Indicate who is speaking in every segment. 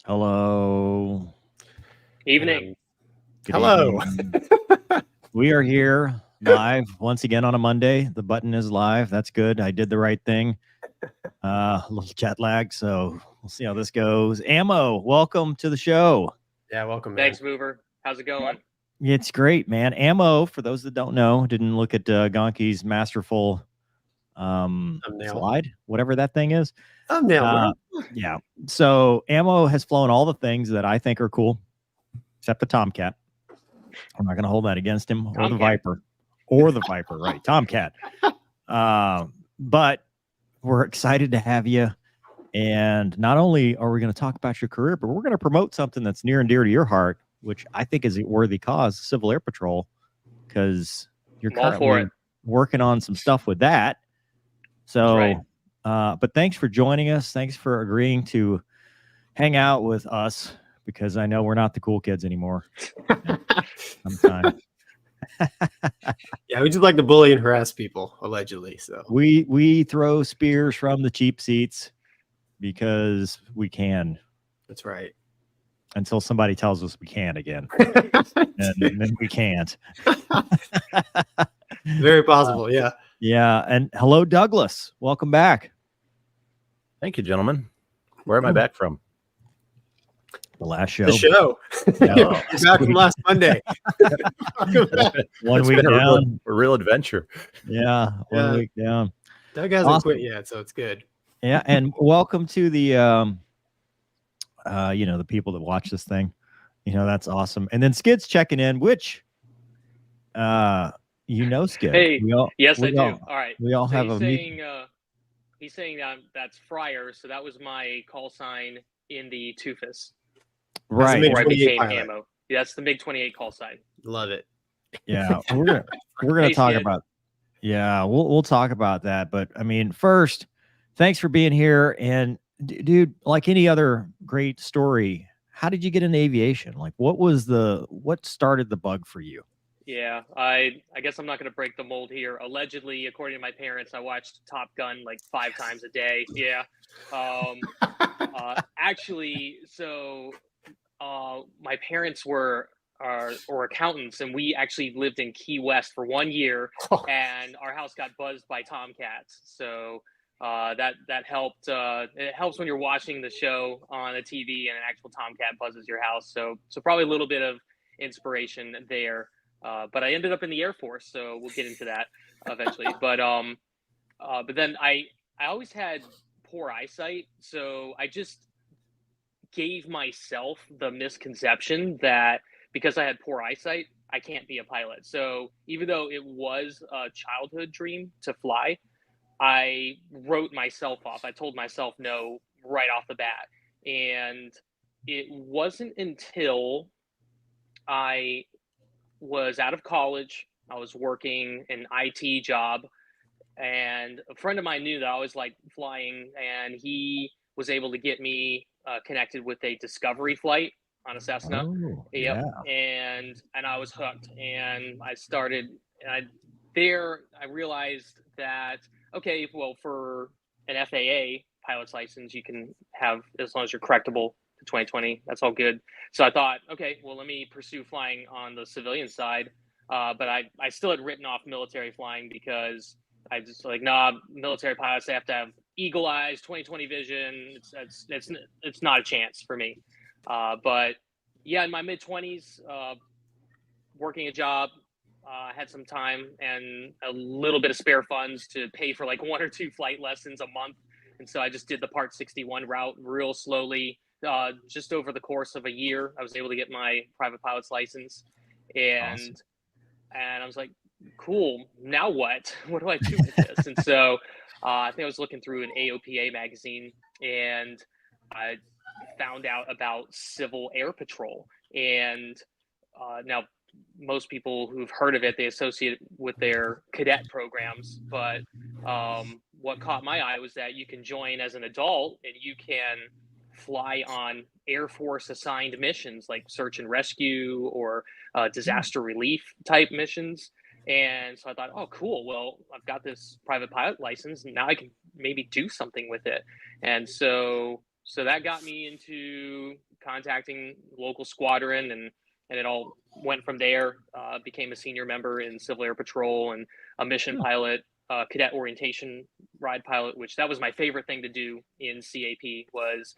Speaker 1: Hello.
Speaker 2: Evening.
Speaker 3: Hello.
Speaker 1: Evening. We are here live once again on a Monday. The button is live. That's good. I did the right thing. A little jet lag, so we'll see how this goes. Ammo, welcome to the show.
Speaker 3: Yeah, welcome, man.
Speaker 2: Thanks, Mover. How's it going?
Speaker 1: It's great, man. Ammo, for those that don't know, didn't look at Gonky's masterful slide, whatever that thing is.
Speaker 3: Thumbnail.
Speaker 1: Yeah. So Ammo has flown all the things that I think are cool, except the Tomcat. I'm not going to hold that against him, or the Viper, right? Tomcat. But we're excited to have you. And not only are we going to talk about your career, but we're going to promote something that's near and dear to your heart, which I think is a worthy cause, Civil Air Patrol, because you're currently working on some stuff with that. So,
Speaker 2: right.
Speaker 1: But thanks for joining us. Thanks for agreeing to hang out with us, because I know we're not the cool kids anymore. Sometimes.
Speaker 3: Yeah, we just like to bully and harass people, allegedly. So
Speaker 1: we throw spears from the cheap seats because we can.
Speaker 3: That's right.
Speaker 1: Until somebody tells us we can't again. and then we can't.
Speaker 3: Very possible, yeah.
Speaker 1: Yeah. And hello, Douglas. Welcome back.
Speaker 4: Thank you, gentlemen. Where am I back from?
Speaker 1: The last show.
Speaker 3: The show.
Speaker 1: Yeah.
Speaker 3: You're back from last Monday.
Speaker 1: 1 week down.
Speaker 4: A real adventure.
Speaker 1: Yeah. 1 week down.
Speaker 3: Doug hasn't quit yet, so it's good.
Speaker 1: Yeah. And welcome to the the people that watch this thing. That's awesome. And then Skid's checking in, which Skid.
Speaker 2: Hey, yes, I do. All right.
Speaker 1: We all have a meeting.
Speaker 2: He's saying that's Fryer, so that was my call sign in the Tufus.
Speaker 1: Right.
Speaker 2: Before I became Ammo. Yeah, that's the MiG-28 call sign.
Speaker 3: Love it.
Speaker 1: Yeah, we're gonna talk about. Yeah, we'll talk about that. But I mean, first, thanks for being here. And dude, like any other great story, how did you get into aviation? Like, what started the bug for you?
Speaker 2: Yeah, I guess I'm not going to break the mold here. Allegedly, according to my parents, I watched Top Gun like 5 times a day. Yeah. Actually, so my parents were accountants, and we actually lived in Key West for 1 year, and our house got buzzed by Tomcats. So that helped. It helps when you're watching the show on a TV and an actual Tomcat buzzes your house. So probably a little bit of inspiration there. But I ended up in the Air Force, so we'll get into that eventually. But then I always had poor eyesight, so I just gave myself the misconception that because I had poor eyesight, I can't be a pilot. So even though it was a childhood dream to fly, I wrote myself off. I told myself no right off the bat. And it wasn't until I was out of college, I was working an IT job, and a friend of mine knew that I always liked flying, and he was able to get me connected with a discovery flight on a Cessna.
Speaker 1: Oh,
Speaker 2: Yep.
Speaker 1: yeah.
Speaker 2: And I was hooked, and I started, and I realized that, okay, well, for an FAA pilot's license, you can have, as long as you're correctable to 2020, that's all good. So I thought, okay, well, let me pursue flying on the civilian side. But I still had written off military flying because I just like, nah, military pilots, they have to have eagle eyes, 20/20 vision. It's not a chance for me. But yeah, in my mid 20s, working a job, I had some time and a little bit of spare funds to pay for like 1 or 2 flight lessons a month. And so I just did the Part 61 route real slowly. Just over the course of a year, I was able to get my private pilot's license. And
Speaker 1: Awesome.
Speaker 2: and I was like, cool, now what? What do I do with this? And so I think I was looking through an AOPA magazine, and I found out about Civil Air Patrol. And now most people who've heard of it, they associate it with their cadet programs. But what caught my eye was that you can join as an adult, and you can fly on Air Force assigned missions like search and rescue or disaster relief type missions. And so I thought, oh, cool. Well, I've got this private pilot license, and now I can maybe do something with it. And so that got me into contacting local squadron, and it all went from there. Became a senior member in Civil Air Patrol and a mission pilot, cadet orientation ride pilot, which that was my favorite thing to do in CAP, was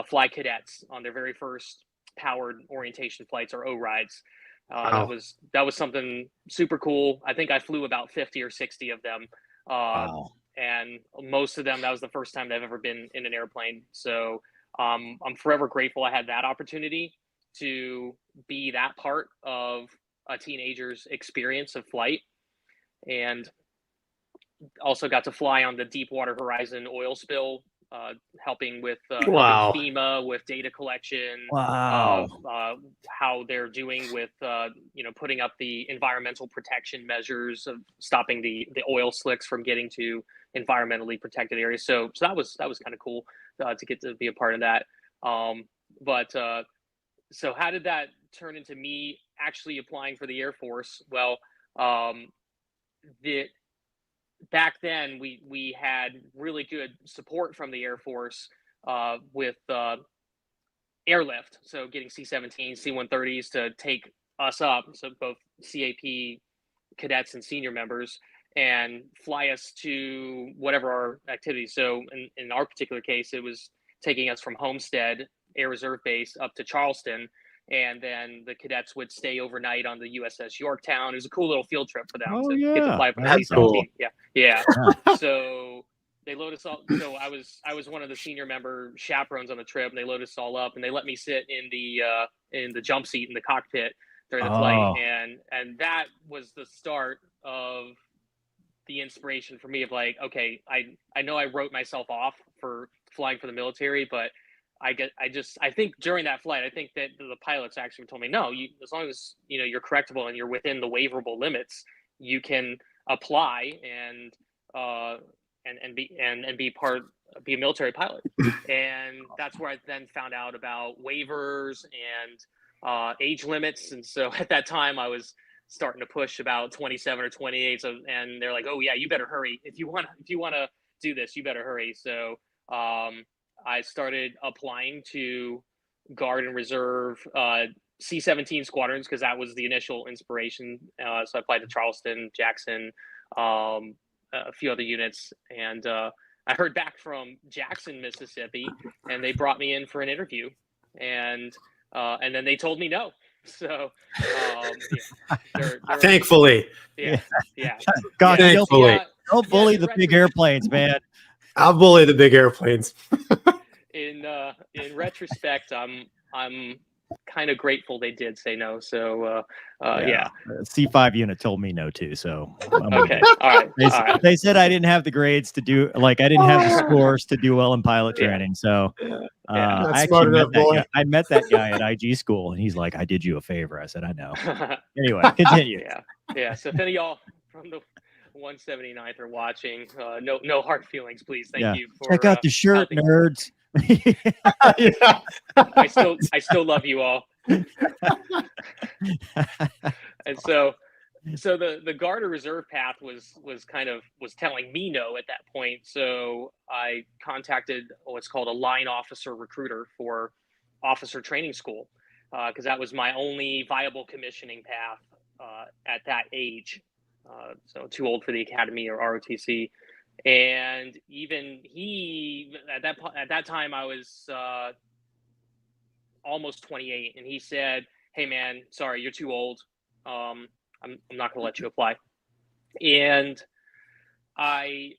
Speaker 2: fly cadets on their very first powered orientation flights, or O rides.
Speaker 3: Wow.
Speaker 2: That was something super cool. I think I flew about 50 or 60 of them.
Speaker 1: Wow.
Speaker 2: And most of them, that was the first time they've ever been in an airplane. So I'm forever grateful I had that opportunity to be that part of a teenager's experience of flight. And also got to fly on the Deepwater Horizon oil spill, helping with
Speaker 3: Wow.
Speaker 2: FEMA with data collection.
Speaker 1: Wow.
Speaker 2: How they're doing with putting up the environmental protection measures of stopping the oil slicks from getting to environmentally protected areas. So that was kind of cool to get to be a part of that. So how did that turn into me actually applying for the Air Force? Well, back then we had really good support from the Air Force with airlift. So getting C-17s, C-130s to take us up, so both CAP cadets and senior members, and fly us to whatever our activities. So in our particular case, it was taking us from Homestead Air Reserve Base up to Charleston. And then the cadets would stay overnight on the USS Yorktown. It was a cool little field trip for them to get to fly from the
Speaker 3: That's
Speaker 2: C-17.
Speaker 3: cool.
Speaker 2: Yeah. So they load us all. So I was one of the senior member chaperones on the trip, and they load us all up, and they let me sit in the jump seat in the cockpit during the flight, and that was the start of the inspiration for me of like, okay, I know I wrote myself off for flying for the military, but I think during that flight, I think that the pilots actually told me, no, as long as you're correctable and you're within the waiverable limits, you can apply and be a military pilot. And that's where I then found out about waivers and age limits. And so at that time, I was starting to push about 27 or 28. So, and they're like, oh yeah, you better hurry if you want to do this, you better hurry. So I started applying to Guard and Reserve C-17 squadrons because that was the initial inspiration. So I applied to Charleston, Jackson, a few other units, and I heard back from Jackson, Mississippi, and they brought me in for an interview, and then they told me no. So
Speaker 3: thankfully,
Speaker 2: yeah.
Speaker 1: God,
Speaker 3: thankfully.
Speaker 1: don't bully the big airplanes, man.
Speaker 3: I'll bully the big airplanes.
Speaker 2: In retrospect, I'm kind of grateful they did say no. So yeah.
Speaker 1: C5 unit told me no too. So
Speaker 2: Okay. All right.
Speaker 1: They said I didn't have the grades to do, like I didn't have the scores to do well in pilot
Speaker 2: Yeah.
Speaker 1: training. So
Speaker 3: Not
Speaker 1: I
Speaker 3: smart
Speaker 1: actually
Speaker 3: enough,
Speaker 1: met that
Speaker 3: boy.
Speaker 1: guy. I met that guy at IG school, and he's like, "I did you a favor." I said, "I know." Anyway, continue.
Speaker 2: Yeah. So if any of y'all from the 179th are watching, no hard feelings, please. Thank you for
Speaker 1: check out the shirt,
Speaker 2: helping.
Speaker 1: nerds.
Speaker 3: Yeah.
Speaker 2: I still love you all. And so the Guard or Reserve path was telling me no at that point. So I contacted what's called a line officer recruiter for officer training school, because that was my only viable commissioning path at that age. So too old for the academy or ROTC. And even he at that time I was almost 28, and he said, "Hey man, sorry, you're too old. I'm not going to let you apply." And I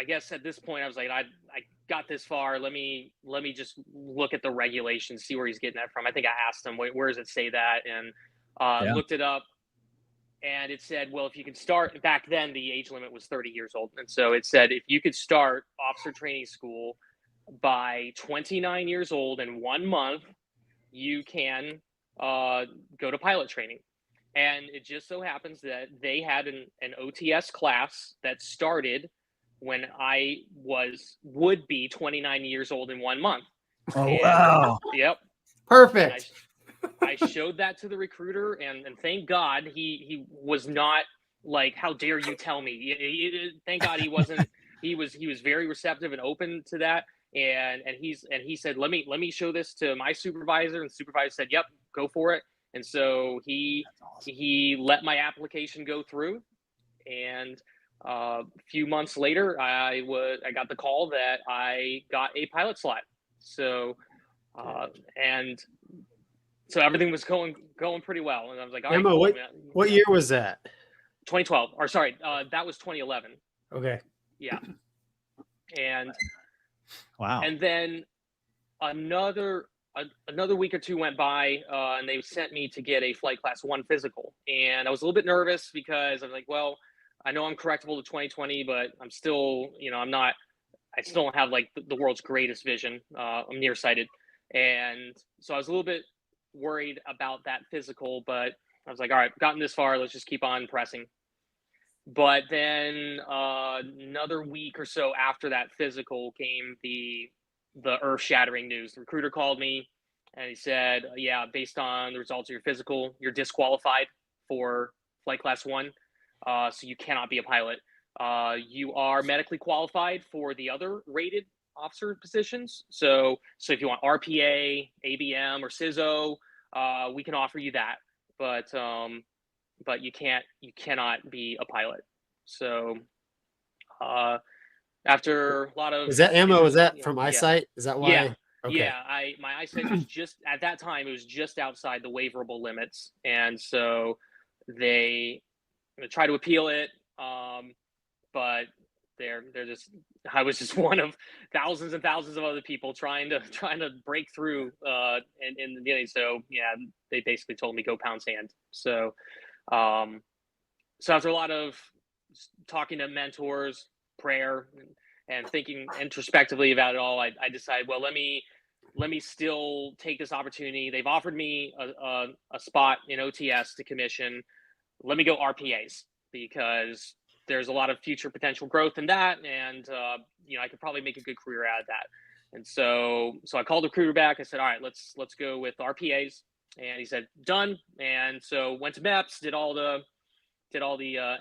Speaker 2: guess at this point I was like, I got this far. Let me just look at the regulations, see where he's getting that from. I think I asked him, where does it say that? And looked it up, and it said, well, if you could start, back then the age limit was 30 years old, and so it said if you could start officer training school by 29 years old in 1 month, you can go to pilot training. And it just so happens that they had an OTS class that started when I would be 29 years old in 1 month.
Speaker 1: Oh, wow.
Speaker 2: Yep.
Speaker 3: Perfect.
Speaker 2: I showed that to the recruiter, and thank God he was not like, "How dare you tell me?" Thank God he wasn't. He was very receptive and open to that. And he said, let me show this to my supervisor, and the supervisor said, "Yep, go for it." And so he let my application go through, and a few months later, I got the call that I got a pilot slot. So and so everything was going pretty well, and I was like, "All right,
Speaker 3: Emma,
Speaker 2: cool,
Speaker 3: what year was that?
Speaker 2: 2012, or sorry, that was 2011."
Speaker 3: Okay.
Speaker 2: Yeah. And
Speaker 1: Wow.
Speaker 2: And then another week or two went by, and they sent me to get a flight class 1 physical. And I was a little bit nervous because I was like, well, I know I'm correctable to 2020, but I'm still, I still don't have like the world's greatest vision. I'm nearsighted. And so I was a little bit worried about that physical, but I was like, all right, gotten this far, let's just keep on pressing. But then another week or so after that physical came the earth-shattering news. The recruiter called me, and he said, "Yeah, based on the results of your physical, you're disqualified for flight class 1, so you cannot be a pilot. You are medically qualified for the other rated officer positions. So if you want RPA, ABM, or CISO, we can offer you that. But you cannot be a pilot." So after a lot of,
Speaker 3: is that ammo? Was that from eyesight? Is that why?
Speaker 2: Yeah.
Speaker 3: Okay.
Speaker 2: Yeah. My eyesight was just at that time, it was just outside the waiverable limits, and so they try to appeal it, but they're just, I was just one of thousands and thousands of other people trying to break through in the beginning. So yeah, they basically told me go pound sand. So after a lot of talking to mentors, prayer, and thinking introspectively about it all, I decided, well, let me still take this opportunity. They've offered me a spot in OTS to commission. Let me go RPAs, because there's a lot of future potential growth in that, and I could probably make a good career out of that. And so I called the recruiter back. I said, all right, let's go with RPAs, and he said done. And so went to MEPS, did all the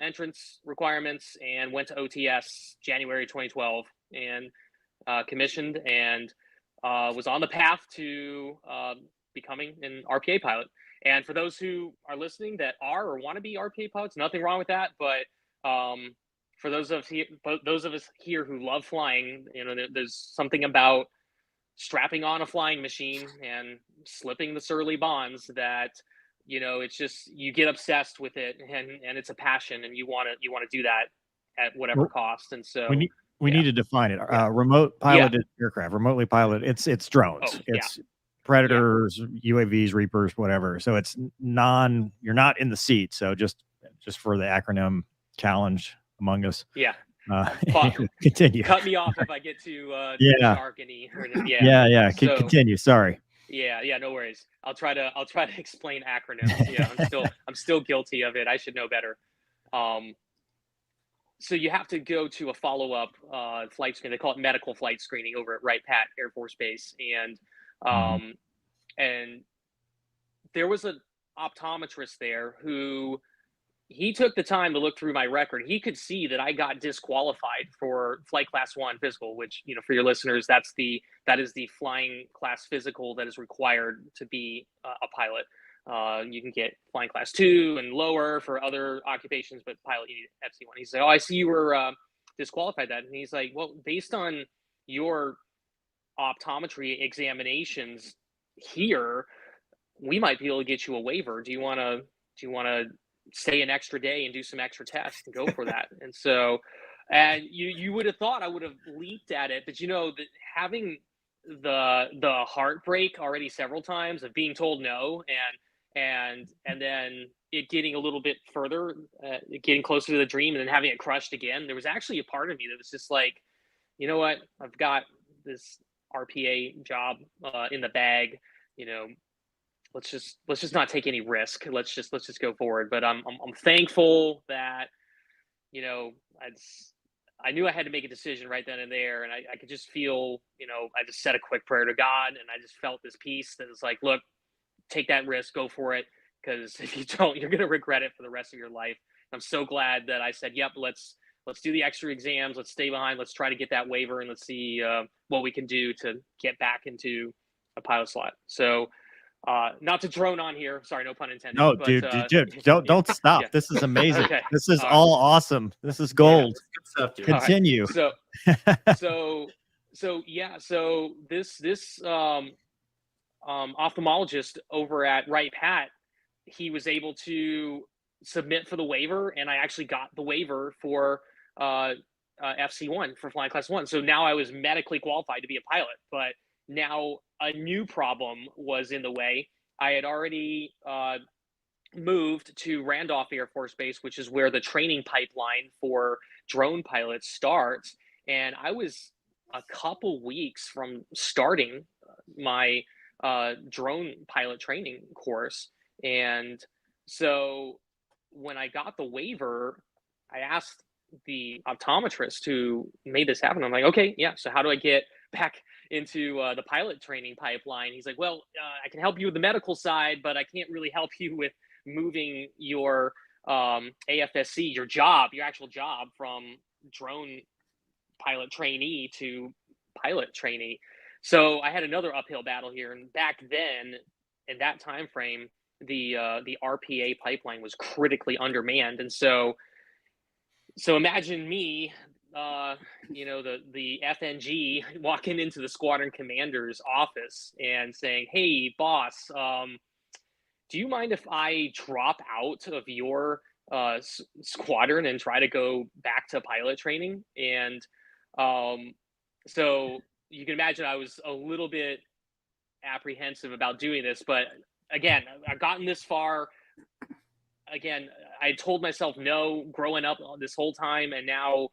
Speaker 2: entrance requirements, and went to OTS January 2012, and commissioned, and was on the path to becoming an RPA pilot. And for those who are listening that are or want to be RPA pilots, nothing wrong with that. But for those of us here who love flying, there's something about strapping on a flying machine and slipping the surly bonds that, it's just, you get obsessed with it, and it's a passion, and you want to do that at whatever cost. And so
Speaker 1: we need to define it. Remote piloted aircraft, remotely piloted. It's drones. Predators, UAVs, Reapers, whatever. So it's you're not in the seat. So just for the acronym challenge among us.
Speaker 2: Yeah.
Speaker 1: Anyway, continue.
Speaker 2: Cut me off if I get too jargony.
Speaker 1: Yeah.
Speaker 2: So,
Speaker 1: Continue. Sorry.
Speaker 2: Yeah, no worries. I'll try to explain acronyms. Yeah, I'm still guilty of it. I should know better. So you have to go to a follow-up flight screen. They call it medical flight screening over at Wright Pat Air Force Base, and there was an optometrist there who he took the time to look through my record. He could see that I got disqualified for flight class 1 physical, which, for your listeners, that is the flying class physical that is required to be a pilot. You can get flying class 2 and lower for other occupations, but pilot, you need FC1. He said, "Oh, I see you were disqualified that." And he's like, "Well, based on your optometry examinations here, we might be able to get you a waiver. Do you want to stay an extra day and do some extra tests and go for that?" And so, and you would have thought I would have leaped at it, but that having the heartbreak already several times of being told no, and then it getting a little bit further, getting closer to the dream, and then having it crushed again, there was actually a part of me that was just like, you know what, I've got this RPA job in the bag, let's just not take any risk. Let's just go forward. But I'm thankful that, I knew I had to make a decision right then and there, and I could just feel, I just said a quick prayer to God, and I just felt this peace that was like, look, take that risk, go for it, because if you don't, you're going to regret it for the rest of your life. I'm so glad that I said, yep, let's do the extra exams, let's stay behind, let's try to get that waiver, and let's see what we can do to get back into a pilot slot. So not to drone on here, sorry, no pun intended.
Speaker 1: No,
Speaker 2: but,
Speaker 1: dude, don't stop.
Speaker 2: Yeah.
Speaker 1: This is amazing.
Speaker 2: Okay.
Speaker 1: This is all awesome. This is gold.
Speaker 3: Good stuff, dude.
Speaker 1: Continue.
Speaker 2: Right. So this ophthalmologist over at Wright Pat, he was able to submit for the waiver, and I actually got the waiver for FC1 for flying class 1. So now I was medically qualified to be a pilot, but now a new problem was in the way. I had already moved to Randolph Air Force Base, which is where the training pipeline for drone pilots starts. And I was a couple weeks from starting my drone pilot training course. And so when I got the waiver, I asked the optometrist who made this happen. I'm like, okay, yeah, so how do I get back into the pilot training pipeline? He's like, well, I can help you with the medical side, but I can't really help you with moving your AFSC, your actual job, from drone pilot trainee to pilot trainee. So I had another uphill battle here. And back then, in that time frame, the RPA pipeline was critically undermanned. And so imagine me, the FNG walking into the squadron commander's office and saying, "Hey, boss, do you mind if I drop out of your squadron and try to go back to pilot training?" And so you can imagine I was a little bit apprehensive about doing this, but again, I've gotten this far. Again, I told myself no growing up this whole time, and now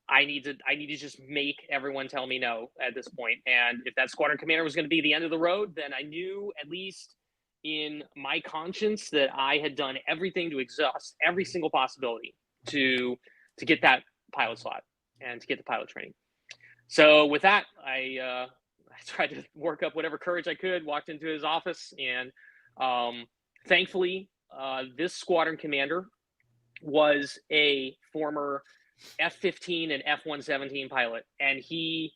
Speaker 2: I need to just make everyone tell me no at this point. And if that squadron commander was going to be the end of the road, then I knew, at least in my conscience, that I had done everything to exhaust every single possibility to get that pilot slot and to get the pilot training. So with that, I tried to work up whatever courage I could, walked into his office, and thankfully, this squadron commander was a former F-15 and F-117 pilot, and he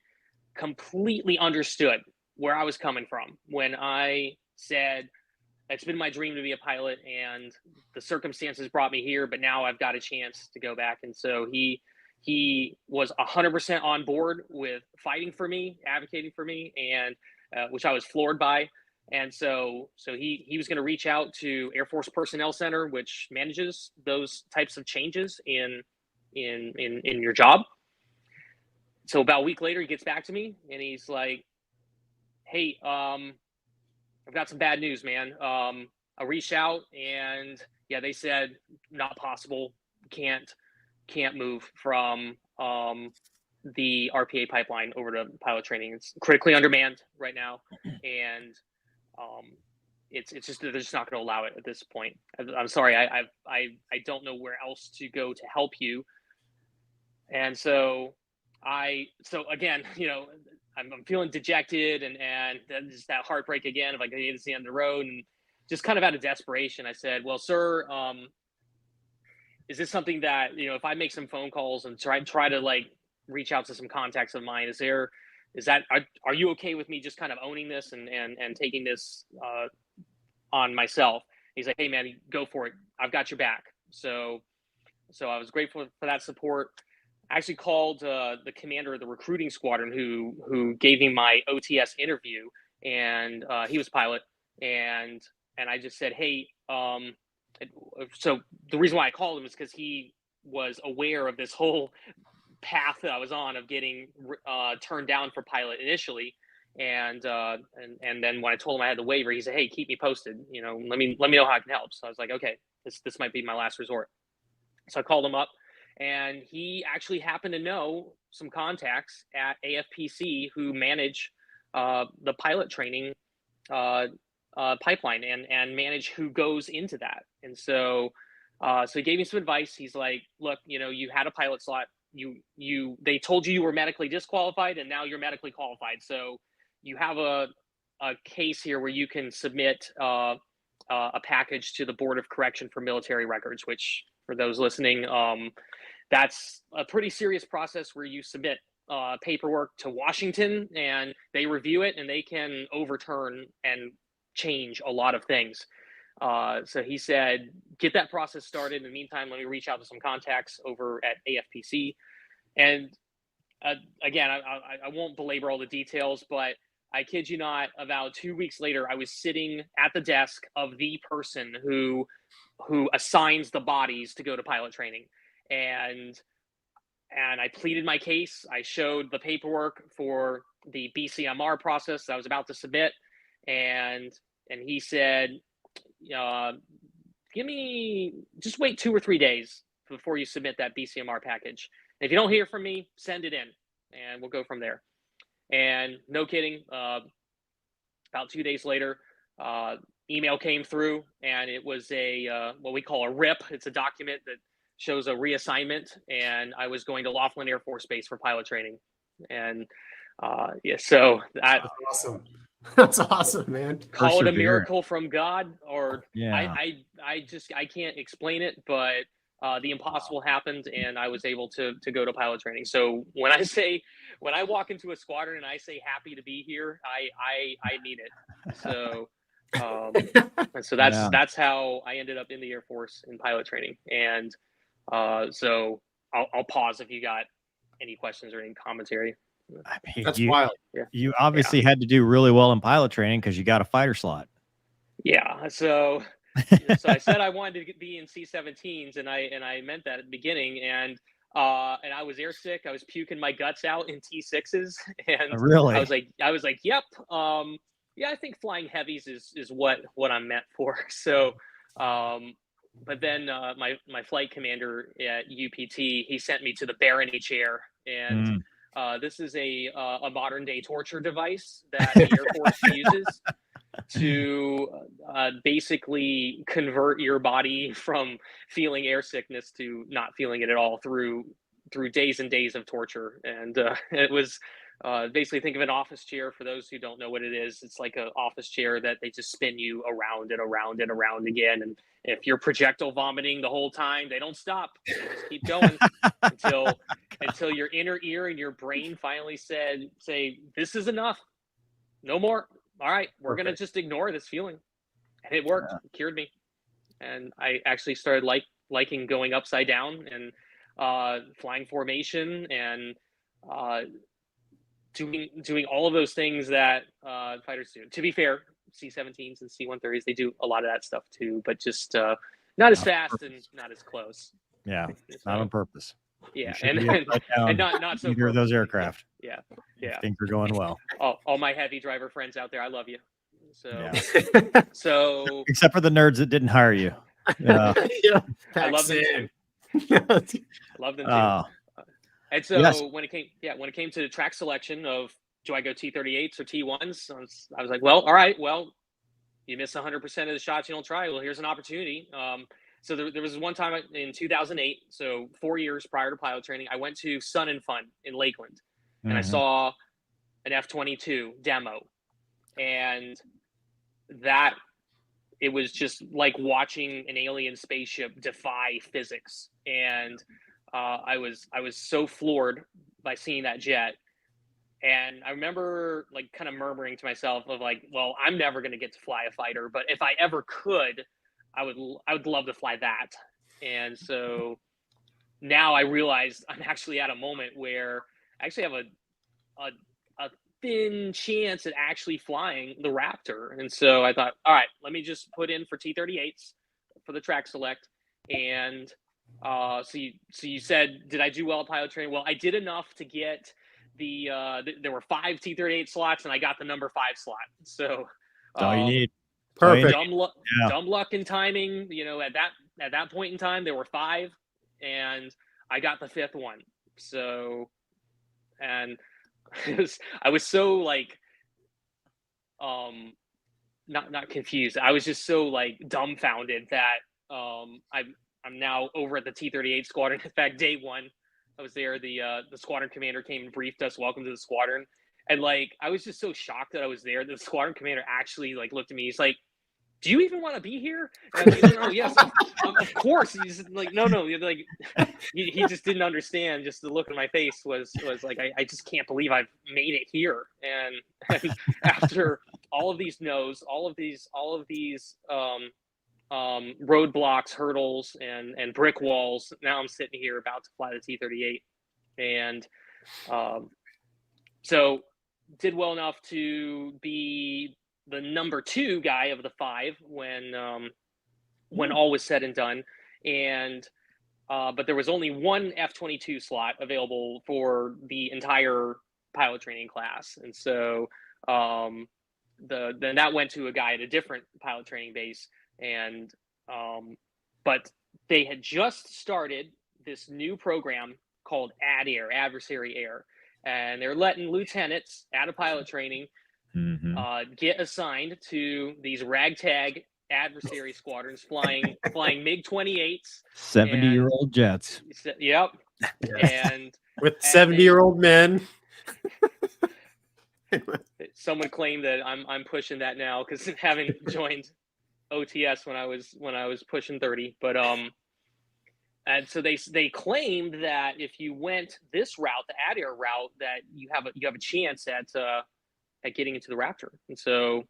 Speaker 2: completely understood where I was coming from when I said, it's been my dream to be a pilot, and the circumstances brought me here, but now I've got a chance to go back. And so he was 100% on board with fighting for me, advocating for me, and which I was floored by. And so he was going to reach out to Air Force Personnel Center, which manages those types of changes in your job. So about a week later, he gets back to me and he's like, "Hey, I've got some bad news, man. I reached out and yeah, they said not possible. Can't move from the RPA pipeline over to pilot training. It's critically undermanned right now, and it's just they're just not going to allow it at this point. I'm sorry, I don't know where else to go to help you, and so again, I'm feeling dejected and just that heartbreak again of like, hey, it's the end of the road, and just kind of out of desperation, I said, well, sir, is this something that, if I make some phone calls and try to like reach out to some contacts of mine, are you okay with me just kind of owning this and taking this on myself? He's like, hey man, go for it. I've got your back. So I was grateful for that support. I actually called the commander of the recruiting squadron who gave me my OTS interview, and he was pilot, and I just said, hey, so the reason why I called him is because he was aware of this whole path that I was on of getting turned down for pilot initially, and then when I told him I had the waiver, he said, hey, keep me posted, let me know how I can help. So I was like, okay, this might be my last resort. So I called him up, and he actually happened to know some contacts at AFPC who manage the pilot training pipeline and manage who goes into that. And so he gave me some advice. He's like, look, you had a pilot slot. They told you were medically disqualified, and now you're medically qualified. So you have a case here where you can submit a package to the Board of Correction for Military Records, which for those listening, that's a pretty serious process where you submit paperwork to Washington and they review it and they can overturn and change a lot of things. So he said, get that process started. In the meantime, let me reach out to some contacts over at AFPC. And again, I won't belabor all the details, but I kid you not, about 2 weeks later, I was sitting at the desk of the person who assigns the bodies to go to pilot training. And I pleaded my case. I showed the paperwork for the BCMR process that I was about to submit. And he said, just wait 2 or 3 days before you submit that BCMR package. And if you don't hear from me, send it in and we'll go from there. And no kidding, about 2 days later, email came through, and it was what we call a RIP. It's a document that shows a reassignment, and I was going to Laughlin Air Force Base for pilot training. And so
Speaker 3: that's awesome. That's awesome, man.
Speaker 2: Call it a miracle from God, or
Speaker 1: yeah.
Speaker 2: I can't explain it, but the impossible happened, and I was able to go to pilot training. So when I walk into a squadron and I say happy to be here, I mean it. So and so that's how I ended up in the Air Force in pilot training. And so I'll pause if you got any questions or any commentary.
Speaker 1: I mean,
Speaker 3: that's wild.
Speaker 1: You obviously had to do really well in pilot training because you got a fighter slot.
Speaker 2: Yeah. So I said I wanted to be in C-17s, and I meant that at the beginning. And I was air sick. I was puking my guts out in T-6s, and
Speaker 1: really,
Speaker 2: I was like, yep. Yeah, I think flying heavies is what I'm meant for. So, but then my flight commander at UPT, he sent me to the Barony chair, and this is a modern day torture device that the Air Force uses to basically convert your body from feeling air sickness to not feeling it at all through days and days of torture. And it was basically, think of an office chair. For those who don't know what it is, it's like an office chair that they just spin you around and around and around again. And if you're projectile vomiting the whole time, they don't stop. They just keep going until your inner ear and your brain finally say, this is enough. No more. All right, we're going to just ignore this feeling. And it worked. It cured me. And I actually started liking going upside down and flying formation and doing all of those things that fighters do. To be fair, C-17s and C-130s, they do a lot of that stuff too, but just not as fast and not as close.
Speaker 1: Yeah, not on purpose.
Speaker 2: Yeah, and not so
Speaker 1: either of those aircraft.
Speaker 2: Yeah.
Speaker 1: Things are going well.
Speaker 2: All my heavy driver friends out there, I love you. So,
Speaker 1: Yeah.
Speaker 2: so
Speaker 1: Except for the nerds that didn't hire you.
Speaker 3: Yeah.
Speaker 2: I love them
Speaker 3: Paxson.
Speaker 2: too. Love them too.
Speaker 1: Oh,
Speaker 2: And so
Speaker 1: yes.
Speaker 2: when it came to the track selection of do I go T38s or T1s, I was like, well, all right, well, you miss 100% of the shots you don't try. Well, here's an opportunity. So there was one time in 2008, so 4 years prior to pilot training, I went to Sun and Fun in Lakeland, and I
Speaker 1: Mhm.
Speaker 2: saw an F-22 demo, and that it was just like watching an alien spaceship defy physics, and I was so floored by seeing that jet. And I remember like kind of murmuring to myself of like, well, I'm never going to get to fly a fighter, but if I ever could, I would love to fly that. And so now I realize I'm actually at a moment where I actually have a thin chance at actually flying the Raptor. And so I thought, all right, let me just put in for T38s for the track select. And so you said, did I do well at pilot training? Well, I did enough to get there were 5 T38 slots, and I got the number 5 slot. So
Speaker 1: That's all you need.
Speaker 3: Perfect.
Speaker 2: dumb luck and timing. You know, at that point in time, there were 5, and I got the 5th one. So, and I was so like, not confused. I was just so like dumbfounded that I'm now over at the T38 squadron. In fact, day 1, I was there. The squadron commander came and briefed us. Welcome to the squadron. And like, I was just so shocked that I was there. The squadron commander actually like looked at me. He's like, "Do you even want to be here?" And I was like, "No, yes, of course." He's like, "No." Like, he just didn't understand. Just the look on my face was like, I just can't believe I've made it here. And after all of these no's, all of these roadblocks, hurdles, and brick walls, now I'm sitting here about to fly the T-38, and so did well enough to be the number 2 guy of the 5 when all was said and done, and but there was only one F-22 slot available for the entire pilot training class, and so then that went to a guy at a different pilot training base, and but they had just started this new program called ADAIR, Adversary Air, and they're letting lieutenants out of pilot training get assigned to these ragtag adversary squadrons flying MiG-28s,
Speaker 1: 70-year-old jets.
Speaker 2: Yep. And
Speaker 3: With 70-year-old men.
Speaker 2: Someone claimed that I'm pushing that now because having joined OTS when I was pushing 30, but and so they claimed that if you went this route, the ADAIR route, that you have a chance at getting into the Raptor. And so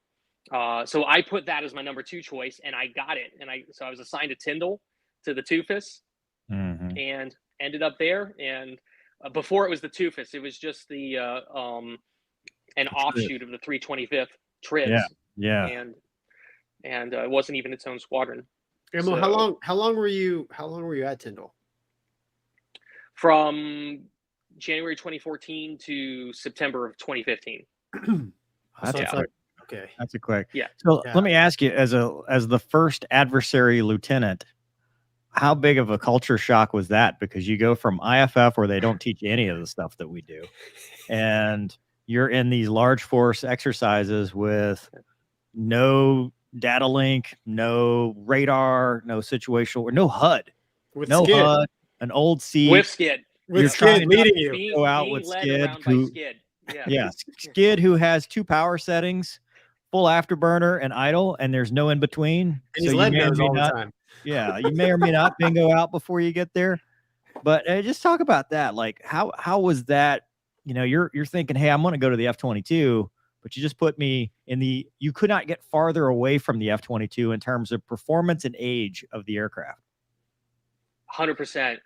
Speaker 2: so I put that as my number 2 choice, and I got it. And I was assigned to Tyndall, to the Tufus, and ended up there. And before it was the Tufus, it was just the an offshoot of the 325th Trids.
Speaker 1: Yeah.
Speaker 2: And it wasn't even its own squadron.
Speaker 3: Emil,
Speaker 2: So,
Speaker 3: how long were you at Tyndall?
Speaker 2: From January 2014 to September of 2015.
Speaker 1: That's
Speaker 3: So
Speaker 1: a quick.
Speaker 3: Okay.
Speaker 1: That's a quick.
Speaker 2: Yeah.
Speaker 1: So
Speaker 3: Yeah.
Speaker 1: let me ask you, as the first adversary lieutenant, how big of a culture shock was that? Because you go from IFF, where they don't teach you any of the stuff that we do, and you're in these large force exercises with no data link, no radar, no situational, no HUD,
Speaker 3: With
Speaker 1: no
Speaker 3: Skid.
Speaker 1: HUD, an old seat.
Speaker 2: With Skid.
Speaker 3: With
Speaker 1: You're
Speaker 3: Skid
Speaker 1: trying not
Speaker 3: leading you.
Speaker 2: Being,
Speaker 1: go out
Speaker 2: being
Speaker 1: with
Speaker 2: led
Speaker 1: Skid,
Speaker 2: around by Skid. Yeah.
Speaker 1: Yeah, Skid, who has 2 power settings, full afterburner and idle, and there's no in between.
Speaker 3: And he's
Speaker 1: you
Speaker 3: letting
Speaker 1: may or
Speaker 3: those
Speaker 1: may
Speaker 3: all the
Speaker 1: not,
Speaker 3: time.
Speaker 1: yeah, you may or may not bingo out before you get there. But just talk about that. Like, how was that? You know, you're thinking, hey, I'm going to go to the F-22, but you just put me in the. You could not get farther away from the F-22 in terms of performance and age of the aircraft.
Speaker 2: 100%.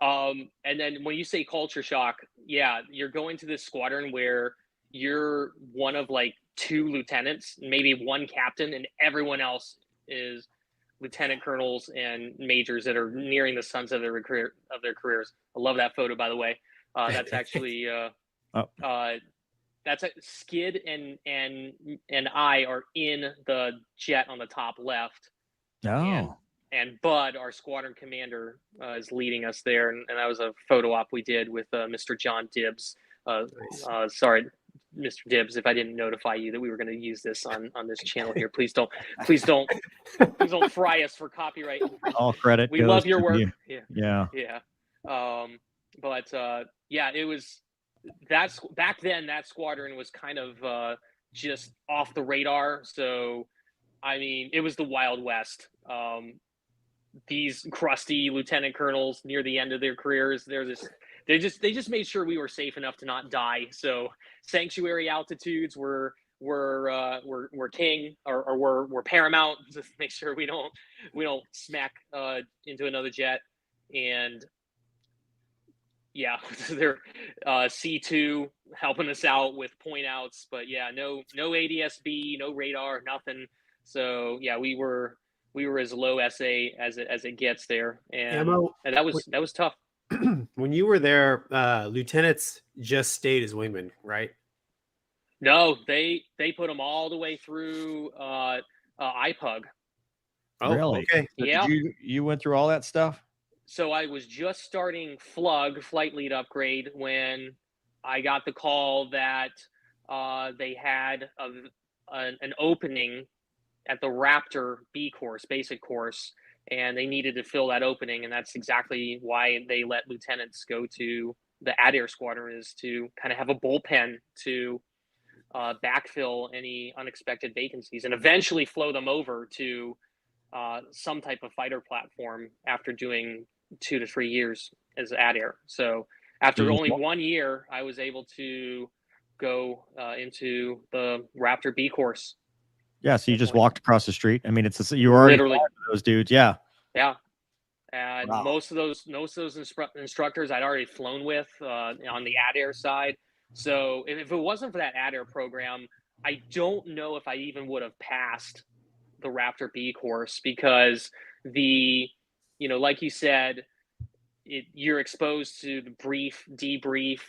Speaker 2: And then when you say culture shock, yeah, you're going to this squadron where you're one of like 2 lieutenants, maybe 1 captain, and everyone else is lieutenant colonels and majors that are nearing the sunset of their careers. I love that photo, by the way. That's actually that's a Skid and I are in the jet on the top left.
Speaker 1: Oh,
Speaker 2: And Bud, our squadron commander, is leading us there, and that was a photo op we did with Mr. John Dibbs.
Speaker 3: Nice.
Speaker 2: Sorry, Mr. Dibbs, if I didn't notify you that we were going to use this on this channel here, please don't fry us for copyright.
Speaker 1: all credit.
Speaker 2: We
Speaker 1: goes
Speaker 2: love your
Speaker 1: to
Speaker 2: work.
Speaker 1: you.
Speaker 2: Yeah,
Speaker 1: Yeah.
Speaker 2: yeah. But yeah, it was that's back then. That squadron was kind of just off the radar. So, I mean, it was the Wild West. These crusty lieutenant colonels near the end of their careers, they just made sure we were safe enough to not die. So sanctuary altitudes were king or were paramount to make sure we don't smack into another jet. And yeah, they're C2 helping us out with point outs, but yeah, no ADSB, no radar, nothing. So yeah, we were as low SA as it gets there, and that was tough.
Speaker 3: When you were there, lieutenants just stayed as wingmen, right?
Speaker 2: No, they put them all the way through IPUG.
Speaker 3: Oh,
Speaker 1: Really?
Speaker 3: okay.
Speaker 2: Yeah.
Speaker 1: You went through all that stuff?
Speaker 2: So I was just starting FLUG, flight lead upgrade, when I got the call that they had an opening at the Raptor B course, basic course, and they needed to fill that opening. And that's exactly why they let lieutenants go to the Adair squadron, is to kind of have a bullpen to backfill any unexpected vacancies and eventually flow them over to some type of fighter platform after doing 2 to 3 years as Adair. So after only 1 year, I was able to go into the Raptor B course.
Speaker 1: Yeah, so you just walked across the street. I mean, you were already
Speaker 2: literally
Speaker 1: those dudes. Yeah.
Speaker 2: Yeah. And
Speaker 1: Wow.
Speaker 2: most of those instructors I'd already flown with on the Adair side. So if it wasn't for that Adair program, I don't know if I even would have passed the Raptor B course, because like you said, you're exposed to the debrief.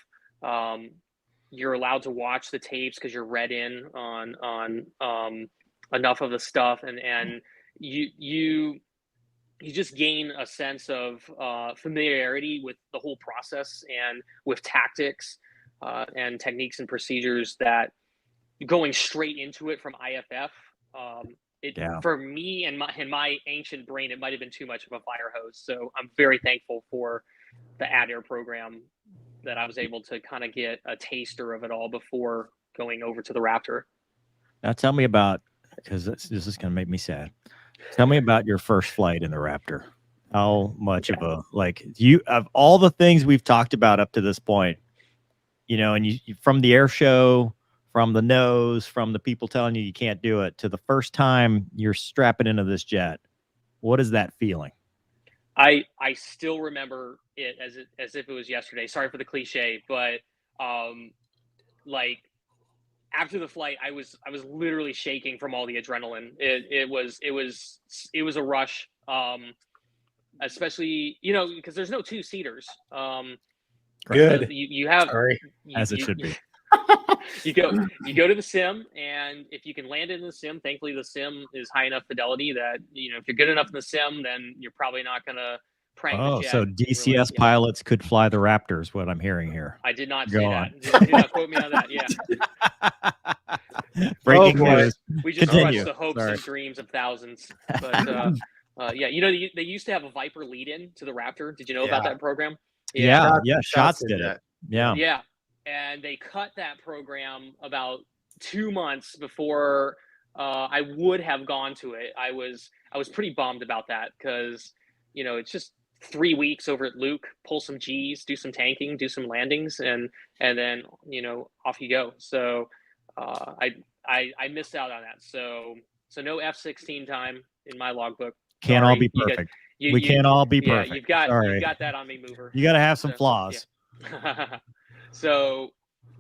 Speaker 2: You're allowed to watch the tapes because you're read in on enough of the stuff, and you just gain a sense of familiarity with the whole process and with tactics and techniques and procedures that going straight into it from IFF. For me and my ancient brain, it might have been too much of a fire hose. So I'm very thankful for the Adair program that I was able to kind of get a taster of it all before going over to the Raptor.
Speaker 1: Now tell me about, because this is going to make me sad. Tell me about your first flight in the Raptor. How much of of all the things we've talked about up to this point, and you from the air show, from the nose, from the people telling you can't do it, to the first time you're strapping into this jet, what is that feeling?
Speaker 2: I still remember it as if it was yesterday. Sorry for the cliche, but after the flight, I was literally shaking from all the adrenaline. It was a rush, especially because there's no two-seaters.
Speaker 3: Good.
Speaker 2: You have
Speaker 1: as it should be.
Speaker 2: You go to the sim, and if you can land it in the sim, thankfully the sim is high enough fidelity that if you're good enough in the sim, then you're probably not gonna prank the jet.
Speaker 1: So DCS pilots could fly the Raptors. What I'm hearing here.
Speaker 2: I did not say that. Do not quote me on that. Yeah.
Speaker 1: Breaking news.
Speaker 2: We just
Speaker 1: Continue.
Speaker 2: crushed the hopes and dreams of thousands. But they used to have a Viper lead-in to the Raptor. Did you know about that program?
Speaker 1: Yeah. Shots did it.
Speaker 2: Yeah. And they cut that program about 2 months before I would have gone to it. I was pretty bummed about that, because it's just 3 weeks over at Luke, pull some G's, do some tanking, do some landings, and then off you go. So I missed out on that. So no F-16 time in my logbook.
Speaker 1: Can't all be perfect. We can't all be perfect.
Speaker 2: You've got that on me, mover.
Speaker 1: You got to have some flaws.
Speaker 2: Yeah. So,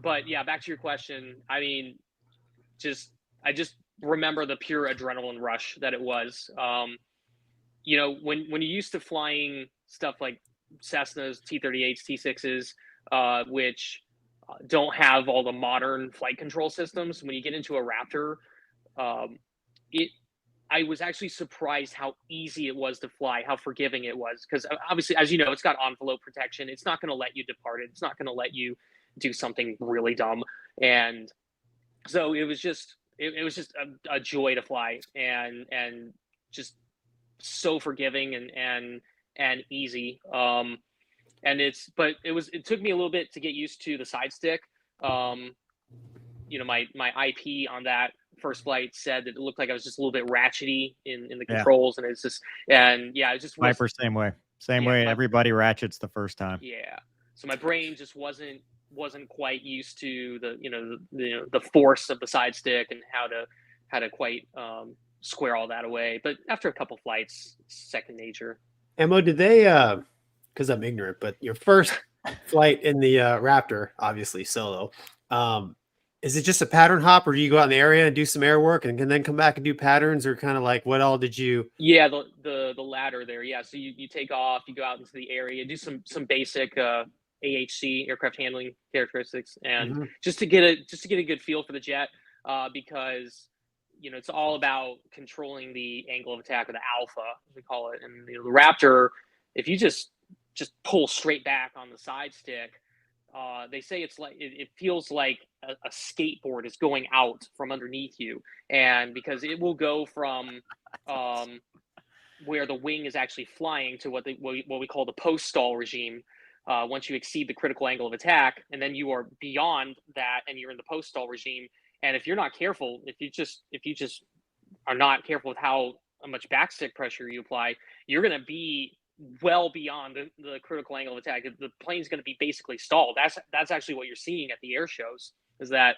Speaker 2: but yeah, back to your question. I mean, I just remember the pure adrenaline rush that it was. When you're used to flying stuff like Cessnas, T-38s, T-6s, which don't have all the modern flight control systems. When you get into a Raptor, I was actually surprised how easy it was to fly, how forgiving it was. Because obviously, as you know, it's got envelope protection. It's not going to let you depart it. It's not going to let you do something really dumb. And so it was just a joy to fly, and just so forgiving and easy. It took me a little bit to get used to the side stick. My IP on that first flight said that it looked like I was just a little bit ratchety in the controls, and it's just it just was,
Speaker 1: Viper same way. Everybody ratchets the first time.
Speaker 2: Yeah, so my brain just wasn't quite used to the force of the side stick and how to quite square all that away. But after a couple flights, it's second nature.
Speaker 3: Emmo, did they? Because I'm ignorant, but your first flight in the Raptor, obviously solo. Is it just a pattern hop, or do you go out in the area and do some air work and can then come back and do patterns, or kind of like what all did you?
Speaker 2: Yeah, the ladder there. Yeah, so you take off, you go out into the area, do some basic AHC, aircraft handling characteristics, and just to get a good feel for the jet, because it's all about controlling the angle of attack, or the alpha, as we call it. And the Raptor, if you just pull straight back on the side stick, they say it's like it feels like a skateboard is going out from underneath you, and because it will go from where the wing is actually flying to what we call the post stall regime. Once you exceed the critical angle of attack, and then you are beyond that, and you're in the post stall regime. And if you're not careful, if you just are not careful with how much backstick pressure you apply, you're going to be well beyond the critical angle of attack. The plane's going to be basically stalled. That's actually what you're seeing at the air shows, is that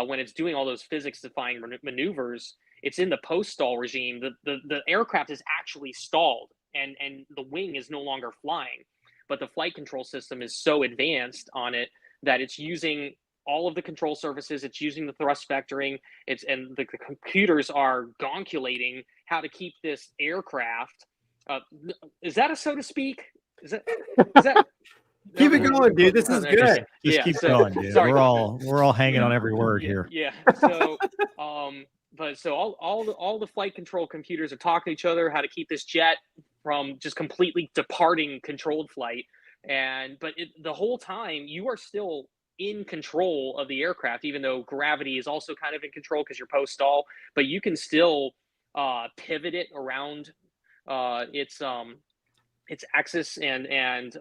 Speaker 2: when it's doing all those physics-defying maneuvers, it's in the post-stall regime. The aircraft is actually stalled, and the wing is no longer flying. But the flight control system is so advanced on it that it's using all of the control surfaces. It's using the thrust vectoring. And the computers are gonculating how to keep this aircraft. Is that a so to speak? Is that
Speaker 3: Keep it going, dude. This is good.
Speaker 1: Just keep going, dude.
Speaker 2: Sorry.
Speaker 1: We're all hanging on every word here.
Speaker 2: Yeah. So all the flight control computers are talking to each other how to keep this jet from just completely departing controlled flight. But the whole time you are still in control of the aircraft, even though gravity is also kind of in control because you're post stall. But you can still pivot it around its axis, and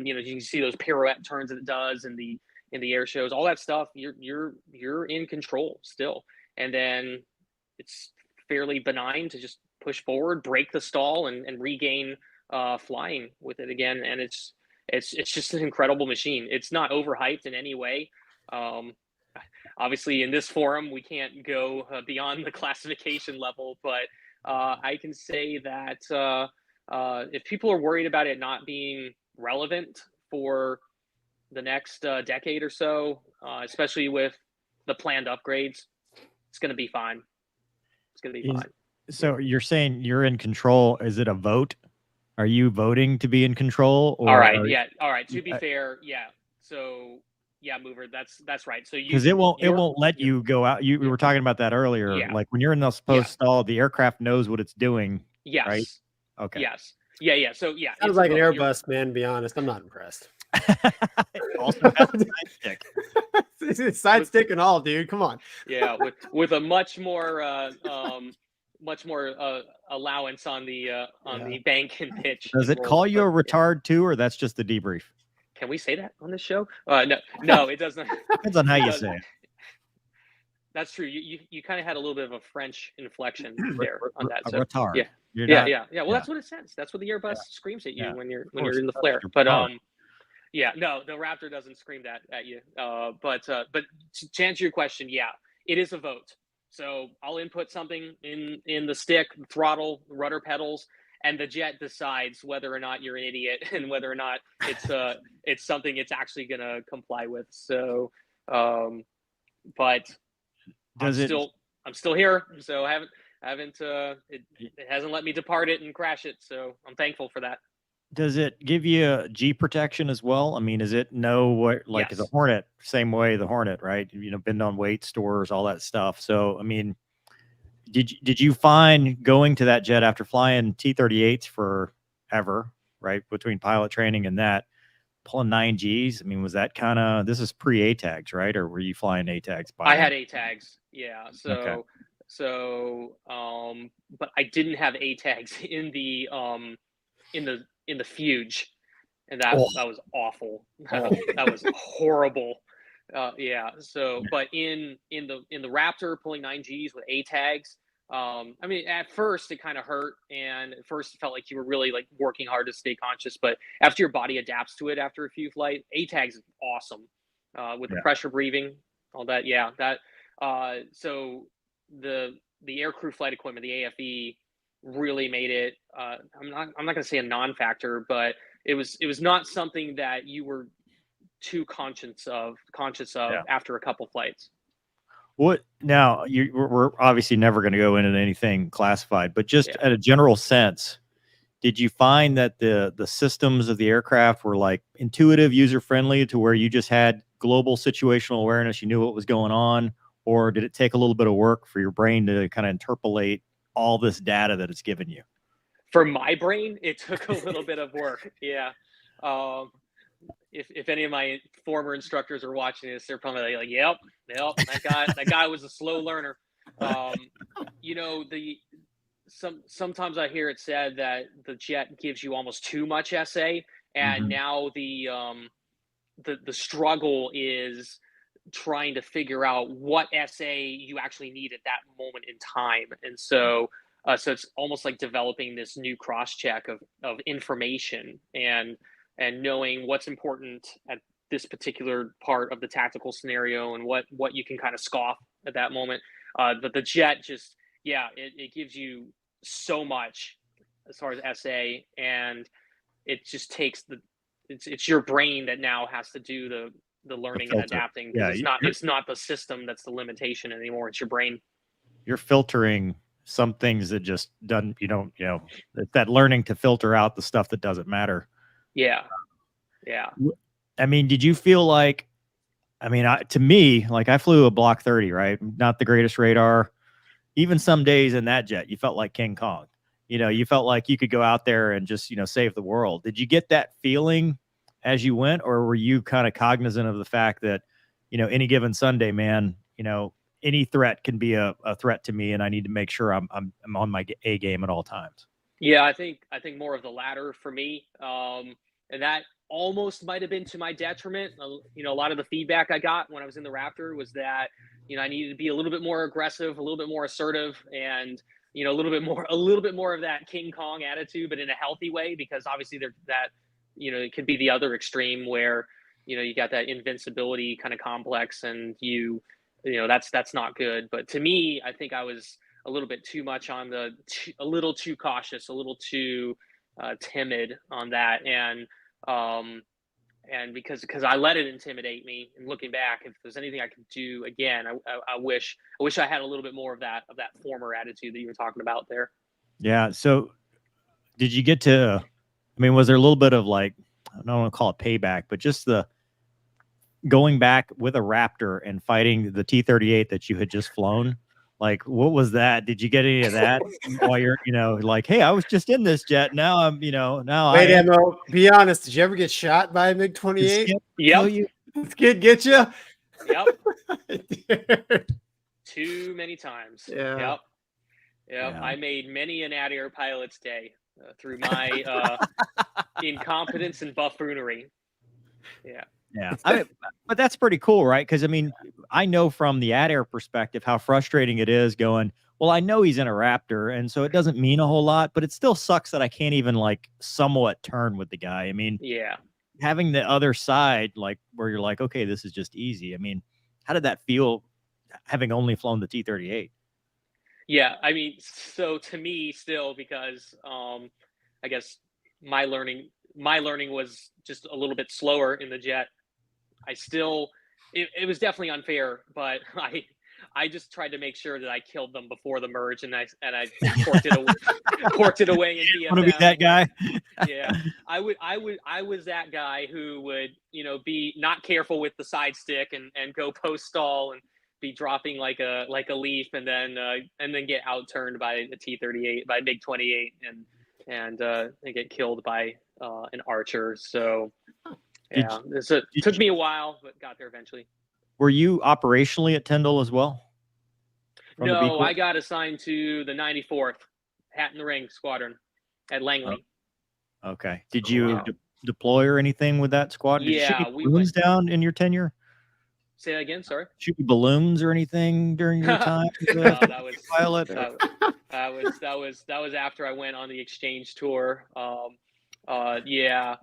Speaker 2: you can see those pirouette turns that it does in the air shows, all that stuff. You're in control still, and then it's fairly benign to just push forward, break the stall, and regain flying with it again. And it's just an incredible machine. It's not overhyped in any way. Obviously, in this forum, we can't go beyond the classification level, but I can say that if people are worried about it not being relevant for the next decade or so, especially with the planned upgrades, it's going to be fine. It's going to be fine.
Speaker 1: So you're saying you're in control. Is it a vote? Are you voting to be in control? Or
Speaker 2: all right. Yeah. All right. To be fair. Yeah. So yeah, Mover, that's right. So
Speaker 1: because it won't let you go out. We were talking about that earlier.
Speaker 2: Yeah.
Speaker 1: Like when you're in the post stall, the aircraft knows what it's doing.
Speaker 2: Yes.
Speaker 1: Right. Okay.
Speaker 2: Yes. Yeah. Yeah. So yeah.
Speaker 3: Sounds like an Airbus, man. To be honest, I'm not impressed.
Speaker 1: Also has a side stick.
Speaker 3: It's side stick and all, dude. Come on.
Speaker 2: Yeah, with a much more allowance on the bank and pitch.
Speaker 1: Does it call you a retard too, or that's just the debrief?
Speaker 2: Can we say that on this show? No, it doesn't.
Speaker 1: Depends on how you say it.
Speaker 2: That's true. You kind of had a little bit of a French inflection there on that. So,
Speaker 1: retard.
Speaker 2: Yeah. Yeah. Well, that's what it says. That's what the Airbus screams at you when you're in the flare. But yeah, no, the Raptor doesn't scream that at you. But to answer your question, yeah, it is a vote. So I'll input something in the stick, throttle, rudder pedals, and the jet decides whether or not you're an idiot and whether or not it's something it's actually going to comply with. So, but I'm still here. So I haven't it hasn't let me depart it and crash it. So I'm thankful for that.
Speaker 1: Does it give you G protection as well? I mean, is it know what, like, as a
Speaker 2: Yes.
Speaker 1: Hornet, same way the Hornet, right? Been on weight stores, all that stuff. So, I mean, did you find going to that jet after flying T-38s forever, right? Between pilot training and that, pulling 9Gs, I mean, was that kind of, this is pre-ATAGs, right? Or were you flying ATAGs by
Speaker 2: I
Speaker 1: then?
Speaker 2: had ATAGs. Yeah.
Speaker 1: Okay.
Speaker 2: But I didn't have ATAGs in the fuge, and that was awful. That was horrible. Yeah. So, but in the Raptor pulling 9Gs with ATAGs, I mean, at first it kind of hurt, and at first it felt like you were really like working hard to stay conscious. But after your body adapts to it after a few flights, ATAGs is awesome with the
Speaker 1: Yeah.
Speaker 2: pressure breathing, all that. Yeah, that. So the aircrew flight equipment, the AFE, really made it. I'm not going to say a non-factor, but it was not something that you were too conscious of
Speaker 1: Yeah.
Speaker 2: after a couple flights.
Speaker 1: What now? We're obviously never going to go into anything classified, but just at a general sense, did you find that the systems of the aircraft were like intuitive, user friendly, to where you just had global situational awareness, you knew what was going on, or did it take a little bit of work for your brain to kind of interpolate all this data that it's given you?
Speaker 2: For my brain, it took a little bit of work. Yeah. If any of my former instructors are watching this, they're probably like, "Yep, that guy was a slow learner." Sometimes I hear it said that the jet gives you almost too much SA, and now the struggle is trying to figure out what SA you actually need at that moment in time, and so it's almost like developing this new cross check of information and knowing what's important at this particular part of the tactical scenario and what you can kind of scoff at that moment. But the jet just, it gives you so much as far as SA, and it just takes it's your brain that now has to do the learning and
Speaker 1: filter.
Speaker 2: adapting, because
Speaker 1: Yeah,
Speaker 2: it's not the system that's the limitation anymore. It's your brain.
Speaker 1: you're filtering some things that just doesn't, that learning to filter out the stuff that doesn't matter.
Speaker 2: Yeah.
Speaker 1: I mean, did you feel like, to me, like, I flew a Block 30, right? Not the greatest radar. Even some days in that jet, you felt like King Kong. You felt like you could go out there and just, save the world. Did you get that feeling as you went, or were you kind of cognizant of the fact that, any given Sunday, man, any threat can be a threat to me, and I need to make sure I'm on my A game at all times?
Speaker 2: Yeah, I think more of the latter for me, and that almost might have been to my detriment. A lot of the feedback I got when I was in the Raptor was that I needed to be a little bit more aggressive, a little bit more assertive, and a little bit more of that King Kong attitude, but in a healthy way, because obviously it could be the other extreme where you got that invincibility kind of complex, and that's not good. But to me, I think I was a little bit too much on a little too cautious, a little too timid on that, and because I let it intimidate me. And looking back, if there's anything I could do again, I wish I had a little bit more of that former attitude that you were talking about there.
Speaker 1: Yeah. So did you get to, was there a little bit of, like, I don't want to call it payback, but just the going back with a Raptor and fighting the T-38 that you had just flown? Like, what was that? Did you get any of that while you're, like, hey, I was just in this jet. Now I'm, now
Speaker 3: Wait,
Speaker 1: I am.
Speaker 3: Emo, be honest. Did you ever get shot by a MiG-28?
Speaker 2: Yep.
Speaker 3: This kid get you?
Speaker 2: Yep. Too many times.
Speaker 3: Yeah.
Speaker 2: Yep. I made many an ad air pilot's day through my incompetence and buffoonery. Yeah.
Speaker 1: Yeah. But that's pretty cool, right? Because I know from the ad air perspective how frustrating it is going, well, I know he's in a Raptor, and so it doesn't mean a whole lot, but it still sucks that I can't even, like, somewhat turn with the guy. Having the other side, like, where you're like, okay, this is just easy. How did that feel, having only flown the T-38?
Speaker 2: Yeah, so to me still, because I guess my learning was just a little bit slower in the jet. It was definitely unfair, but I just tried to make sure that I killed them before the merge, and I porked it away in DFM.
Speaker 1: Want to be that guy?
Speaker 2: Yeah, I was that guy who would, be not careful with the side stick and go post stall and be dropping like a leaf, and then get outturned by the T-38, by MiG 28, and get killed by an Archer. So yeah, it took me a while, but got there eventually.
Speaker 1: Were you operationally at Tyndall as well?
Speaker 2: No, I got assigned to the 94th Hat in the Ring Squadron at Langley.
Speaker 1: Okay. Did you deploy or anything with that squad? Did you shoot any balloons down in your tenure?
Speaker 2: Say that again. Sorry.
Speaker 1: Shoot balloons or anything during your time?
Speaker 2: That was
Speaker 1: pilot.
Speaker 2: That was after I went on the exchange tour. Yeah.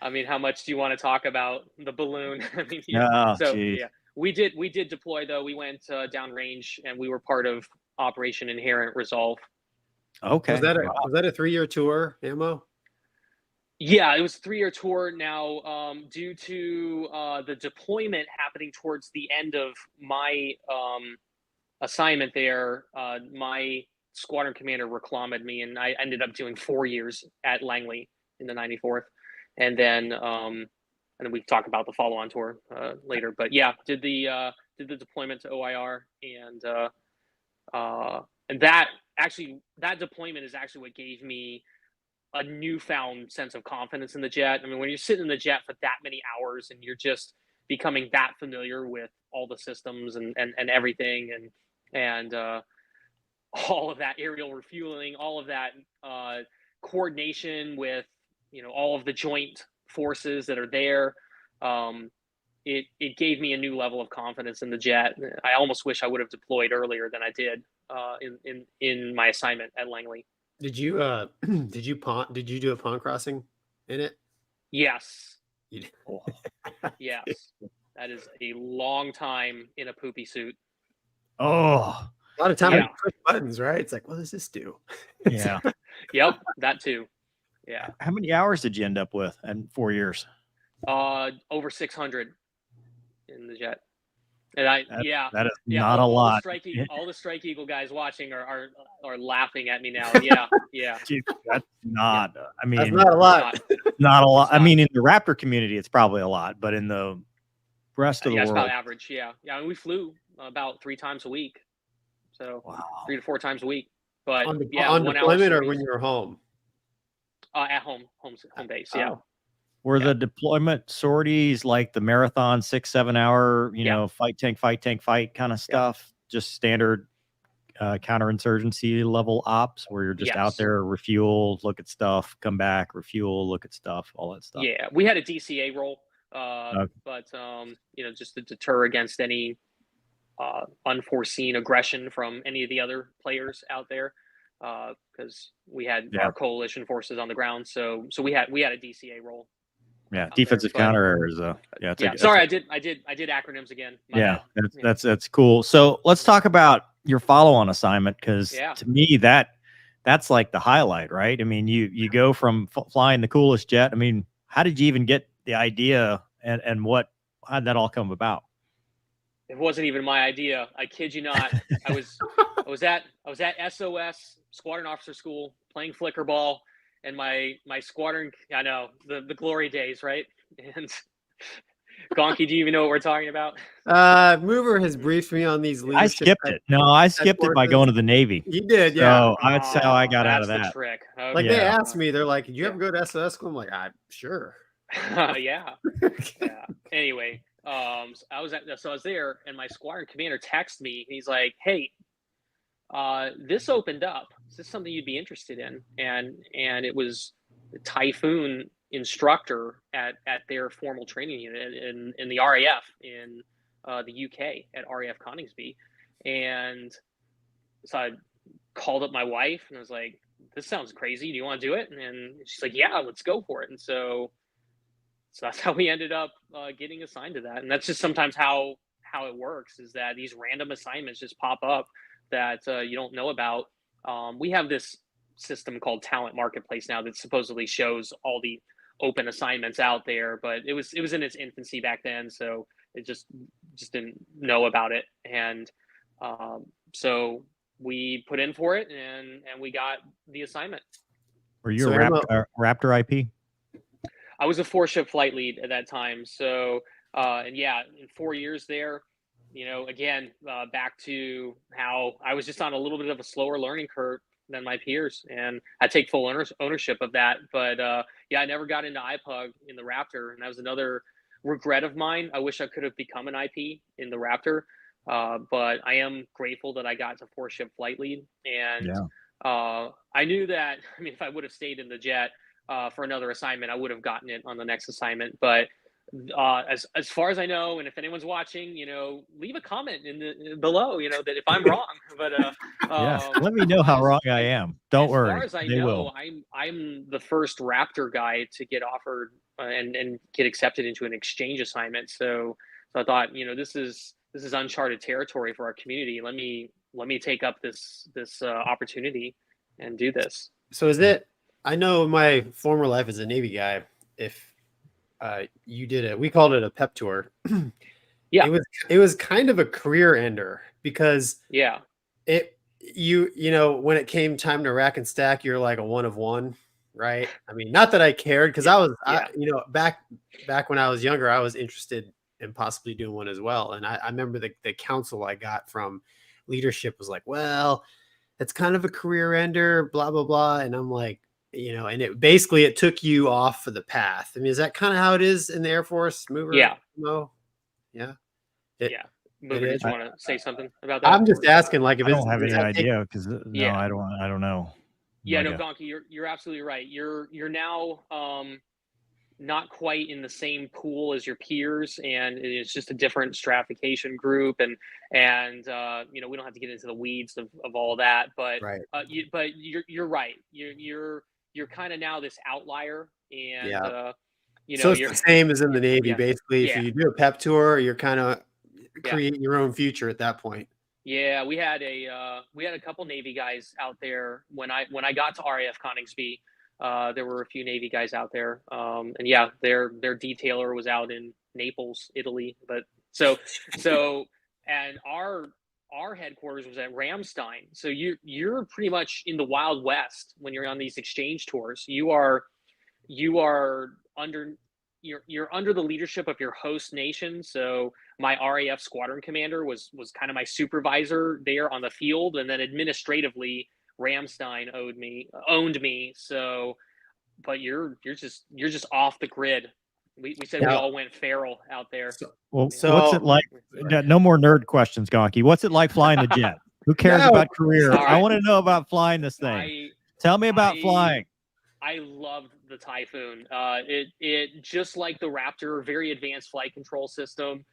Speaker 2: I mean, how much do you want to talk about the balloon? I mean, we did deploy though. We went downrange, and we were part of Operation Inherent Resolve.
Speaker 1: Okay.
Speaker 3: Was that a 3-year tour, Ammo?
Speaker 2: Yeah, it was a 3-year tour. Now, due to the deployment happening towards the end of my assignment there, my squadron commander reclaimed me, and I ended up doing 4 years at Langley in the 94th, and then we talk about the follow-on tour later. But yeah, did the deployment to OIR, and that deployment is actually what gave me a newfound sense of confidence in the jet. I mean, when you're sitting in the jet for that many hours and you're just becoming that familiar with all the systems and everything, and all of that aerial refueling, all of that coordination with, all of the joint forces that are there, it gave me a new level of confidence in the jet. I almost wish I would have deployed earlier than I did in my assignment at Langley.
Speaker 3: Did you do a pond crossing in it?
Speaker 2: Yes.
Speaker 3: You did.
Speaker 2: Yes. That is a long time in a poopy suit.
Speaker 1: Oh,
Speaker 3: a lot of time to push buttons, right? It's like, what does this do?
Speaker 1: Yeah.
Speaker 2: Yep, that too. Yeah.
Speaker 1: How many hours did you end up with in 4 years?
Speaker 2: Over 600 in the jet. And
Speaker 1: that is not a lot.
Speaker 2: All the Strike Eagle guys watching are laughing at me now. Yeah.
Speaker 1: Dude, that's not. I mean,
Speaker 3: that's not a lot.
Speaker 1: Not a lot. I mean, in the Raptor community, it's probably a lot, but in the rest of the world,
Speaker 2: it's about average. Yeah. I mean, we flew about 3 times a week, so 3 to 4 times a week. But
Speaker 3: on
Speaker 2: 1
Speaker 3: deployment
Speaker 2: hour
Speaker 3: or when you were home?
Speaker 2: At home base. Yeah.
Speaker 1: Were the deployment sorties like the marathon 6-7 hour, fight tank kind of stuff, just standard counterinsurgency level ops where you're just out there, refuel, look at stuff, come back, refuel, look at stuff, all that stuff?
Speaker 2: Yeah, we had a DCA role, but just to deter against any unforeseen aggression from any of the other players out there, because we had our coalition forces on the ground, so we had a DCA role.
Speaker 1: Yeah, defensive counter errors.
Speaker 2: Sorry, I did acronyms again.
Speaker 1: That's cool. So let's talk about your follow-on assignment, because to me that's like the highlight, right? I mean, you go from flying the coolest jet. I mean, how did you even get the idea, and how did that all come about?
Speaker 2: It wasn't even my idea. I kid you not. I was at SOS Squadron Officer School playing flicker ball. And my squadron, I know, the glory days, right? And Gonky, do you even know what we're talking about?
Speaker 3: Mover has briefed me on these leadership.
Speaker 1: I skipped it. No, I skipped it by going to the Navy.
Speaker 3: You did, yeah.
Speaker 1: So that's how I got out of that.
Speaker 2: The trick. Okay.
Speaker 3: Like they asked me, they're like, "Did you ever go to SOS school?" I'm like, "I'm sure."
Speaker 2: Yeah. Anyway, I was there, and my squadron commander texted me. He's like, "Hey, this opened up. Is this something you'd be interested in?" And it was the Typhoon instructor at their formal training unit in the RAF in the UK at RAF Coningsby. And so I called up my wife and I was like, "This sounds crazy. Do you want to do it?" And she's like, "Yeah, let's go for it." And so that's how we ended up getting assigned to that. And that's just sometimes how it works, is that these random assignments just pop up that you don't know about. We have this system called Talent Marketplace now that supposedly shows all the open assignments out there, but it was in its infancy back then, so it just didn't know about it. And So we put in for it, and we got the assignment.
Speaker 1: Were you
Speaker 3: So
Speaker 1: a Raptor IP?
Speaker 2: I was a 4-ship flight lead at that time. So, and yeah, in 4 years there, again, back to how I was just on a little bit of a slower learning curve than my peers, and I take full ownership of that. But yeah, I never got into IPUG in the Raptor, and that was another regret of mine. I wish I could have become an IP in the Raptor, but I am grateful that I got to 4-ship flight lead, and I knew that. I mean, if I would have stayed in the jet for another assignment, I would have gotten it on the next assignment. But as far as I know, and if anyone's watching, leave a comment below, that if I'm wrong. But
Speaker 1: let me know how wrong I am. Don't worry.
Speaker 2: As far as I know, I'm the first Raptor guy to get offered and get accepted into an exchange assignment. So I thought, this is uncharted territory for our community. Let me take up this opportunity and do this.
Speaker 3: So is it? I know in my former life as a Navy guy, if you did it, we called it a pep tour.
Speaker 2: Yeah,
Speaker 3: it was kind of a career ender because when it came time to rack and stack, you're like a one of one, right? I mean, not that I cared because back when I was younger, I was interested in possibly doing one as well. And I remember the counsel I got from leadership was like, well, it's kind of a career ender, blah, blah, blah. And I'm like, and it took you off of the path. I mean, is that kind of how it is in the Air Force? Mover?
Speaker 2: Yeah.
Speaker 3: No. Yeah.
Speaker 2: Mover, did you want to say something about that?
Speaker 3: I'm just asking, like, if
Speaker 1: I don't have any idea because I don't know.
Speaker 2: Yeah, no, Gonky, you're absolutely right. You're now not quite in the same pool as your peers, and it's just a different stratification group, and we don't have to get into the weeds of all that, but
Speaker 3: right.
Speaker 2: You're right. You're kind of now this outlier, and
Speaker 3: so it's the same as in the Navy, basically. If you do a pep tour, you're kind of creating your own future at that point.
Speaker 2: Yeah, we had a couple Navy guys out there when I got to RAF Coningsby. There were a few Navy guys out there, and their detailer was out in Naples, Italy. But so and our headquarters was at Ramstein. So you're pretty much in the Wild West when you're on these exchange tours. You're under the leadership of your host nation. So my RAF squadron commander was kind of my supervisor there on the field, and then administratively Ramstein owned me. So, but you're just off the grid. We said we all went feral out there.
Speaker 1: What's it like? No more nerd questions, Gonky. What's it like flying the jet? Who cares about career? Right. I want to know about flying this thing. Tell me about flying.
Speaker 2: I loved the Typhoon. It just like the Raptor, very advanced flight control system.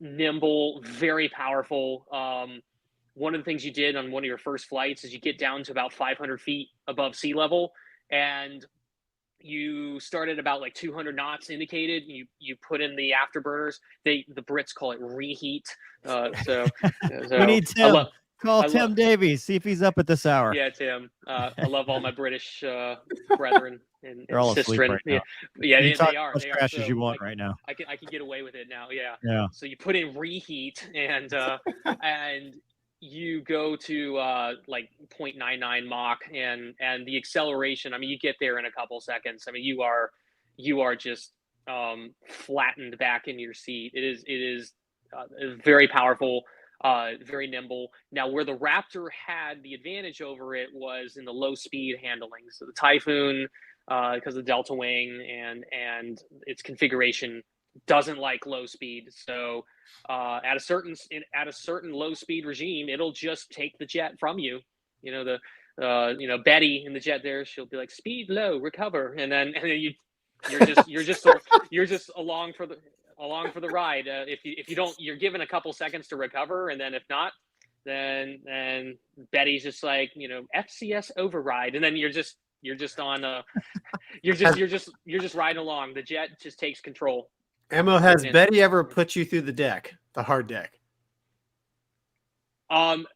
Speaker 2: Nimble, very powerful. One of the things you did on one of your first flights is you get down to about 500 feet above sea level, and you start at about like 200 knots indicated. You put in the afterburners. The Brits call it reheat. So
Speaker 1: we need Tim. Call Tim Davies. See if he's up at this hour.
Speaker 2: Yeah, Tim. I love all my British brethren and
Speaker 1: they're all
Speaker 2: sistren.
Speaker 1: Right now.
Speaker 2: Yeah,
Speaker 1: they
Speaker 2: are.
Speaker 1: As trash as you want right now.
Speaker 2: I can get away with it now.
Speaker 1: Yeah.
Speaker 2: So you put in reheat and you go to like 0.99 Mach and the acceleration. I mean, you get there in a couple seconds. I mean, you are just flattened back in your seat. It is very powerful. Very nimble. Now, where the Raptor had the advantage over it was in the low speed handling. So the Typhoon, because of the delta wing and its configuration, doesn't like low speed. So at a certain low speed regime, it'll just take the jet from you. Betty in the jet there, she'll be like, speed low, recover, and then you're just along for the ride. If you don't, you're given a couple seconds to recover, and then if not, then Betty's just like, FCS override, and then you're just on you're just riding along. The jet just takes control.
Speaker 3: Emma, has Betty ever put you through the hard deck?
Speaker 2: Well,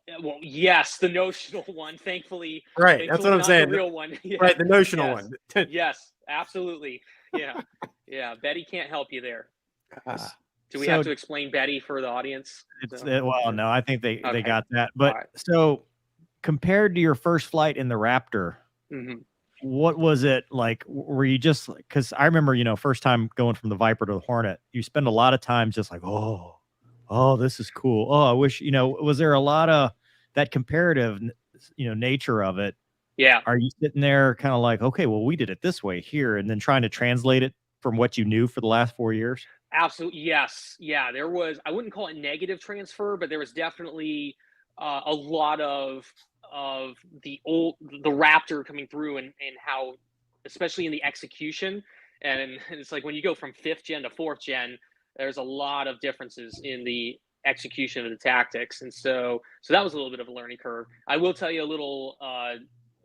Speaker 2: yes, the notional one. Thankfully,
Speaker 3: right. That's what I'm saying.
Speaker 2: The real one, yeah.
Speaker 3: Right? The notional one.
Speaker 2: Yes, absolutely. Yeah. Betty can't help you there. Do we
Speaker 1: So
Speaker 2: have to explain Betty for the audience?
Speaker 1: it's
Speaker 2: So,
Speaker 1: well, no, I think they
Speaker 2: Okay.
Speaker 1: got that. But
Speaker 2: Alright.
Speaker 1: so compared to your first flight in the Raptor,
Speaker 2: Mhm.
Speaker 1: what was it like? Were you just like, because I remember, first time going from the Viper to the Hornet, you spend a lot of time just like, oh, this is cool. Oh, I wish, was there a lot of that comparative, nature of it?
Speaker 2: Yeah.
Speaker 1: Are you sitting there kind of like, okay, well, we did it this way here, and then trying to translate it from what you knew for the last 4 years?
Speaker 2: Absolutely, yes. Yeah, there was, I wouldn't call it negative transfer, but there was definitely a lot of the Raptor coming through, and how, especially in the execution, and it's like when you go from 5th gen to 4th gen, there's a lot of differences in the execution of the tactics, and so that was a little bit of a learning curve. I will tell you a little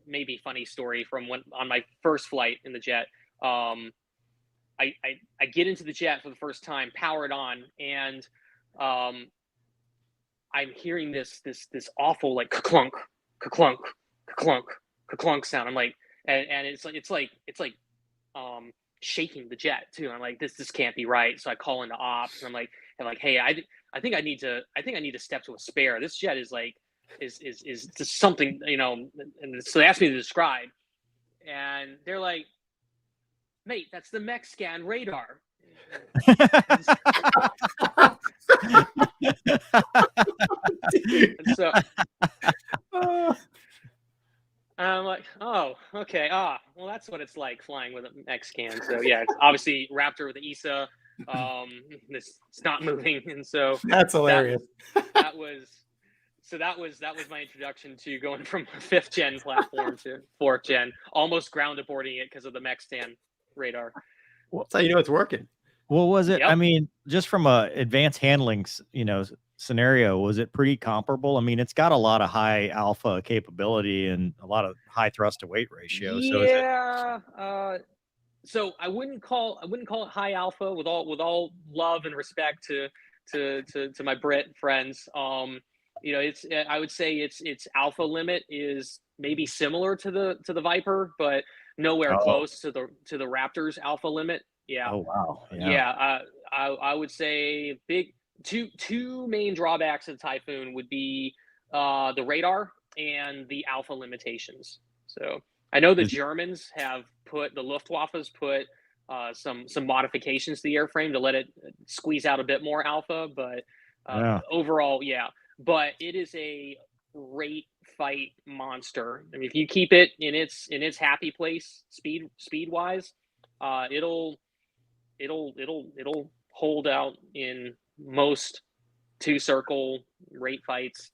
Speaker 2: maybe funny story from when on my first flight in the jet. I get into the jet for the first time, power it on, and I'm hearing this awful like clunk, clunk, clunk, clunk sound. I'm like, and it's like shaking the jet too. I'm like, this can't be right. So I call into ops, and I'm like, hey, I think I need to step to a spare. This jet is like is just something, and so they asked me to describe, and they're like, mate, that's the mech scan radar. And so I'm like, oh, okay. Well, that's what it's like flying with a mech scan. So yeah, it's obviously Raptor with the ESA. It's not moving, and so
Speaker 3: That's hilarious.
Speaker 2: That was my introduction to going from a 5th gen platform to 4th gen, almost ground aborting it because of the mech scan radar.
Speaker 3: That's how you know it's working.
Speaker 1: What was it?
Speaker 2: Yep.
Speaker 1: I mean, just from a advanced handling, scenario, was it pretty comparable? I mean, it's got a lot of high alpha capability and a lot of high thrust to weight ratio.
Speaker 2: Yeah. So I wouldn't call it high alpha, with all love and respect to my Brit friends. It's, I would say its alpha limit is maybe similar to the Viper, but nowhere close to the Raptor's alpha limit. Yeah.
Speaker 1: Oh wow.
Speaker 2: Yeah. I would say big two main drawbacks of Typhoon would be the radar and the alpha limitations. So I know the Germans have the Luftwaffe's put some modifications to the airframe to let it squeeze out a bit more alpha, but overall, yeah. But it is a rate fight monster. I mean, if you keep it in its happy place, speed wise, it'll hold out in most 2-circle rate fights.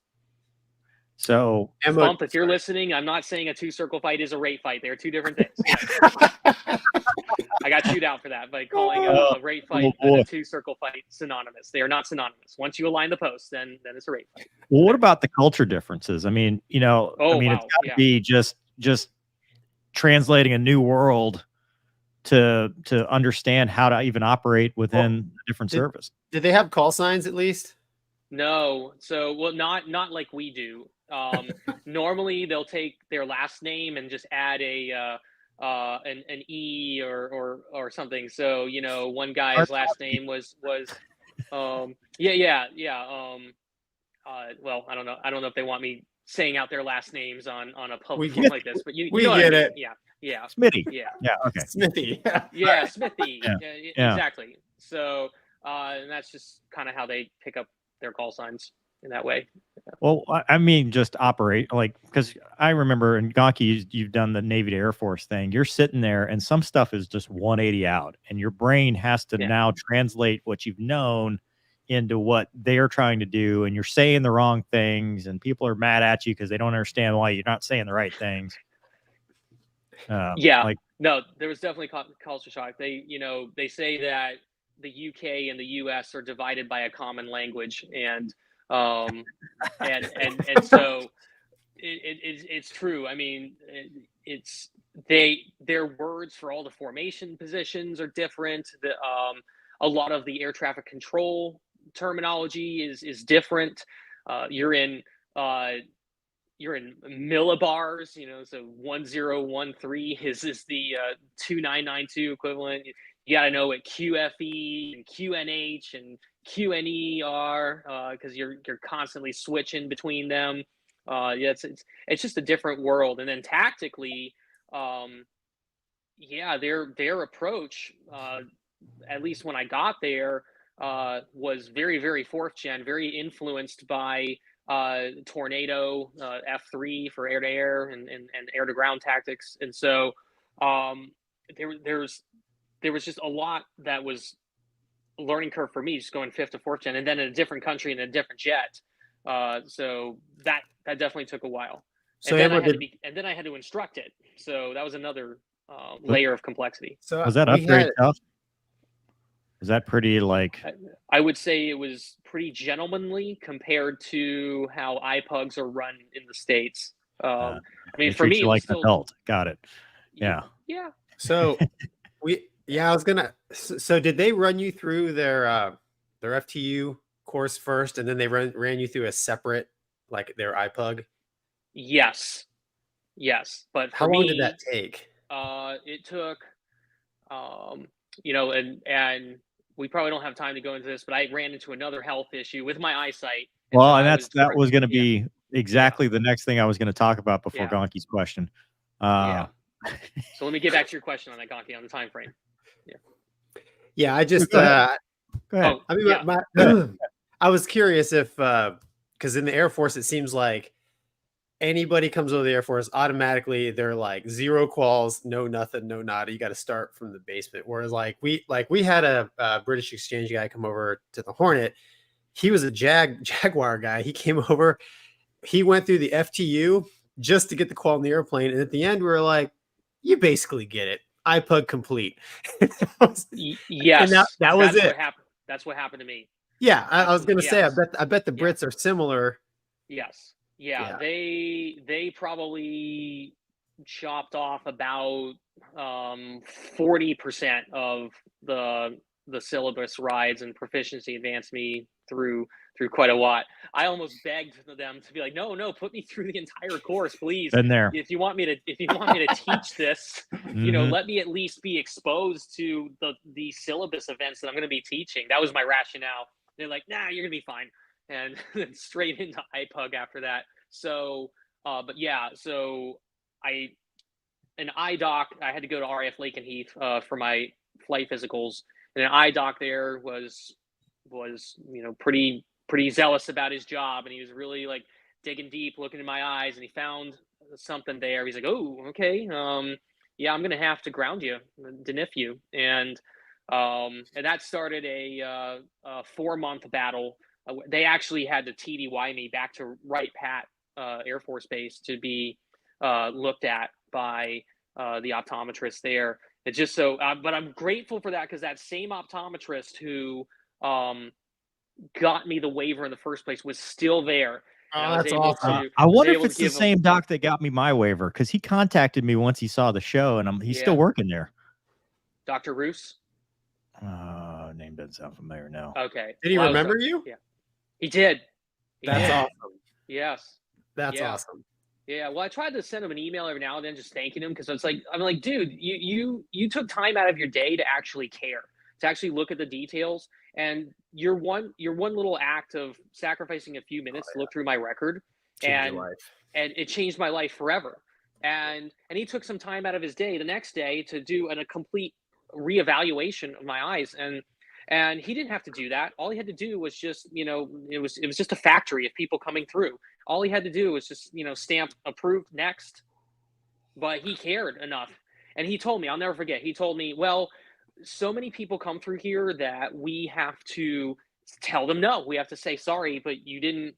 Speaker 1: So
Speaker 2: Bump, if you're listening, I'm not saying a 2-circle fight is a rate fight. They're two different things. I got chewed out for that by calling a rate fight and a 2-circle fight synonymous. They are not synonymous. Once you align the posts, then it's a rate fight.
Speaker 1: Well, what about the culture differences? I mean, it's got to be just translating a new world to understand how to even operate within a different service.
Speaker 3: Did they have call signs at least?
Speaker 2: No. So, well, not like we do. Normally they'll take their last name and just add an E or something. So, one guy's last name was well, I don't know if they want me saying out their last names on a public forum like this, but you know
Speaker 3: get
Speaker 2: what I mean.
Speaker 3: it.
Speaker 2: Yeah.
Speaker 1: Smitty.
Speaker 2: Yeah.
Speaker 1: Okay.
Speaker 3: Smithy.
Speaker 2: Yeah, Smithy.
Speaker 1: Yeah.
Speaker 2: Exactly. So, and that's just kind of how they pick up their call signs in that way.
Speaker 1: Well, I mean, just operate because I remember in Gonky, you've done the Navy to Air Force thing. You're sitting there and some stuff is just 180 out, and your brain has to now translate what you've known into what they're trying to do. And you're saying the wrong things, and people are mad at you because they don't understand why you're not saying the right things.
Speaker 2: No, there was definitely culture shock. They say that the UK and the US are divided by a common language, and so it's true. I mean, their words for all the formation positions are different. A lot of the air traffic control terminology is different. You're in millibars, so 1013 is the 2992 equivalent. You got to know what QFE and QNH and QNER, because you're constantly switching between them. Yeah, it's just a different world. And then tactically, yeah, their approach, at least when I got there, was very, very fourth gen, very influenced by Tornado, F3 for air to air and air to ground tactics. And so there was just a lot that was a learning curve for me, just going fifth to fourth gen, and then in a different country and a different jet. So that definitely took a while.
Speaker 3: So
Speaker 2: and then I had to instruct it. So that was another layer of complexity.
Speaker 3: So
Speaker 1: Was that upgrade tough? Is that pretty like?
Speaker 2: I would say it was pretty gentlemanly compared to how iPugs are run in the States. I mean, for me, it was
Speaker 1: like
Speaker 2: still
Speaker 1: an adult. Got it. Yeah.
Speaker 2: Yeah.
Speaker 3: So I was gonna. So did they run you through their FTU course first, and then they ran you through a separate, like their iPug?
Speaker 2: Yes. But
Speaker 3: how long did that take?
Speaker 2: It took, you know, and we probably don't have time to go into this, but I ran into another health issue with my eyesight.
Speaker 1: Well, and that was going to be exactly the next thing I was going to talk about before Gonky's question.
Speaker 2: So let me get back to your question on that, Gonky, on the time frame.
Speaker 3: Yeah, I just
Speaker 1: go ahead.
Speaker 3: I mean, I was curious if because in the Air Force it seems like anybody comes over the Air Force automatically they're like 0 quals, no nothing, no nada. You got to start from the basement. Whereas we had a British exchange guy come over to the Hornet. He was a Jaguar guy. He came over. He went through the FTU just to get the qual in the airplane, and at the end we were like, "You basically get it. iPug complete."
Speaker 2: Yes,
Speaker 3: and that was it.
Speaker 2: That's what happened to me.
Speaker 3: Yeah, I was gonna say. I bet the Brits are similar.
Speaker 2: Yes. Yeah. They probably chopped off about 40% of the syllabus rides, and proficiency advanced me through quite a lot. I almost begged them to be like, no, put me through the entire course, please.
Speaker 1: Been there.
Speaker 2: If you want me to teach this, you know, let me at least be exposed to the syllabus events that I'm going to be teaching. That was my rationale. They're like, nah, you're gonna be fine, and then straight into iPug after that. So, but yeah, so an iDoc, I had to go to RAF Lakenheath for my flight physicals, and an iDoc there was you know pretty zealous about his job, and he was really like digging deep, looking in my eyes, and he found something there. He's like, oh, okay, yeah, I'm gonna have to ground you, denif you, and that started a 4-month battle. They actually had to TDY me back to Wright Pat Air Force Base to be looked at by the optometrist there. It's just so, but I'm grateful for that, because that same optometrist who got me the waiver in the first place was still there.
Speaker 3: Oh, that's awesome.
Speaker 1: I wonder if it's the same doc that got me my waiver, because he contacted me once he saw the show, and he's still working there.
Speaker 2: Dr. Roos?
Speaker 1: Name doesn't sound familiar now.
Speaker 2: Okay.
Speaker 3: Did he remember you?
Speaker 2: Yeah. He did.
Speaker 3: That's awesome.
Speaker 2: Yes.
Speaker 3: That's awesome.
Speaker 2: Yeah. Well, I tried to send him an email every now and then just thanking him, because I'm like, dude, you took time out of your day to actually care, to actually look at the details, and your one little act of sacrificing a few minutes to look through my record and it changed my life forever. And he took some time out of his day the next day to do a complete reevaluation of my eyes, and he didn't have to do that. All he had to do was just, you know, it was just a factory of people coming through. All he had to do was just, you know, stamp approved next. But he cared enough, and he told me, I'll never forget, he told me, well, so many people come through here that we have to tell them no. We have to say, sorry, but you didn't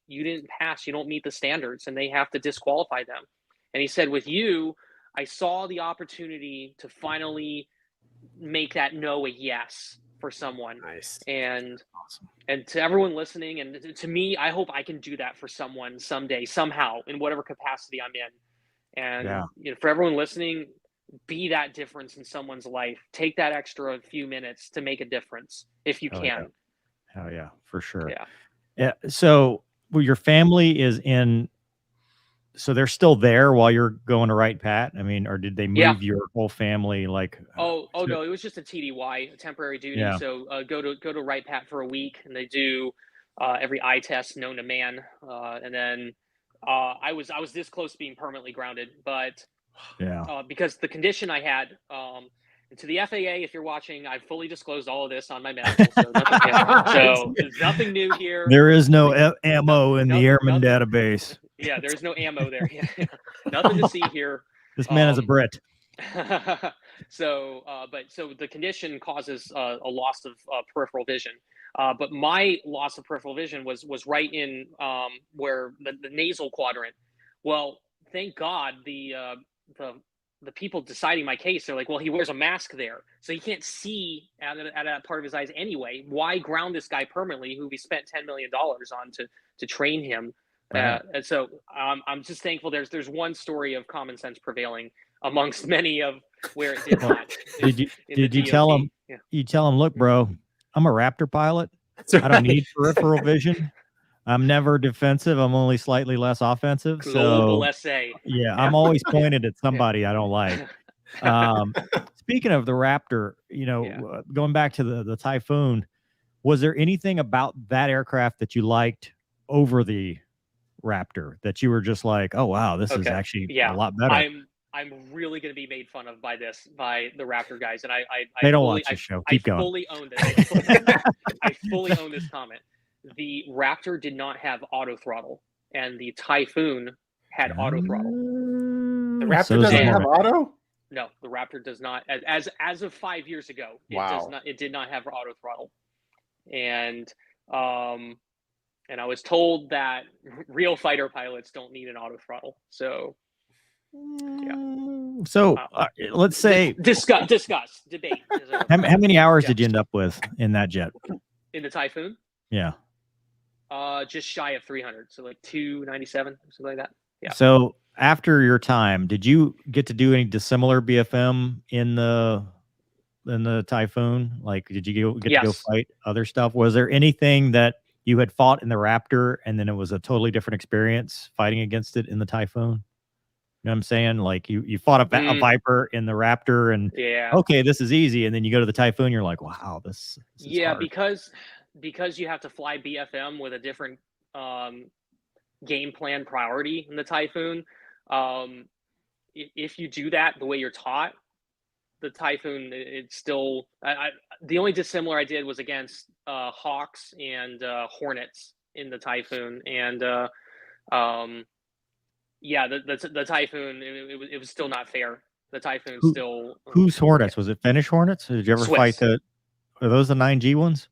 Speaker 2: pass, you don't meet the standards, and they have to disqualify them. And he said, with you, I saw the opportunity to finally make that no a yes for someone.
Speaker 3: Nice.
Speaker 2: And to everyone listening, and to me, I hope I can do that for someone someday, somehow, in whatever capacity I'm in. And you know, for everyone listening, be that difference in someone's life. Take that extra few minutes to make a difference if you can.
Speaker 1: Hell yeah, for sure.
Speaker 2: Yeah.
Speaker 1: Yeah. So your family is in so they're still there while you're going to Wright Pat? I mean, or did they move
Speaker 2: Yeah.
Speaker 1: your whole family? Like,
Speaker 2: Oh no, it was just a TDY, a temporary duty.
Speaker 1: Yeah.
Speaker 2: So go to Wright Pat for a week, and they do every eye test known to man, and then I was this close to being permanently grounded, but
Speaker 1: yeah.
Speaker 2: because the condition I had, and to the FAA, if you're watching, I've fully disclosed all of this on my medical, so there's nothing new here.
Speaker 1: There is no ammo in the airman
Speaker 2: nothing.
Speaker 1: database.
Speaker 2: Yeah, there's no ammo there. Nothing to see here.
Speaker 1: This man is a Brit.
Speaker 2: So the condition causes a loss of peripheral vision. But my loss of peripheral vision was right in where the nasal quadrant. Well, thank God the people deciding my case, they're like, well, he wears a mask there, so he can't see at that part of his eyes anyway. Why ground this guy permanently, who we spent $10 million on to train him?
Speaker 1: Right.
Speaker 2: And so I'm just thankful there's one story of common sense prevailing amongst many of where it did not.
Speaker 1: Did you tell him?
Speaker 2: Yeah.
Speaker 1: You tell him, look, bro, I'm a Raptor pilot. I don't need peripheral vision. I'm never defensive. I'm only slightly less offensive.
Speaker 2: Global
Speaker 1: So
Speaker 2: essay.
Speaker 1: yeah, I'm always pointed at somebody I don't like. Speaking of the Raptor, going back to the Typhoon, was there anything about that aircraft that you liked over the Raptor that you were just like, oh wow, this is actually a lot better?
Speaker 2: I'm really going to be made fun of by the Raptor guys, and
Speaker 1: they don't watch the show. Keep going.
Speaker 2: Fully own this. I fully own this comment. The Raptor did not have auto throttle, and the Typhoon had auto throttle.
Speaker 3: The Raptor doesn't have auto?
Speaker 2: No, the Raptor does not. As of 5 years ago, it did not have auto throttle, and I was told that real fighter pilots don't need an auto throttle. So, yeah.
Speaker 1: So let's say
Speaker 2: discuss debate.
Speaker 1: How many hours did you end up with in that jet?
Speaker 2: In the Typhoon?
Speaker 1: Yeah.
Speaker 2: Just shy of 300, so like 297, something like that. Yeah.
Speaker 1: So after your time, did you get to do any dissimilar BFM in the Typhoon? Like, did you get to go fight other stuff? Was there anything that you had fought in the Raptor and then it was a totally different experience fighting against it in the Typhoon? You know what I'm saying? Like you fought a Viper in the Raptor and okay, this is easy. And then you go to the Typhoon, you're like, wow, this is hard.
Speaker 2: because you have to fly BFM with a different game plan priority in the Typhoon. If you do that the way you're taught, the Typhoon, it's still the only dissimilar I did was against Hawks and Hornets in the Typhoon, and the Typhoon, it was still not fair. The Typhoon still.
Speaker 1: Whose Hornets? Was it Finnish Hornets? Did you ever fight are those the 9G ones?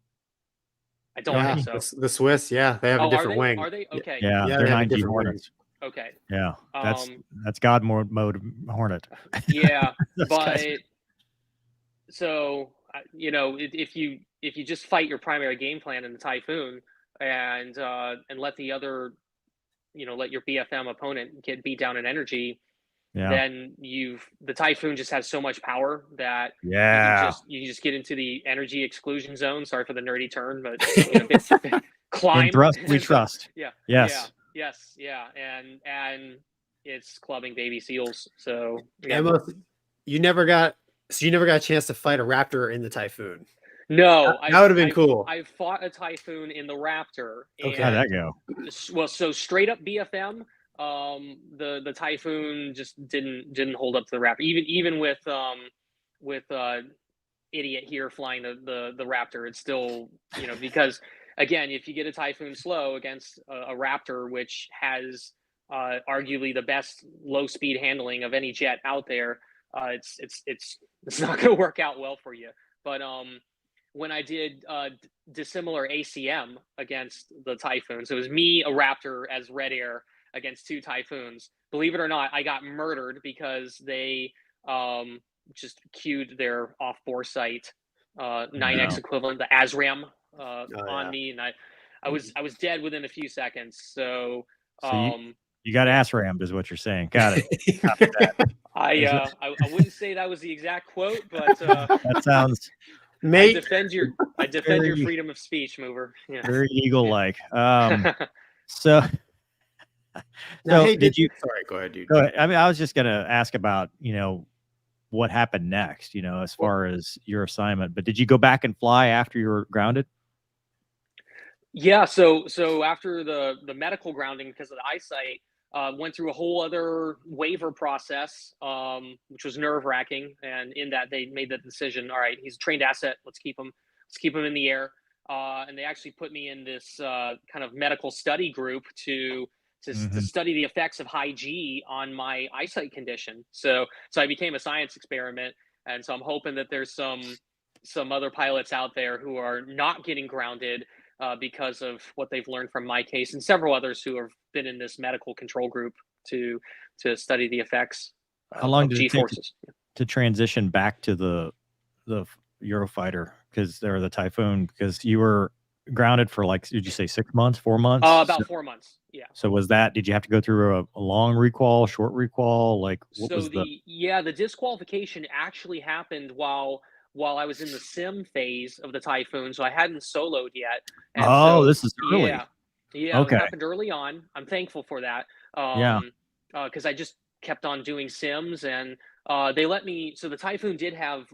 Speaker 2: I don't think so.
Speaker 3: The Swiss, they have a different wing.
Speaker 2: Are they? Okay.
Speaker 1: Yeah, they're 9G Hornets.
Speaker 2: Okay.
Speaker 1: Yeah, that's God mode Hornet.
Speaker 2: Yeah, but so if you just fight your primary game plan in the Typhoon and let the other, let your BFM opponent get beat down in energy, then the Typhoon just has so much power that you just get into the energy exclusion zone. Sorry for the nerdy turn, but climb.
Speaker 1: In thrust, we trust.
Speaker 2: Yeah.
Speaker 1: Yes.
Speaker 2: Yes. Yeah. And it's clubbing baby seals. So
Speaker 3: you never got a chance to fight a Raptor in the Typhoon.
Speaker 2: No,
Speaker 3: that would have been cool.
Speaker 2: I fought a Typhoon in the Raptor.
Speaker 1: Okay, how'd that go?
Speaker 2: Well, so straight up BFM. The Typhoon just didn't hold up to the Raptor, even with idiot here flying the Raptor. It's still, because again, if you get a Typhoon slow against a Raptor, which has arguably the best low speed handling of any jet out there, it's not going to work out well for you. But when I did Dissimilar ACM against the Typhoon, so it was me, a Raptor as Red Air against two Typhoons. Believe it or not, I got murdered because they just queued their off-bore sight 9X equivalent, the ASRAM, on me, and I was dead within a few seconds. So
Speaker 1: you got ass rammed, is what you're saying. Got it.
Speaker 2: I wouldn't say that was the exact quote, but
Speaker 1: that sounds.
Speaker 2: Mate, I defend your freedom of speech, mover. Yeah.
Speaker 1: Very eagle-like.
Speaker 3: Now,
Speaker 1: So
Speaker 3: hey,
Speaker 1: did you
Speaker 3: Sorry, go ahead, dude.
Speaker 1: go ahead? I mean, I was just gonna ask about, what happened next, as far as your assignment. But did you go back and fly after you were grounded?
Speaker 2: Yeah, so after the medical grounding because of the eyesight, went through a whole other waiver process, which was nerve wracking. And in that, they made the decision. All right, he's a trained asset. Let's keep him. Let's keep him in the air. And they actually put me in this kind of medical study group to study the effects of high G on my eyesight condition. So I became a science experiment, and so I'm hoping that there's some other pilots out there who are not getting grounded because of what they've learned from my case and several others who have been in this medical control group to study the effects
Speaker 1: How long
Speaker 2: of
Speaker 1: did
Speaker 2: G
Speaker 1: it take
Speaker 2: forces.
Speaker 1: to transition back to the Eurofighter or the Typhoon? Because you were grounded for did you say 6 months, 4 months?
Speaker 2: About 4 months. Yeah.
Speaker 1: So did you have to go through a long requal, short requal? What was
Speaker 2: the disqualification actually happened while I was in the sim phase of the Typhoon, so I hadn't soloed yet. And
Speaker 1: this is early.
Speaker 2: Yeah,
Speaker 1: Okay.
Speaker 2: it happened early on. I'm thankful for that.
Speaker 1: Yeah.
Speaker 2: Because I just kept on doing sims, and they let me. So the Typhoon did have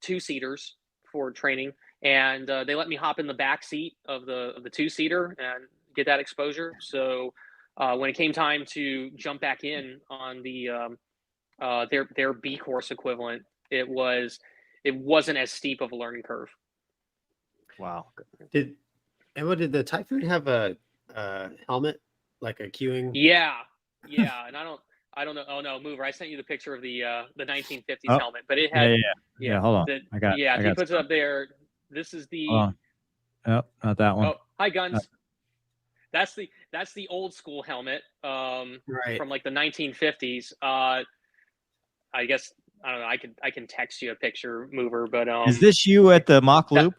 Speaker 2: 2-seaters for training, and they let me hop in the back seat of the 2-seater and get that exposure. So when it came time to jump back in on the their B course equivalent, it wasn't as steep of a learning curve.
Speaker 1: Wow.
Speaker 3: Did the Typhoon have a helmet, like a queuing?
Speaker 2: Yeah, and I don't know. Oh no, Mover! I sent you the picture of the 1950s helmet, but it had
Speaker 1: yeah. Hold on,
Speaker 2: if he puts it up there, this is the.
Speaker 1: Oh, not that one.
Speaker 2: Oh, hi Guns. That's the old school helmet
Speaker 3: Right.
Speaker 2: from like the 1950s. I guess I don't know. I can text you a picture, Mover, but
Speaker 1: is this you at the mock loop?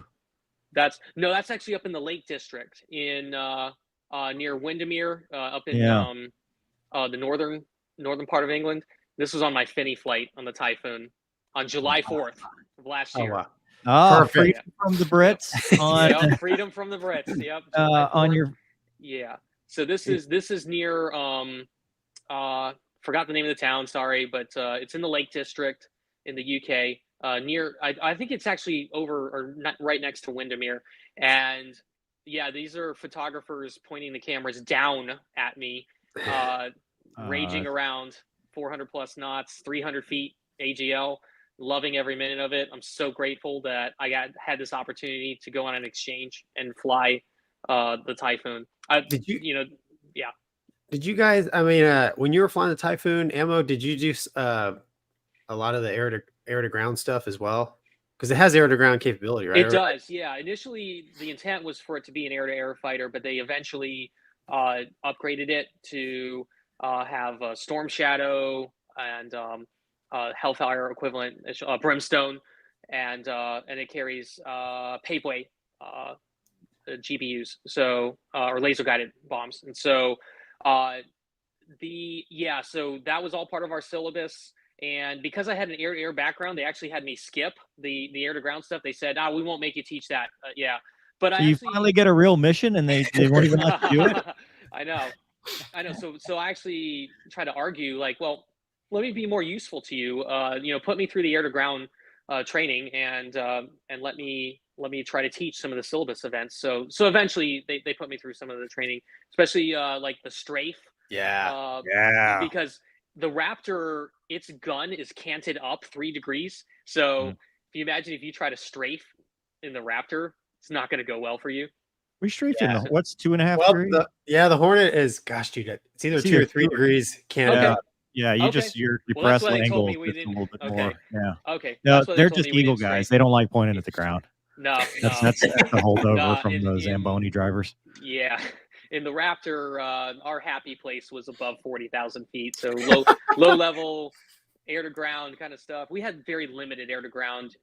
Speaker 2: That's actually up in the Lake District in near Windermere, up in the northern part of England. This was on my Finney flight on the Typhoon on July 4th of last year.
Speaker 3: Oh, wow.
Speaker 1: Oh,
Speaker 3: Perfect.
Speaker 1: freedom from the Brits.
Speaker 2: Yep, freedom from the Brits. Yep.
Speaker 1: On your.
Speaker 2: Yeah. So this is near forgot the name of the town. Sorry, but it's in the Lake District in the UK. Near I think it's actually over or not right next to Windermere. And yeah, these are photographers pointing the cameras down at me, raging around 400 plus knots, 300 feet AGL. Loving every minute of it. I'm so grateful that I had this opportunity to go on an exchange and fly the Typhoon.
Speaker 3: Did you?
Speaker 2: Yeah.
Speaker 3: Did you guys? I mean, when you were flying the Typhoon, Ammo, did you do a lot of the air to ground stuff as well? Because it has air to ground capability, right?
Speaker 2: It does. Yeah. Initially, the intent was for it to be an air to air fighter, but they eventually upgraded it to have a Storm Shadow and Hellfire equivalent, Brimstone, and it carries Paveway GBUs, so or laser guided bombs, and so so that was all part of our syllabus. And because I had an air-to-air background, they actually had me skip the air-to-ground stuff. They said, we won't make you teach that. But
Speaker 1: so you finally get a real mission, and they won't even let you do it.
Speaker 2: I know. So I actually try to argue, like, well, let me be more useful to you. Put me through the air-to-ground training, and let me try to teach some of the syllabus events. So eventually they put me through some of the training, especially like the strafe.
Speaker 3: Yeah.
Speaker 2: Because the Raptor, its gun is canted up 3 degrees. So if you imagine if you try to strafe in the Raptor, it's not going to go well for you.
Speaker 1: We strafing what's 2.5 degrees?
Speaker 3: The Hornet is, gosh, dude, it's either 2 or 3 degrees canted up.
Speaker 1: Yeah, your press angle is just a little bit more. Yeah.
Speaker 2: Okay.
Speaker 1: No, they're just Eagle guys. They don't like pointing at the ground.
Speaker 2: No.
Speaker 1: That's the holdover from the Zamboni drivers.
Speaker 2: Yeah. In the Raptor, our happy place was above 40,000 feet. So low level air to ground kind of stuff. We had very limited air to ground,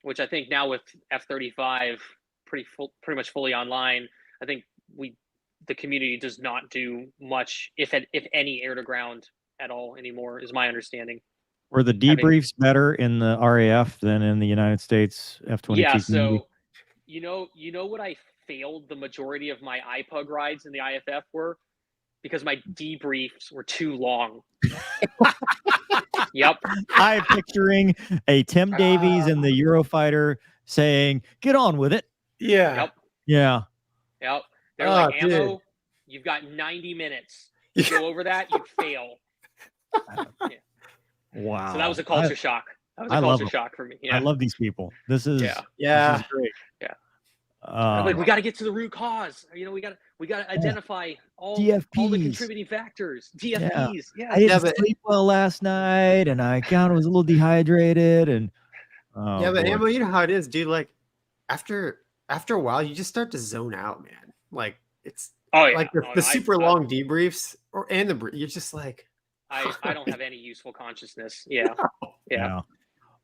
Speaker 2: which I think now with F-35 pretty much fully online, I think the community does not do much, if any, air to ground at all anymore, is my understanding.
Speaker 1: Were the debriefs better in the RAF than in the United States F-22
Speaker 2: Yeah,
Speaker 1: community?
Speaker 2: so you know what I failed the majority of my IPUG rides in the IFF were? because my debriefs were too long. Yep.
Speaker 1: I'm picturing a Tim Davies in the Eurofighter saying, "Get on with it."
Speaker 3: Yeah.
Speaker 2: Yep.
Speaker 1: Yeah.
Speaker 2: Yep. They're
Speaker 3: Oh,
Speaker 2: like,
Speaker 3: dude.
Speaker 2: Ammo, you've got 90 minutes. You go over that, you fail.
Speaker 1: Wow.
Speaker 2: So that was a culture shock. That was
Speaker 1: I
Speaker 2: a
Speaker 1: love
Speaker 2: culture
Speaker 1: it.
Speaker 2: shoch for me.
Speaker 1: I
Speaker 2: Yeah.
Speaker 1: love these people. This is
Speaker 3: Yeah.
Speaker 1: This is great.
Speaker 2: Yeah. I'm like,
Speaker 1: Um,
Speaker 2: we got to get to the root cause. You know, we got to identify all the
Speaker 1: DFPs.
Speaker 2: contributing factors. DFPs. Yeah.
Speaker 1: I didn't
Speaker 3: Yeah, but-
Speaker 1: sleep well last night, and I kind of was a little dehydrated, and
Speaker 3: Yeah, but
Speaker 1: boy.
Speaker 3: Ammo, you know how it is, dude. Like after a while, you just start to zone out, man. Like it's
Speaker 2: Oh yeah.
Speaker 3: like the super long debriefs you're just like,
Speaker 2: I don't have any useful consciousness. Yeah. Yeah.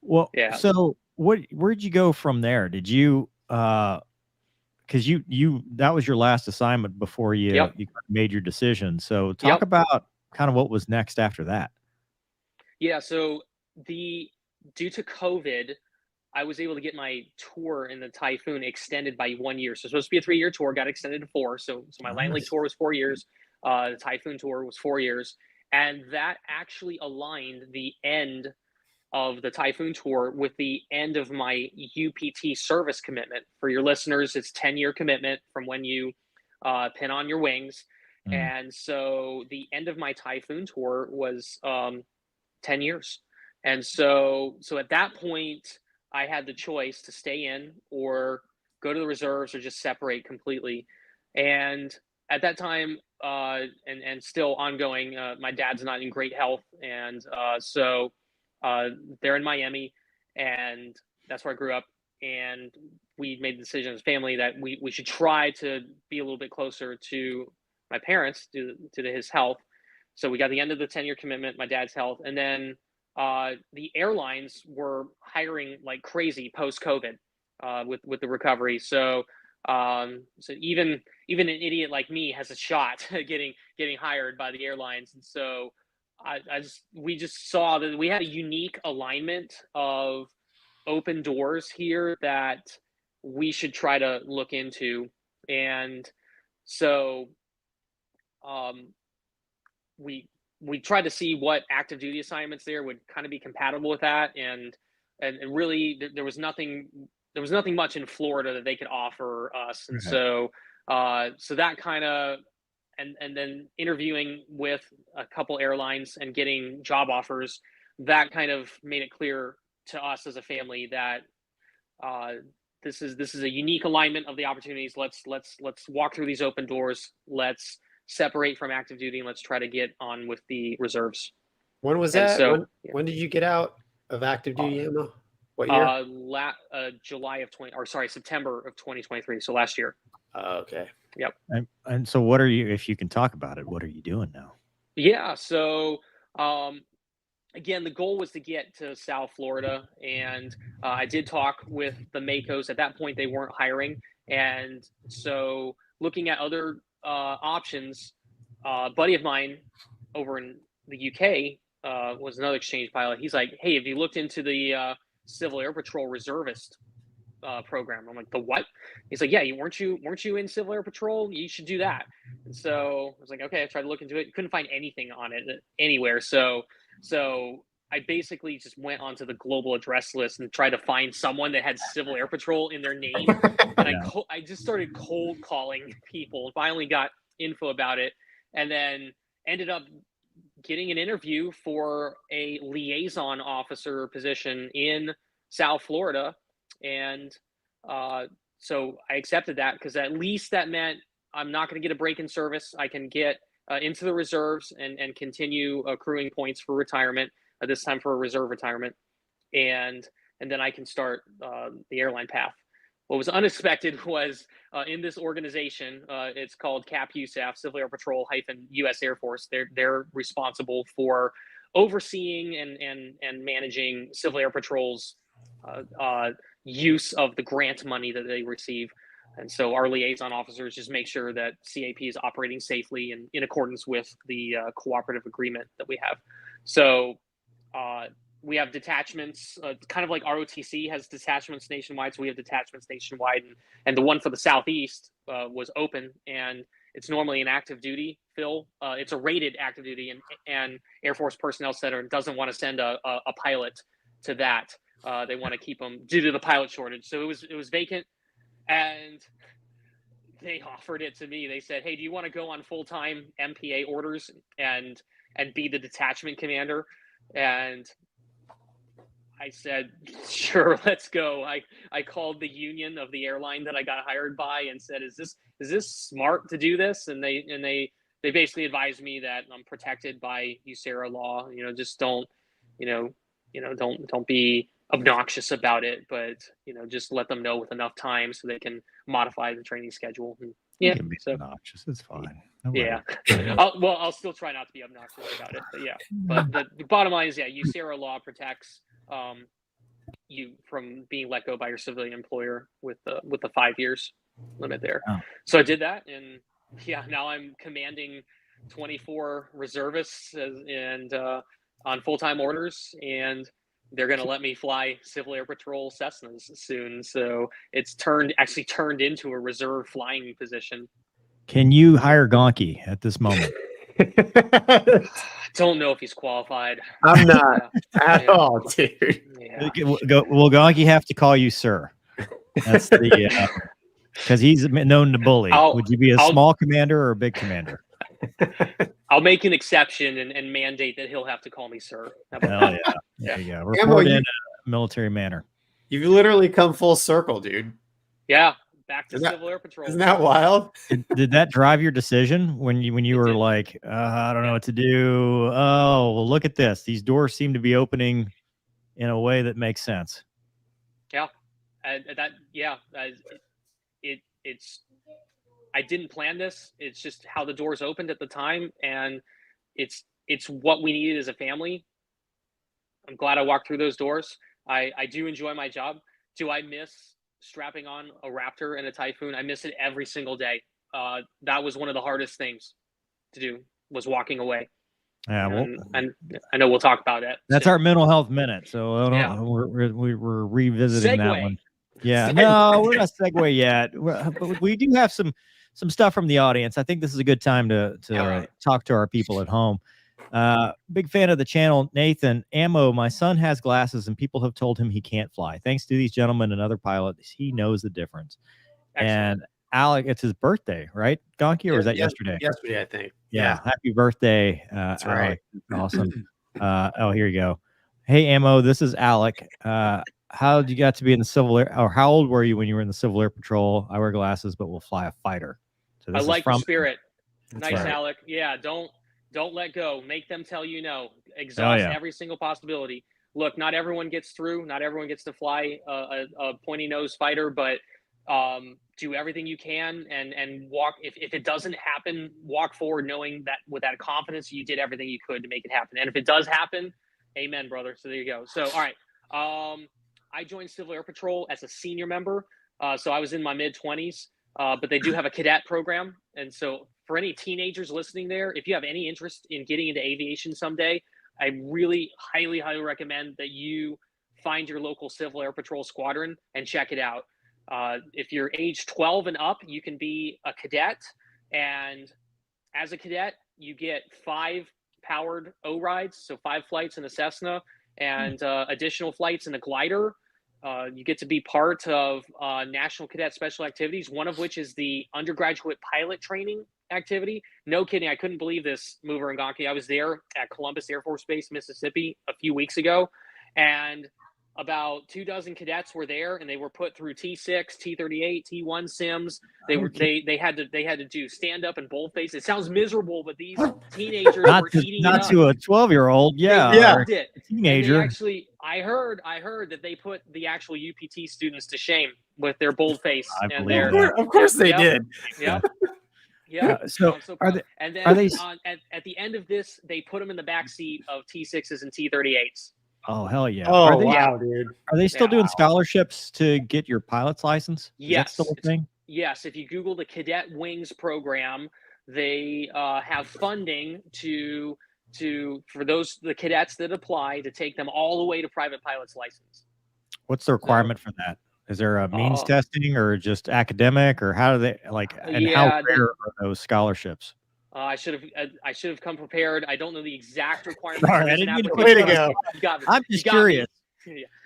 Speaker 1: Well,
Speaker 2: Yeah.
Speaker 1: so where'd you go from there? Did you because you that was your last assignment before you
Speaker 2: Yep.
Speaker 1: you made your decision. So talk about kind of what was next after that.
Speaker 2: Yeah. So due to COVID, I was able to get my tour in the Typhoon extended by 1 year. So it's supposed to be a 3-year tour, got extended to 4. So my Land League
Speaker 1: Nice.
Speaker 2: tour was 4 years. The Typhoon tour was 4 years. And that actually aligned the end of the Typhoon tour with the end of my UPT service commitment. For your listeners, it's 10-year commitment from when you pin on your wings.
Speaker 1: Mm.
Speaker 2: And so the end of my Typhoon tour was 10 years. And so at that point, I had the choice to stay in or go to the reserves or just separate completely. And at that time, and still ongoing, my dad's not in great health. And so they're in Miami, and that's where I grew up. And we made the decision as a family that we should try to be a little bit closer to my parents due to his health. So we got the end of the 10-year commitment, my dad's health, and then the airlines were hiring like crazy post-COVID with the recovery. So even an idiot like me has a shot at getting hired by the airlines. And so we just saw that we had a unique alignment of open doors here that we should try to look into. And so we tried to see what active duty assignments there would kind of be compatible with that. And really there was nothing much in Florida that they could offer us. And so that kind of, and then interviewing with a couple airlines and getting job offers, that kind of made it clear to us as a family that this is a unique alignment of the opportunities. Let's walk through these open doors. Let's separate from active duty and let's try to get on with the reserves.
Speaker 3: When was
Speaker 2: And
Speaker 3: that?
Speaker 2: so,
Speaker 3: when did you get out of active duty, Ammo? What year?
Speaker 2: September of 2023. So last year.
Speaker 3: Okay.
Speaker 2: Yep.
Speaker 1: And so what are you, if you can talk about it, what are you doing now?
Speaker 2: Yeah. So, again, the goal was to get to South Florida, and I did talk with the MACOs. At that point, they weren't hiring. And so looking at other options, a buddy of mine over in the UK was another exchange pilot. He's like, hey, have you looked into the Civil Air Patrol reservist program? I'm like, the what? He's like, yeah, weren't you in Civil Air Patrol? You should do that. And so I was like, okay, I tried to look into it. Couldn't find anything on it anywhere. So I basically just went onto the global address list and tried to find someone that had Civil Air Patrol in their name. And I just started cold calling people. Finally got info about it, and then ended up getting an interview for a liaison officer position in South Florida. And so I accepted that because at least that meant I'm not going to get a break in service. I can get into the reserves and continue accruing points for retirement, this time for a reserve retirement. And then I can start the airline path. What was unexpected was in this organization, it's called CAP-USAF, Civil Air Patrol -US Air Force. They're responsible for overseeing and managing Civil Air Patrol's use of the grant money that they receive. And so our liaison officers just make sure that CAP is operating safely and in accordance with the cooperative agreement that we have. So we have detachments, kind of like ROTC has detachments nationwide. So we have detachments nationwide, and the one for the Southeast was open, and it's normally an active duty fill. It's a rated active duty, and Air Force Personnel Center doesn't want to send a pilot to that. They want to keep them due to the pilot shortage. So it was vacant, and they offered it to me. They said, "Hey, do you want to go on full-time MPA orders and be the detachment commander?" And I said, "Sure, let's go." I called the union of the airline that I got hired by and said, "Is this smart to do this?" And they basically advised me that I'm protected by USERRA law. Just don't be obnoxious about it, but just let them know with enough time so they can modify the training schedule. And,
Speaker 1: You
Speaker 2: yeah,
Speaker 1: can be
Speaker 2: so
Speaker 1: obnoxious. It's fine.
Speaker 2: yeah, I'll still try not to be obnoxious about it, but yeah. But the bottom line is, yeah, USERRA law protects you from being let go by your civilian employer with the 5 years limit there.
Speaker 1: Oh.
Speaker 2: So I did that, and yeah, now I'm commanding 24 reservists and on full-time orders, and they're going to let me fly Civil Air Patrol Cessnas soon. So it's actually turned into a reserve flying position.
Speaker 1: Can you hire Gonky at this moment?
Speaker 2: I don't know if he's qualified.
Speaker 3: I'm not at all, dude.
Speaker 2: Yeah.
Speaker 1: Will Gonky have to call you sir? That's the because he's known to bully. Would you be a small commander or a big commander?
Speaker 2: I'll make an exception and mandate that he'll have to call me sir.
Speaker 1: Hell yeah. There you go. Report
Speaker 3: Ammo,
Speaker 1: in a military manner.
Speaker 3: You've literally come full circle, dude.
Speaker 2: Yeah. Back to Civil Air Patrol.
Speaker 3: Isn't that wild?
Speaker 1: Did that drive your decision when you were like, I don't know what to do? Oh, well, look at this. These doors seem to be opening in a way that makes sense.
Speaker 2: Yeah. It's I didn't plan this. It's just how the doors opened at the time, and it's what we needed as a family. I'm glad I walked through those doors. I do enjoy my job. Do I miss strapping on a Raptor and a Typhoon? I miss it every single day. That was one of the hardest things to do, was walking away.
Speaker 1: Yeah, well,
Speaker 2: and I know we'll talk about that.
Speaker 1: That's our mental health minute. So we're revisiting that one. Yeah, no, we're not segue yet. But we do have some stuff from the audience. I think this is a good time to talk to our people at home. Big fan of the channel, Nathan. Ammo, my son has glasses and people have told him he can't fly. Thanks to these gentlemen and other pilots, he knows the difference. Excellent. And Alec, it's his birthday, right, Gonky, or was that yesterday?
Speaker 3: Yesterday, I think.
Speaker 1: Yeah. Happy birthday.
Speaker 3: That's right.
Speaker 1: Awesome. Oh, here you go. Hey, Ammo, this is Alec. How did you got to be in the Civil Air, or how old were you when you were in the Civil Air Patrol? I wear glasses, but will fly a fighter. So
Speaker 2: I like the spirit.
Speaker 3: That's
Speaker 2: nice,
Speaker 3: right.
Speaker 2: Alec. Yeah, don't let go. Make them tell you no. Exhaust every single possibility. Look, not everyone gets through. Not everyone gets to fly a pointy nose fighter, but do everything you can and walk. If it doesn't happen, walk forward knowing that with that confidence you did everything you could to make it happen. And if it does happen, amen, brother. So there you go. So all right. I joined Civil Air Patrol as a senior member. So I was in my mid-20s, but they do have a cadet program. And so for any teenagers listening there, if you have any interest in getting into aviation someday, I really highly, highly recommend that you find your local Civil Air Patrol squadron and check it out. If you're age 12 and up, you can be a cadet. And as a cadet, you get 5 powered O-rides, so 5 flights in a Cessna and additional flights in a glider. You get to be part of National Cadet Special Activities, one of which is the undergraduate pilot training activity. No kidding. I couldn't believe this, Mover and Gonky. I was there at Columbus Air Force Base, Mississippi, a few weeks ago, and about 24 cadets were there, and they were put through T6, T38, T1 sims. They had to do stand up and boldface. It sounds miserable, but these teenagers were eating it up.
Speaker 1: Not to a 12-year-old,
Speaker 2: They loved it.
Speaker 1: a teenager.
Speaker 2: Actually, I heard that they put the actual UPT students to shame with their boldface and their.
Speaker 3: Of course they did.
Speaker 2: Yeah. Yeah.
Speaker 1: So
Speaker 2: at the end of this, they put them in the back seat of T6s and T38s.
Speaker 1: Oh, hell yeah.
Speaker 3: Oh, wow, dude.
Speaker 1: Are they still doing scholarships to get your pilot's license?
Speaker 2: Yes.
Speaker 1: Is that still a thing?
Speaker 2: Yes. If you Google the Cadet Wings program, they have funding for the cadets that apply to take them all the way to private pilot's license.
Speaker 1: What's the requirement for that? Is there a means testing or just academic, or how do they how rare are those scholarships?
Speaker 2: I should have come prepared. I don't know the exact requirements.
Speaker 1: Sorry,
Speaker 2: of
Speaker 1: I
Speaker 2: this
Speaker 1: didn't mean to
Speaker 2: application.
Speaker 3: Way to go.
Speaker 2: You got me.
Speaker 1: I'm
Speaker 2: You
Speaker 1: just
Speaker 2: got me.
Speaker 1: curious.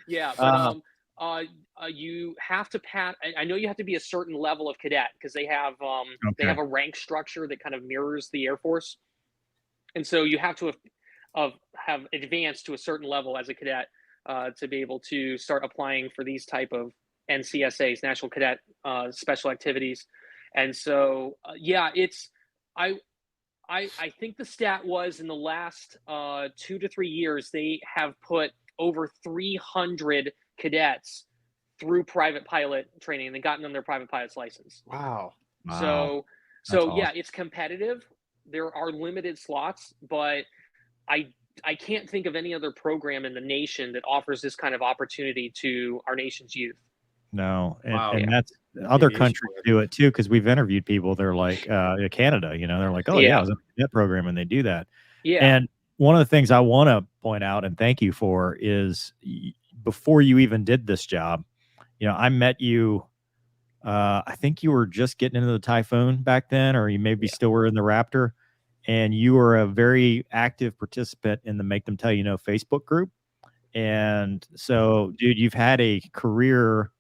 Speaker 2: Yeah, but you have to pass. I know you have to be a certain level of cadet because they have a rank structure that kind of mirrors the Air Force, and so you have to have advanced to a certain level as a cadet to be able to start applying for these type of NCSAs, National Cadet Special Activities, and so it's I think the stat was in the last 2 to 3 years, they have put over 300 cadets through private pilot training and they've gotten them their private pilot's license.
Speaker 3: Wow.
Speaker 2: So
Speaker 1: awesome.
Speaker 2: yeah, it's competitive. There are limited slots, but I can't think of any other program in the nation that offers this kind of opportunity to our nation's youth.
Speaker 1: No, and,
Speaker 3: Wow.
Speaker 1: and that's other
Speaker 3: Aviation
Speaker 1: countries
Speaker 3: board.
Speaker 1: do it too because we've interviewed people. They're like Canada, they're like, oh yeah, I was in the cadet program, and they do that.
Speaker 2: Yeah.
Speaker 1: And one of the things I want to point out and thank you for is before you even did this job, I met you. I think you were just getting into the Typhoon back then, or you maybe still were in the Raptor, and you were a very active participant in the Make Them Tell You No Facebook group. And so, dude, you've had a career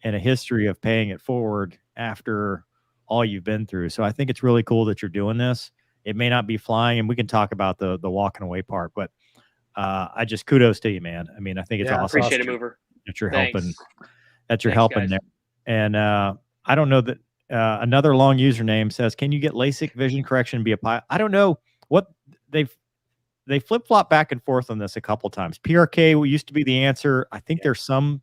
Speaker 1: and a history of paying it forward after all you've been through. So I think it's really cool that you're doing this. It may not be flying, and we can talk about the walking away part, but I just kudos to you, man. I mean, I think it's awesome.
Speaker 2: Appreciate it, Mover.
Speaker 1: That you're
Speaker 2: Thanks.
Speaker 1: helping. That you're
Speaker 2: Thanks,
Speaker 1: helping
Speaker 2: guys.
Speaker 1: there. And I don't know that another long username says, "Can you get LASIK vision correction and be a pilot?" I don't know what they flip flop back and forth on this a couple times. PRK used to be the answer. I think there's some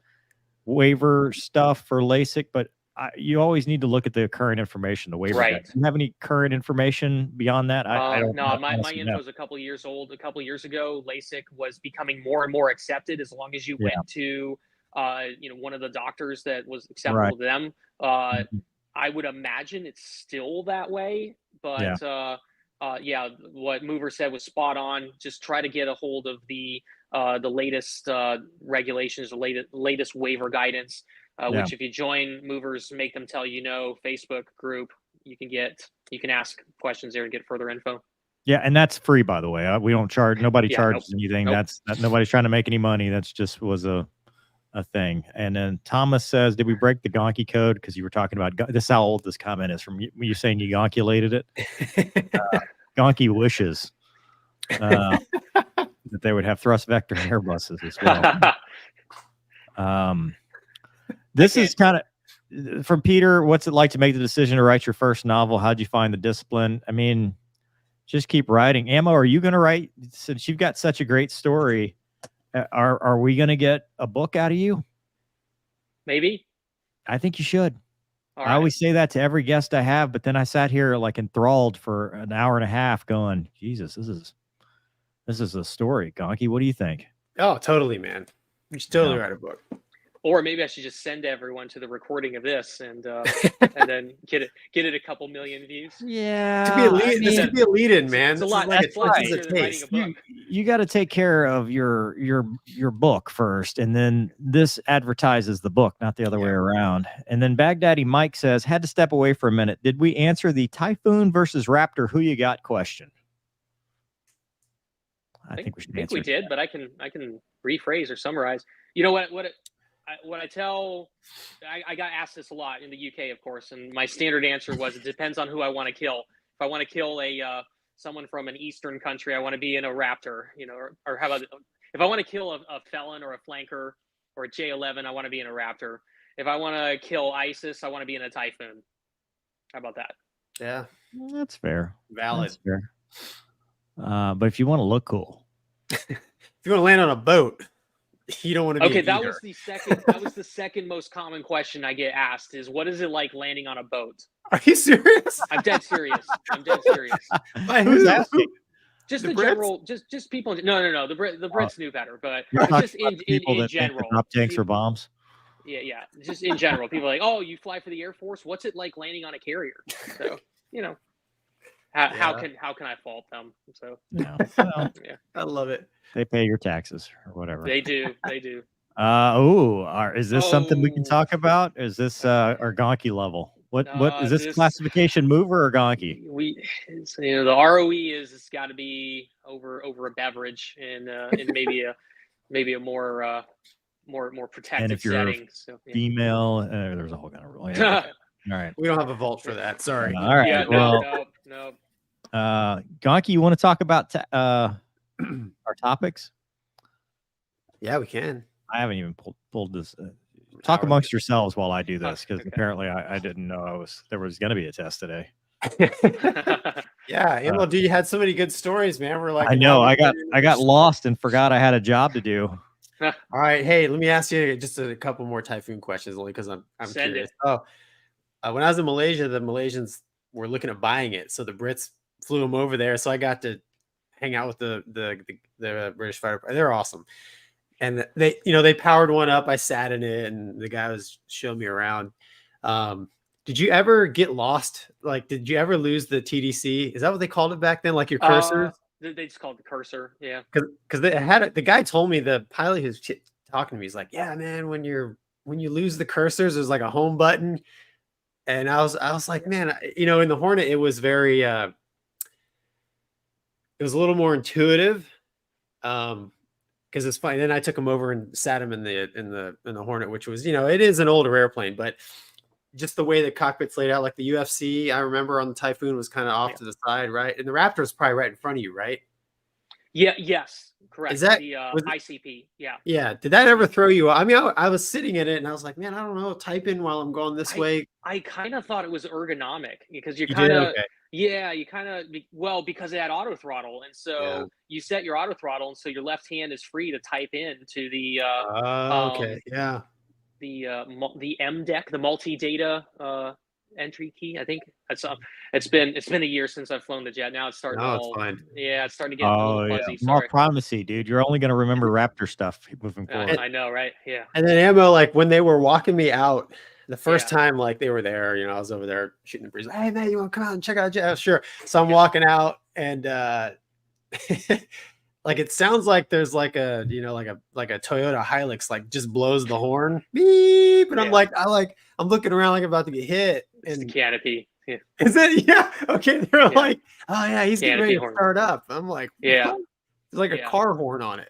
Speaker 1: waiver stuff for LASIK, but you always need to look at the current information, the waiver.
Speaker 2: Right.
Speaker 1: Do you have any current information beyond that? I don't
Speaker 2: no,
Speaker 1: know.
Speaker 2: my info is a couple years old. A couple years ago, LASIK was becoming more and more accepted as long as you went to one of the doctors that was acceptable to them. I would imagine it's still that way, but what Mover said was spot on. Just try to get a hold of the latest regulations, the latest waiver guidance, which if you join Mover's Make Them Tell You No Facebook group, you can ask questions there and get further info.
Speaker 1: Yeah, and that's free, by the way. We don't charge. Nobody charges anything.
Speaker 2: Nope.
Speaker 1: Nobody's trying to make any money. That's just was a thing. And then Thomas says, "Did we break the Gonky code?" Because you were talking about this. Is how old this comment is from you saying you gonkulated it. Gonky wishes that they would have thrust vector Airbuses as well. This is kind of from Peter. What's it like to make the decision to write your first novel? How'd you find the discipline? I mean, just keep writing. Ammo, are you going to write, since you've got such a great story, are we going to get a book out of you?
Speaker 2: Maybe. I
Speaker 1: think you should.
Speaker 2: All
Speaker 1: I always say that to every guest I have, but then I sat here like enthralled for an hour and a half going, Jesus, this is a story. Gonky, what do you think?
Speaker 3: Oh, totally, man. You should totally write a book.
Speaker 2: Or maybe I should just send everyone to the recording of this and then get it a couple million views.
Speaker 1: Yeah,
Speaker 3: this could be a lead-in, man.
Speaker 2: It's a lot. That's easier than writing a book.
Speaker 1: You got to take care of your book first, and then this advertises the book, not the other way around. And then Baghdaddy Mike says, "Had to step away for a minute. Did we answer the Typhoon versus Raptor who you got question?" I think we should answer.
Speaker 2: We did, but I can rephrase or summarize. You know what I got asked this a lot in the UK, of course, and my standard answer was it depends on who I want to kill. If I want to kill someone from an Eastern country, I want to be in a Raptor, or how about if I want to kill a felon or a flanker or a J-11, I want to be in a Raptor. If I want to kill ISIS, I want to be in a Typhoon. How about that?
Speaker 3: Yeah,
Speaker 1: that's fair.
Speaker 3: Valid.
Speaker 1: That's fair. But if you want to look cool,
Speaker 3: if you want to land on a boat, you don't want to be.
Speaker 2: Okay, that was the second most common question I get asked is, what is it like landing on a boat?
Speaker 3: Are you serious?
Speaker 2: I'm dead serious.
Speaker 3: Who's asking?
Speaker 2: Just the general, just people. No. The Brits knew better, but just in general.
Speaker 1: Drop tanks or bombs.
Speaker 2: Yeah. Just in general, people are like, oh, you fly for the Air Force. What's it like landing on a carrier? So how can I fault them? So
Speaker 3: I love it.
Speaker 1: They pay your taxes or whatever.
Speaker 2: They do.
Speaker 1: Is this something we can talk about? Is this our Gonky level? What is this
Speaker 2: This
Speaker 1: classification, mover or gonky?
Speaker 2: So, the ROE is it's got to be over a beverage and maybe a more protected
Speaker 1: if you're
Speaker 2: setting. So yeah.
Speaker 1: Female, there's a whole kind of rule. Yeah, okay. All right.
Speaker 3: We don't have a vault for that. Sorry.
Speaker 1: All right.
Speaker 2: Yeah,
Speaker 1: well,
Speaker 2: no.
Speaker 1: Gonky, you want to talk about our topics?
Speaker 3: Yeah, we can.
Speaker 1: I haven't even pulled this. Talk amongst yourselves while I do this, because
Speaker 2: Okay.
Speaker 1: apparently I didn't know there was going to be a test today.
Speaker 3: Yeah, Emil, dude, you had so many good stories, man. We're like,
Speaker 1: I know I got lost and forgot I had a job to do.
Speaker 3: All right, hey, let me ask you just a couple more Typhoon questions, only because I'm
Speaker 2: Send
Speaker 3: curious.
Speaker 2: it.
Speaker 3: Oh, when I was in Malaysia, the Malaysians were looking at buying it, so the Brits flew them over there. So I got to hang out with the British fighter. They're awesome, and they powered one up. I sat in it, and the guy was showing me around. Did you ever get lost? Like, did you ever lose the TDC? Is that what they called it back then? Like your cursor?
Speaker 2: They just called it the cursor. Yeah.
Speaker 3: Because they had it. The guy told me, the pilot who's talking to me, he's like, "Yeah, man, when you lose the cursors, there's like a home button." And I was like, man, in the Hornet, it was very, it was a little more intuitive, because it's funny. Then I took him over and sat him in the Hornet, which was, it is an older airplane, but just the way the cockpit's laid out, like the UFC, I remember on the Typhoon was kind of off to the side, right? And the Raptor was probably right in front of you, right?
Speaker 2: Yeah. Yes. Correct.
Speaker 3: Is that
Speaker 2: the ICP? Yeah.
Speaker 3: Yeah. Did that ever throw you off? I mean, I was sitting in it and I was like, man, I don't know, type in while I'm going this way.
Speaker 2: I kind of thought it was ergonomic because you
Speaker 3: You
Speaker 2: kind
Speaker 3: did?
Speaker 2: of,
Speaker 3: Okay.
Speaker 2: yeah, you kind of, because it had auto throttle. And so you set your auto throttle. And so your left hand is free to type in to the,
Speaker 3: Okay. Yeah.
Speaker 2: the M deck, the multi-data entry key. I think it's been a year since I've flown the jet. Now it's starting
Speaker 3: No,
Speaker 2: to
Speaker 3: it's fine.
Speaker 2: Yeah, it's starting to get a little fuzzy.
Speaker 1: More
Speaker 2: Sorry.
Speaker 1: primacy, dude. You're only going to remember Raptor stuff moving forward.
Speaker 2: I know, right? Yeah.
Speaker 3: And then Ammo, like when they were walking me out the first time, like they were there, I was over there shooting the breeze. Hey man, you want to come out and check out jet? Sure. So I'm walking out and like it sounds like there's like a like a Toyota Hilux like just blows the horn, beep, and I'm looking around like I'm about to get hit.
Speaker 2: It's
Speaker 3: And
Speaker 2: the canopy. Yeah.
Speaker 3: is it? Yeah. Okay. They're like, oh yeah, he's getting ready to
Speaker 2: horn.
Speaker 3: start up. I'm like,
Speaker 2: Yeah.
Speaker 3: what? There's like a car horn on it.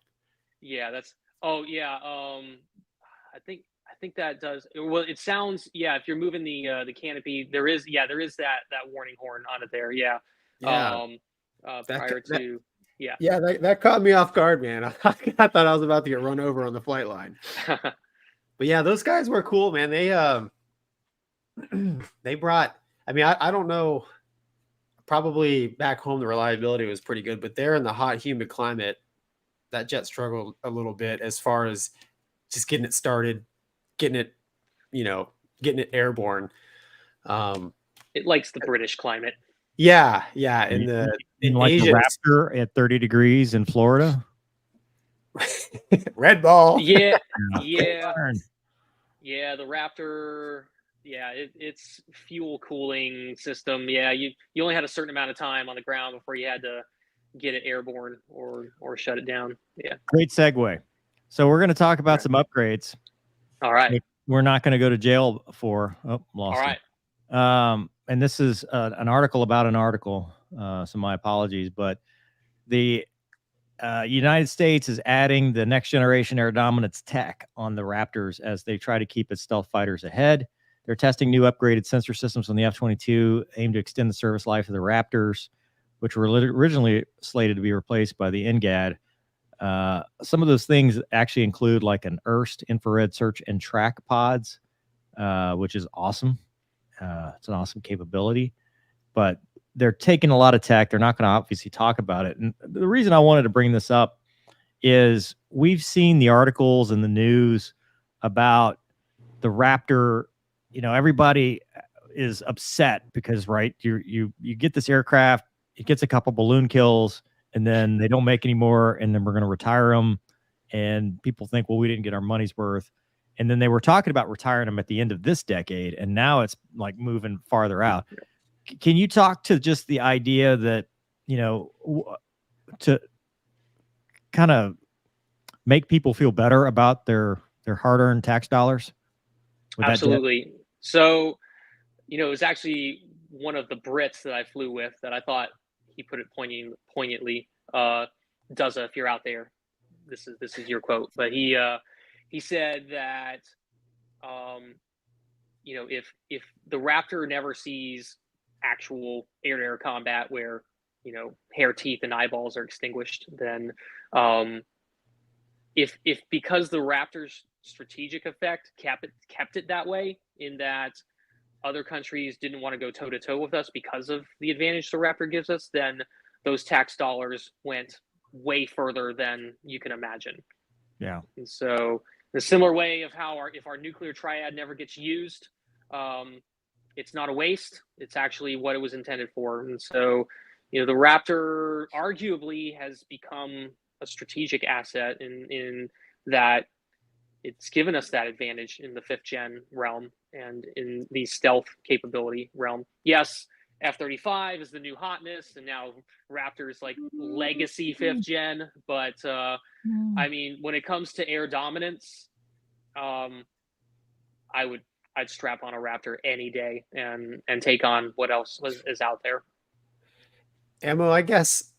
Speaker 2: Yeah, that's. Oh yeah. I think that does. Well, it sounds. Yeah, if you're moving the canopy, there is that warning horn on it there. Yeah.
Speaker 3: Yeah.
Speaker 2: Prior to. Yeah.
Speaker 3: Yeah, that caught me off guard, man. I thought I was about to get run over on the flight line. But yeah, those guys were cool, man. They brought. I mean, I don't know. Probably back home the reliability was pretty good, but there in the hot, humid climate, that jet struggled a little bit as far as just getting it started, getting it airborne.
Speaker 2: It likes the British climate.
Speaker 3: Yeah, in
Speaker 1: like
Speaker 3: Asia,
Speaker 1: the Raptor at 30 degrees in Florida.
Speaker 3: Red ball.
Speaker 2: Yeah,
Speaker 1: Burn.
Speaker 2: yeah. The Raptor. Yeah, it's fuel cooling system. Yeah, you only had a certain amount of time on the ground before you had to get it airborne or shut it down. Yeah.
Speaker 1: Great segue. So we're going to talk about some upgrades.
Speaker 2: All right.
Speaker 1: We're not going to go to jail for. Oh, lost.
Speaker 2: All right.
Speaker 1: And this is an article about an article. So my apologies, but the United States is adding the next generation air dominance tech on the Raptors as they try to keep its stealth fighters ahead. They're testing new upgraded sensor systems on the F-22 aimed to extend the service life of the Raptors, which were originally slated to be replaced by the NGAD. Some of those things actually include like an IRST infrared search and track pods, which is awesome. It's an awesome capability, but they're taking a lot of tech. They're not going to obviously talk about it. And the reason I wanted to bring this up is we've seen the articles in the news about the Raptor. Everybody is upset because, right, you get this aircraft, it gets a couple balloon kills, and then they don't make any more, and then we're going to retire them. And people think, well, we didn't get our money's worth. And then they were talking about retiring them at the end of this decade, and now it's like moving farther out. Can you talk to just the idea that, to kind of make people feel better about their hard-earned tax dollars?
Speaker 2: Absolutely. So it was actually one of the Brits that I flew with that I thought he put it poignantly. Duzza, if you're out there, this is your quote. But he said that if the Raptor never sees actual air-to-air combat where hair, teeth, and eyeballs are extinguished, then if because the Raptor's strategic effect kept it that way, in that other countries didn't want to go toe-to-toe with us because of the advantage the Raptor gives us, then those tax dollars went way further than you can imagine.
Speaker 1: Yeah.
Speaker 2: And so the similar way of how if our nuclear triad never gets used, it's not a waste. It's actually what it was intended for. And so, the Raptor arguably has become a strategic asset in that it's given us that advantage in the 5th gen realm and in the stealth capability realm. Yes, F-35 is the new hotness, and now Raptor is like legacy 5th gen. But I mean, when it comes to air dominance, I'd strap on a Raptor any day and take on what else is out there.
Speaker 3: Ammo, I guess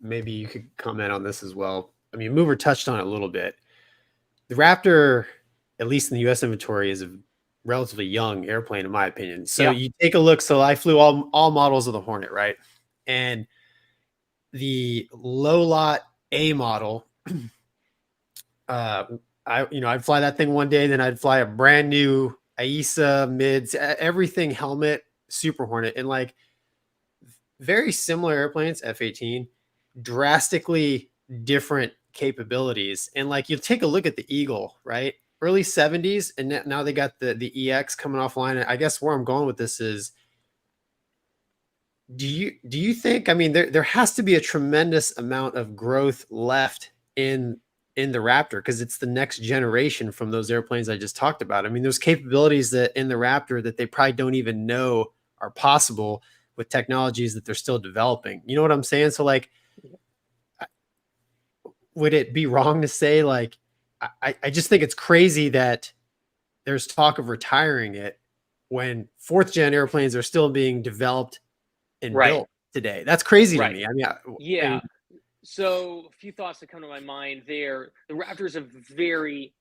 Speaker 3: maybe you could comment on this as well. I mean, Mover touched on it a little bit. The Raptor, at least in the U.S. inventory, is a relatively young airplane, in my opinion. So you take a look. So I flew all models of the Hornet, right? And the low lot A model, I'd fly that thing one day, then I'd fly a brand new AISA mids, everything helmet, Super Hornet, and like very similar airplanes, F-18, drastically different capabilities. And like you take a look at the Eagle, right? Early 70s, and now they got the EX coming offline. And I guess where I'm going with this is, do you think, I mean, there has to be a tremendous amount of growth left in the Raptor, because it's the next generation from those airplanes I just talked about. I mean, those capabilities that in the Raptor that they probably don't even know are possible with technologies that they're still developing. You know what I'm saying? So like, would it be wrong to say, like, I just think it's crazy that there's talk of retiring it when 4th gen airplanes are still being developed and built today. That's crazy to me. I mean,
Speaker 2: So a few thoughts that come to my mind there. The Raptor is a very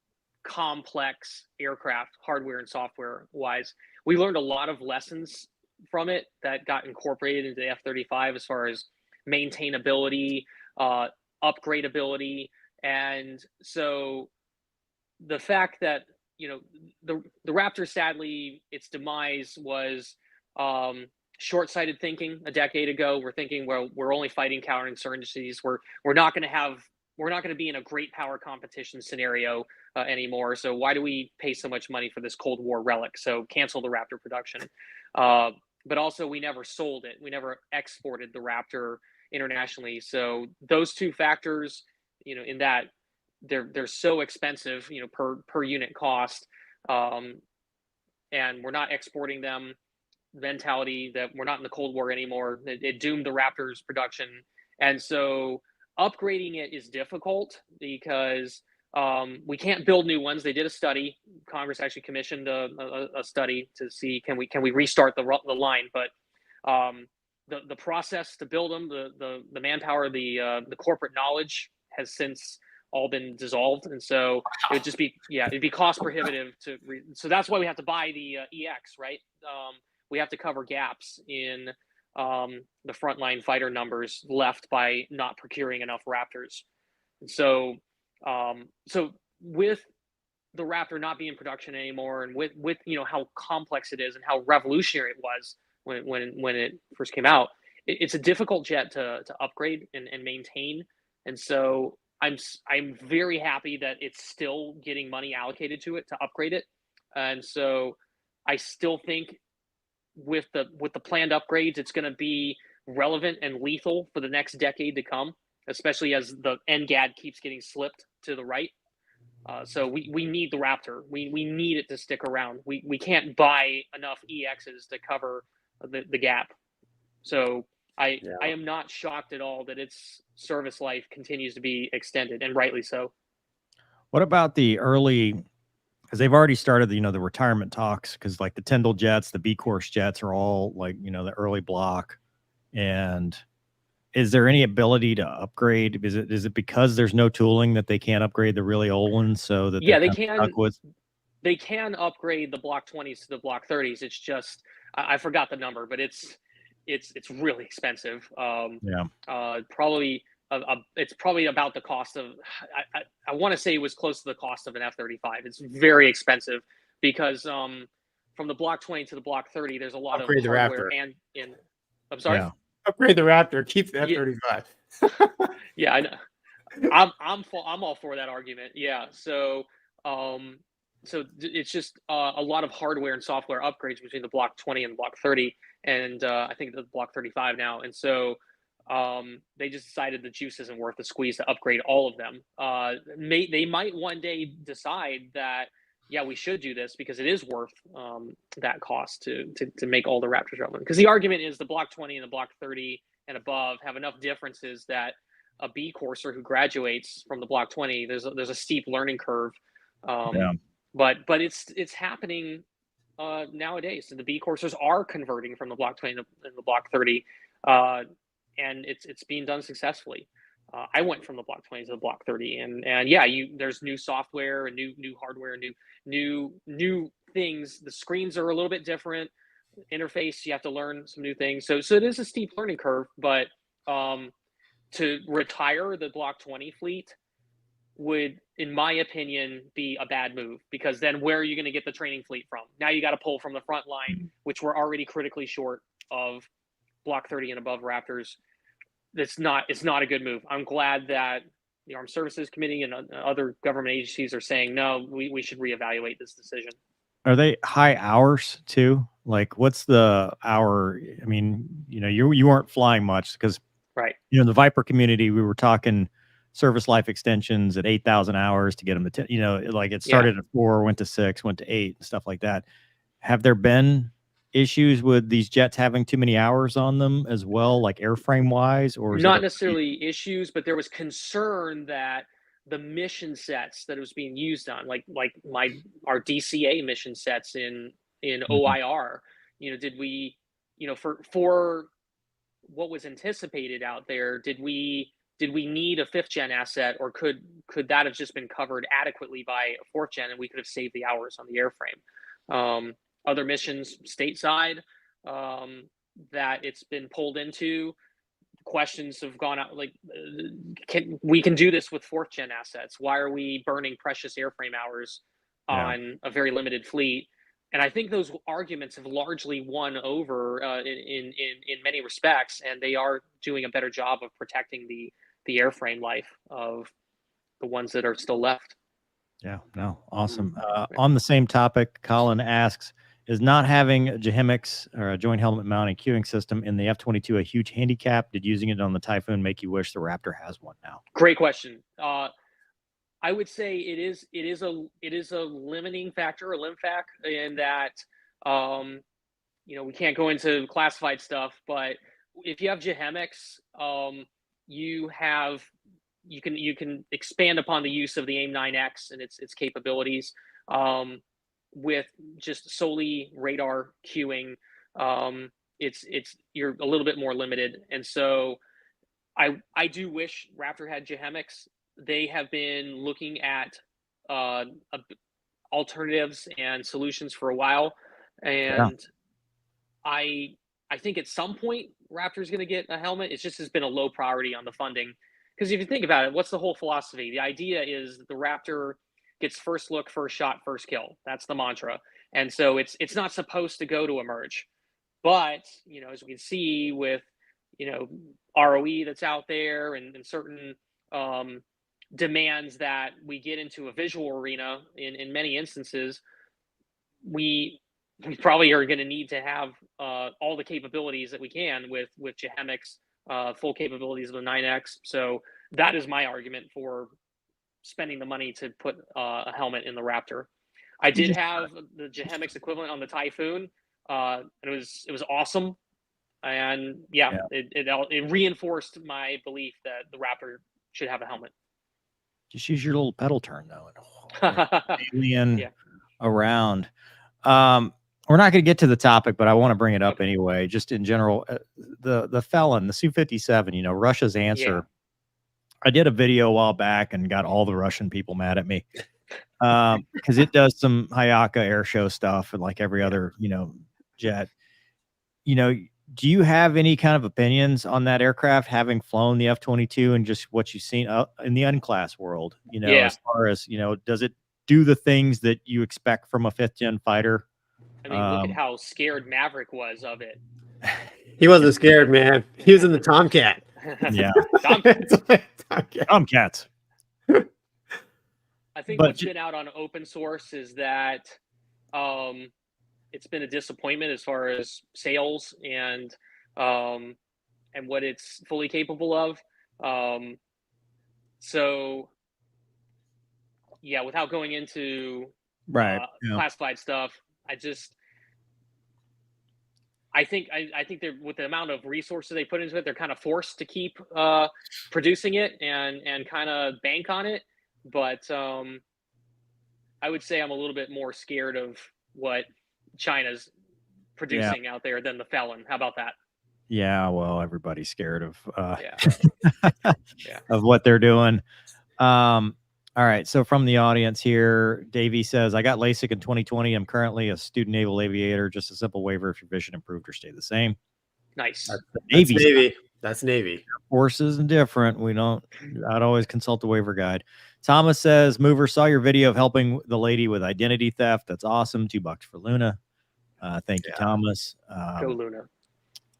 Speaker 2: complex aircraft, hardware and software wise. We learned a lot of lessons from it that got incorporated into the F-35 as far as maintainability, upgradability. And so the fact that, the Raptor, sadly, its demise was short-sighted thinking a decade ago. We're thinking, well, we're only fighting counterinsurgencies. We're not going to be in a great power competition scenario anymore. So why do we pay so much money for this Cold War relic? So cancel the Raptor production. But also, we never sold it. We never exported the Raptor internationally. So those two factors, in that they're so expensive, per unit cost, and we're not exporting them. Mentality that we're not in the Cold War anymore. It doomed the Raptor's production, and so upgrading it is difficult because we can't build new ones. They did a study. Congress actually commissioned a study to see can we restart the line, but the process to build them, the manpower, the corporate knowledge has since all been dissolved, and so it would just be it'd be cost prohibitive to. So that's why we have to buy the EX, right? We have to cover gaps in the frontline fighter numbers left by not procuring enough Raptors. And so, so with the Raptor not being in production anymore, and with how complex it is and how revolutionary it was when it first came out, it's a difficult jet to upgrade and maintain. And so I'm very happy that it's still getting money allocated to it to upgrade it. And so I still think with the planned upgrades, it's going to be relevant and lethal for the next decade to come, especially as the NGAD keeps getting slipped to the right. So we need the Raptor. We need it to stick around. We can't buy enough EXs to cover the gap. So I am not shocked at all that its service life continues to be extended, and rightly so.
Speaker 1: What about the early because they've already started the the retirement talks, because like the Tyndall jets, the B course jets are all like the early block. And is there any ability to upgrade? Is it because there's no tooling that they can't upgrade the really old ones, so that
Speaker 2: Yeah,
Speaker 1: they're
Speaker 2: they
Speaker 1: kind of
Speaker 2: can.
Speaker 1: stuck with?
Speaker 2: They can upgrade the Block 20s to the Block 30s. It's just I forgot the number, but it's really expensive.
Speaker 1: Yeah.
Speaker 2: Probably it's probably about the cost of. I want to say it was close to the cost of an F-35. It's very expensive because from the Block 20 to the Block 30, there's a lot
Speaker 3: Upgrade
Speaker 2: of
Speaker 3: the
Speaker 2: hardware
Speaker 3: Raptor.
Speaker 2: and I'm sorry.
Speaker 1: Yeah.
Speaker 3: Upgrade the Raptor. Keep the F-35.
Speaker 2: Yeah, I know. I'm all for that argument. Yeah. So it's just a lot of hardware and software upgrades between the Block 20 and the Block 30, and I think the Block 35 now. And so they just decided the juice isn't worth the squeeze to upgrade all of them. They might one day decide that we should do this because it is worth that cost to make all the Raptors relevant. Because the argument is the Block 20 and the Block 30 and above have enough differences that a B courser who graduates from the Block 20, there's a steep learning curve. But it's happening nowadays. So the B coursers are converting from the Block 20 and the Block 30, and it's being done successfully. I went from the Block 20 to the Block 30, and there's new software and new hardware, new things. The screens are a little bit different. Interface, you have to learn some new things. So it is a steep learning curve, but to retire the Block 20 fleet would, in my opinion, be a bad move, because then where are you going to get the training fleet from? Now you got to pull from the front line, which we're already critically short of Block 30 and above Raptors. It's not a good move. I'm glad that the Armed Services Committee and other government agencies are saying, no, we should reevaluate this decision.
Speaker 1: Are they high hours too? Like, what's the hour? I mean, you weren't flying much because,
Speaker 2: right.
Speaker 1: In the Viper community, we were talking service life extensions at 8,000 hours to get them to 10, like it started at 4, went to 6, went to 8, and stuff like that. Have there been issues with these jets having too many hours on them as well, like airframe wise, or
Speaker 2: not necessarily issues, but there was concern that the mission sets that it was being used on, like our DCA mission sets in OIR, did we, for what was anticipated out there, did we need a 5th gen asset, or could that have just been covered adequately by a 4th gen and we could have saved the hours on the airframe? Other missions stateside that it's been pulled into, questions have gone out like, we can do this with 4th gen assets. Why are we burning precious airframe hours on a very limited fleet? And I think those arguments have largely won over in many respects, and they are doing a better job of protecting the airframe life of the ones that are still left.
Speaker 1: Yeah, no, awesome. On the same topic, Colin asks, is not having a JHMX or a joint helmet mounting queuing system in the F-22 a huge handicap? Did using it on the Typhoon make you wish the Raptor has one now?
Speaker 2: Great question. I would say it is a limiting factor, a lim fac, in that we can't go into classified stuff, but if you have JHMX, you can expand upon the use of the AIM-9X and its capabilities with just solely radar queuing. You're a little bit more limited, and so I do wish Raptor had JHMX. They have been looking at alternatives and solutions for a while, and I think at some point Raptor's going to get a helmet. It just has been a low priority on the funding, because if you think about it, what's the whole philosophy? The idea is the Raptor gets first look, first shot, first kill. That's the mantra, and so it's not supposed to go to emerge. But as we can see with ROE that's out there and certain demands that we get into a visual arena in many instances, we probably are going to need to have all the capabilities that we can with JHMX, full capabilities of the 9X. So that is my argument for spending the money to put a helmet in the Raptor. I did have the JHMX equivalent on the Typhoon, and it was awesome. And it reinforced my belief that the Raptor should have a helmet.
Speaker 1: Just use your little pedal turn though. Alien around. We're not going to get to the topic, but I want to bring it up anyway. Just in general, the felon, the Su-57. You know, Russia's answer.
Speaker 2: Yeah.
Speaker 1: I did a video a while back and got all the Russian people mad at me because it does some Hayaka air show stuff and like every other, you know, jet. You know, do you have any kind of opinions on that aircraft, having flown the F-22 and just what you've seen in the unclass world? You know, as far as, you know, does it do the things that you expect from a 5th gen fighter?
Speaker 2: I mean, look at how scared Maverick was of it.
Speaker 3: He wasn't scared, man. He was in the Tomcat.
Speaker 1: Yeah.
Speaker 3: Tomcats.
Speaker 2: I think what's been out on open source is that it's been a disappointment as far as sales and what it's fully capable of. So yeah, without going into classified stuff, I think they're, with the amount of resources they put into it, they're kind of forced to keep producing it and kind of bank on it. But I would say I'm a little bit more scared of what China's producing out there than the felon. How about that?
Speaker 1: Yeah, well, everybody's scared of of what they're doing. All right, so from the audience here, Davey says, I got LASIK in 2020. I'm currently a student naval aviator. Just a simple waiver if your vision improved or stayed the same.
Speaker 2: Nice.
Speaker 3: That's Navy. That's Navy.
Speaker 1: Air Force is different. I'd always consult the waiver guide. Thomas says, Mover, saw your video of helping the lady with identity theft. That's awesome. $2 for Luna. Thank you, Thomas.
Speaker 2: Go Luna.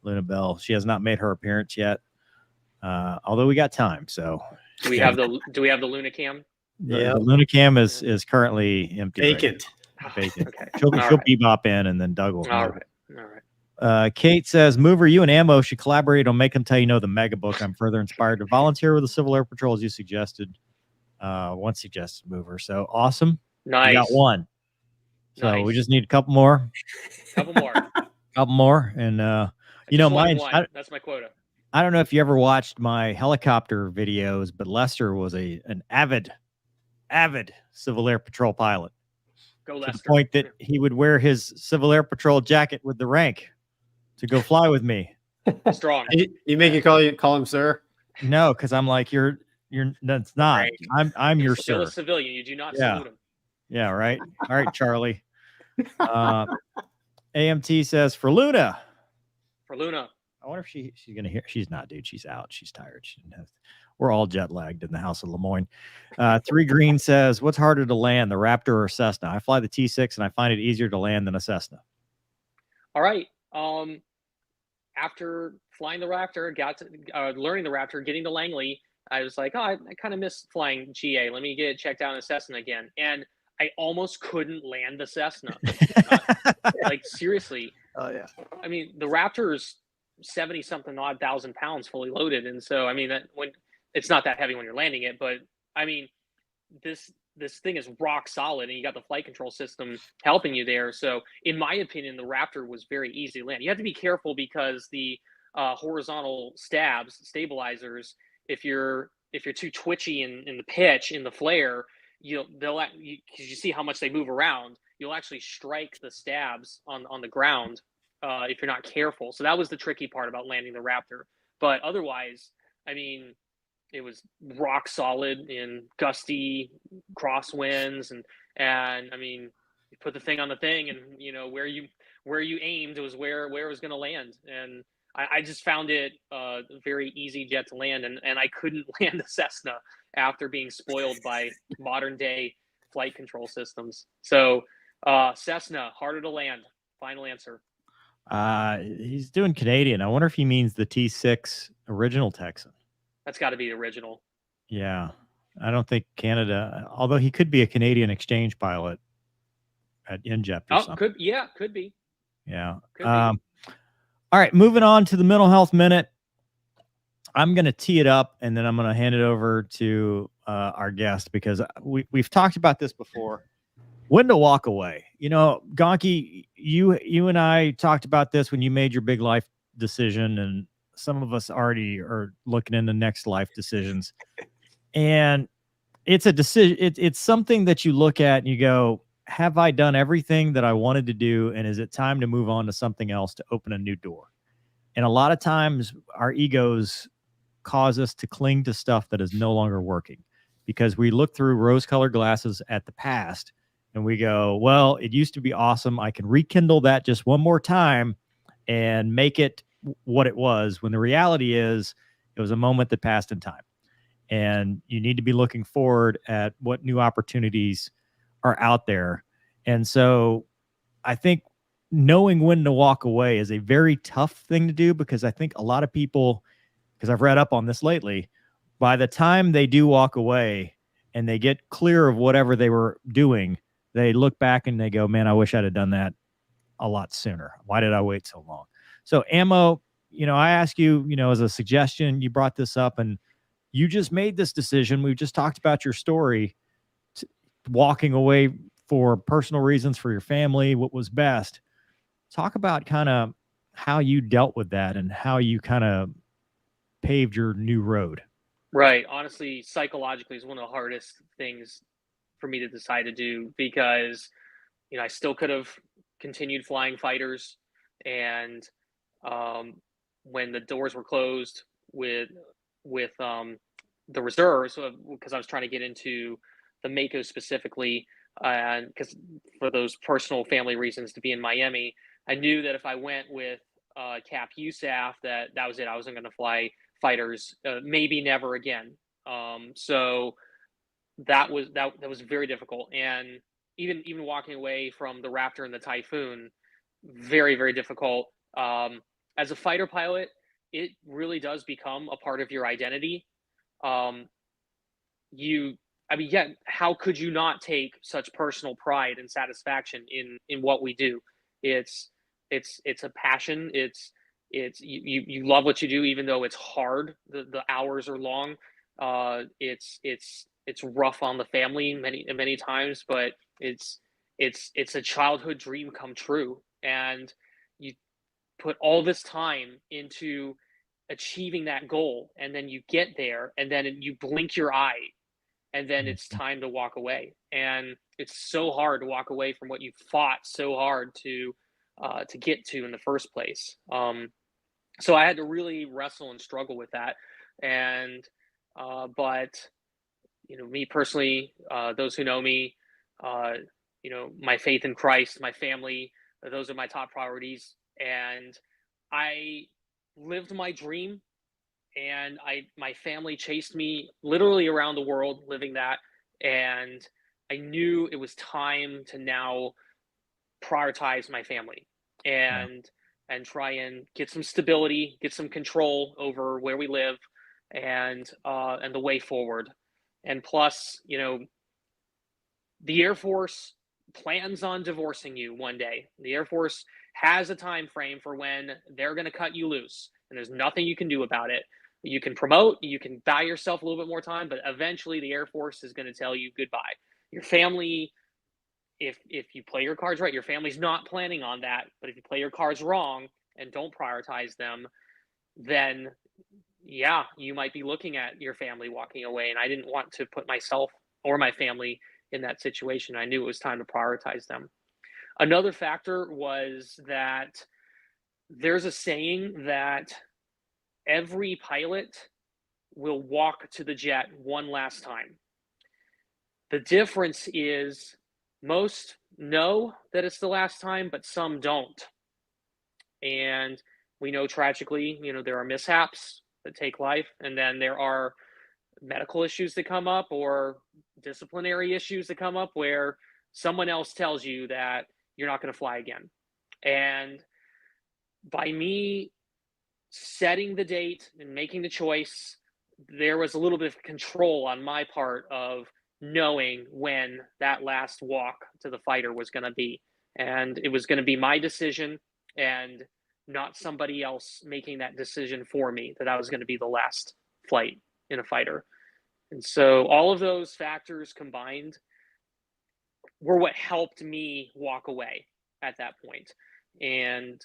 Speaker 1: Luna Bell. She has not made her appearance yet. Although we got time. So
Speaker 2: do we have the Luna cam?
Speaker 1: The Luna cam is currently empty.
Speaker 3: Vacant.
Speaker 1: Right vacant.
Speaker 2: Okay.
Speaker 1: She'll bebop in and then Doug will.
Speaker 2: All right.
Speaker 1: Kate says, Mover, you and Ammo should collaborate on Make Them Tell You No, the mega book. I'm further inspired to volunteer with the Civil Air Patrol as you suggested. One suggested, Mover. So awesome.
Speaker 2: Nice.
Speaker 1: We got one. So we just need a couple more.
Speaker 2: Couple more. And you know, that's my quota.
Speaker 1: I don't know if you ever watched my helicopter videos, but Lester was an avid Civil Air Patrol pilot.
Speaker 2: Go Lester.
Speaker 1: To the point that he would wear his Civil Air Patrol jacket with the rank to go fly with me.
Speaker 2: Strong.
Speaker 3: You make you call him sir?
Speaker 1: No, because I'm like, you're that's not. Right. I'm your
Speaker 2: still
Speaker 1: sir.
Speaker 2: a civilian. You do not salute him.
Speaker 1: Yeah, right. All right, Charlie. AMT says for Luna.
Speaker 2: For Luna.
Speaker 1: I wonder if she's gonna hear. She's not, dude. She's out. She's tired. We're all jet lagged in the house of Lemoyne. 3 Green says, what's harder to land, the Raptor or Cessna? I fly the T6 and I find it easier to land than a Cessna.
Speaker 2: All right. After flying the Raptor, learning the Raptor, getting to Langley, I was like, I kind of miss flying GA. Let me get it checked out in a Cessna again. And I almost couldn't land the Cessna. Like, seriously.
Speaker 3: Oh, yeah.
Speaker 2: I mean, the Raptor's 70-something odd thousand pounds fully loaded. And so, I mean, when it's not that heavy when you're landing it, but I mean, this thing is rock solid and you got the flight control system helping you there. So in my opinion, the Raptor was very easy to land. You have to be careful because the horizontal stabilizers, if you're too twitchy in the pitch, in the flare, because you see how much they move around, you'll actually strike the stabs on the ground if you're not careful. So that was the tricky part about landing the Raptor. But otherwise, I mean, it was rock solid in gusty crosswinds, and I mean, you put the thing on the thing, and where you aimed was where it was going to land. And I just found it a very easy jet to land, and I couldn't land a Cessna after being spoiled by modern day flight control systems. So Cessna, harder to land. Final answer.
Speaker 1: He's doing Canadian. I wonder if he means the T6 original Texan.
Speaker 2: That's got to be the original.
Speaker 1: Yeah. I don't think Canada, although he could be a Canadian exchange pilot at InJet or something.
Speaker 2: Could be.
Speaker 1: Yeah.
Speaker 2: Could be.
Speaker 1: All right, moving on to the mental health minute. I'm going to tee it up and then I'm going to hand it over to our guest because we've talked about this before. When to walk away. Gonky, you and I talked about this when you made your big life decision, and some of us already are looking into next life decisions. And it's a decision. It's something that you look at and you go, have I done everything that I wanted to do? And is it time to move on to something else to open a new door? And a lot of times our egos cause us to cling to stuff that is no longer working because we look through rose-colored glasses at the past and we go, well, it used to be awesome. I can rekindle that just one more time and make it what it was, when the reality is it was a moment that passed in time. And you need to be looking forward at what new opportunities are out there. And so I think knowing when to walk away is a very tough thing to do, because I think a lot of people, because I've read up on this lately, by the time they do walk away and they get clear of whatever they were doing, they look back and they go, man, I wish I'd have done that a lot sooner. Why did I wait so long? So Ammo, I ask you, as a suggestion, you brought this up and you just made this decision. We've just talked about your story, walking away for personal reasons, for your family, what was best. Talk about kind of how you dealt with that and how you kind of paved your new road.
Speaker 2: Right. Honestly, psychologically is one of the hardest things for me to decide to do, because, I still could have continued flying fighters. And when the doors were closed with the reserves, because I was trying to get into the Mako specifically, and because for those personal family reasons to be in Miami, I knew that if I went with Cap USAF, that was it. I wasn't going to fly fighters, maybe never again. So that was very difficult. And even walking away from the Raptor and the Typhoon, very, very difficult. As a fighter pilot, it really does become a part of your identity. How could you not take such personal pride and satisfaction in what we do? It's a passion. You love what you do, even though it's hard. The hours are long. It's rough on the family many times, but it's a childhood dream come true. And you put all this time into achieving that goal, and then you get there, and then you blink your eye, and then it's time to walk away. And it's so hard to walk away from what you fought so hard to get to in the first place. So I had to really wrestle and struggle with that. And but me personally, those who know me, my faith in Christ, my family, those are my top priorities. And I lived my dream, and my family chased me literally around the world living that. And I knew it was time to now prioritize my family and try and get some stability, get some control over where we live, and the way forward. And plus, the Air Force plans on divorcing you one day. The Air Force has a time frame for when they're going to cut you loose, and there's nothing you can do about it. You can promote, you can buy yourself a little bit more time, but eventually the Air Force is going to tell you goodbye. Your family, if you play your cards right, your family's not planning on that. But if you play your cards wrong and don't prioritize them, then yeah, you might be looking at your family walking away. And I didn't want to put myself or my family in that situation. I knew it was time to prioritize them. Another factor was that there's a saying that every pilot will walk to the jet one last time. The difference is most know that it's the last time, but some don't. And we know tragically, there are mishaps that take life, and then there are medical issues that come up or disciplinary issues that come up where someone else tells you that you're not going to fly again. And by me setting the date and making the choice, there was a little bit of control on my part of knowing when that last walk to the fighter was going to be. And it was going to be my decision and not somebody else making that decision for me, that I was going to be the last flight in a fighter. And so all of those factors combined were what helped me walk away at that point. And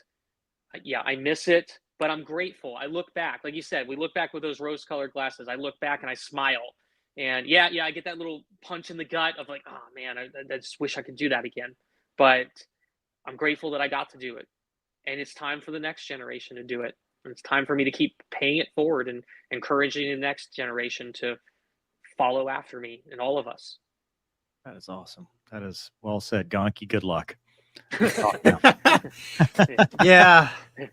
Speaker 2: yeah, I miss it, but I'm grateful. I look back, like you said, we look back with those rose-colored glasses. I look back and I smile, And yeah, I get that little punch in the gut of like, oh man, I just wish I could do that again. But I'm grateful that I got to do it. And it's time for the next generation to do it. And it's time for me to keep paying it forward and encouraging the next generation to follow after me and all of us.
Speaker 1: That is awesome. That is well said, Gonky. Good luck.
Speaker 3: Yeah.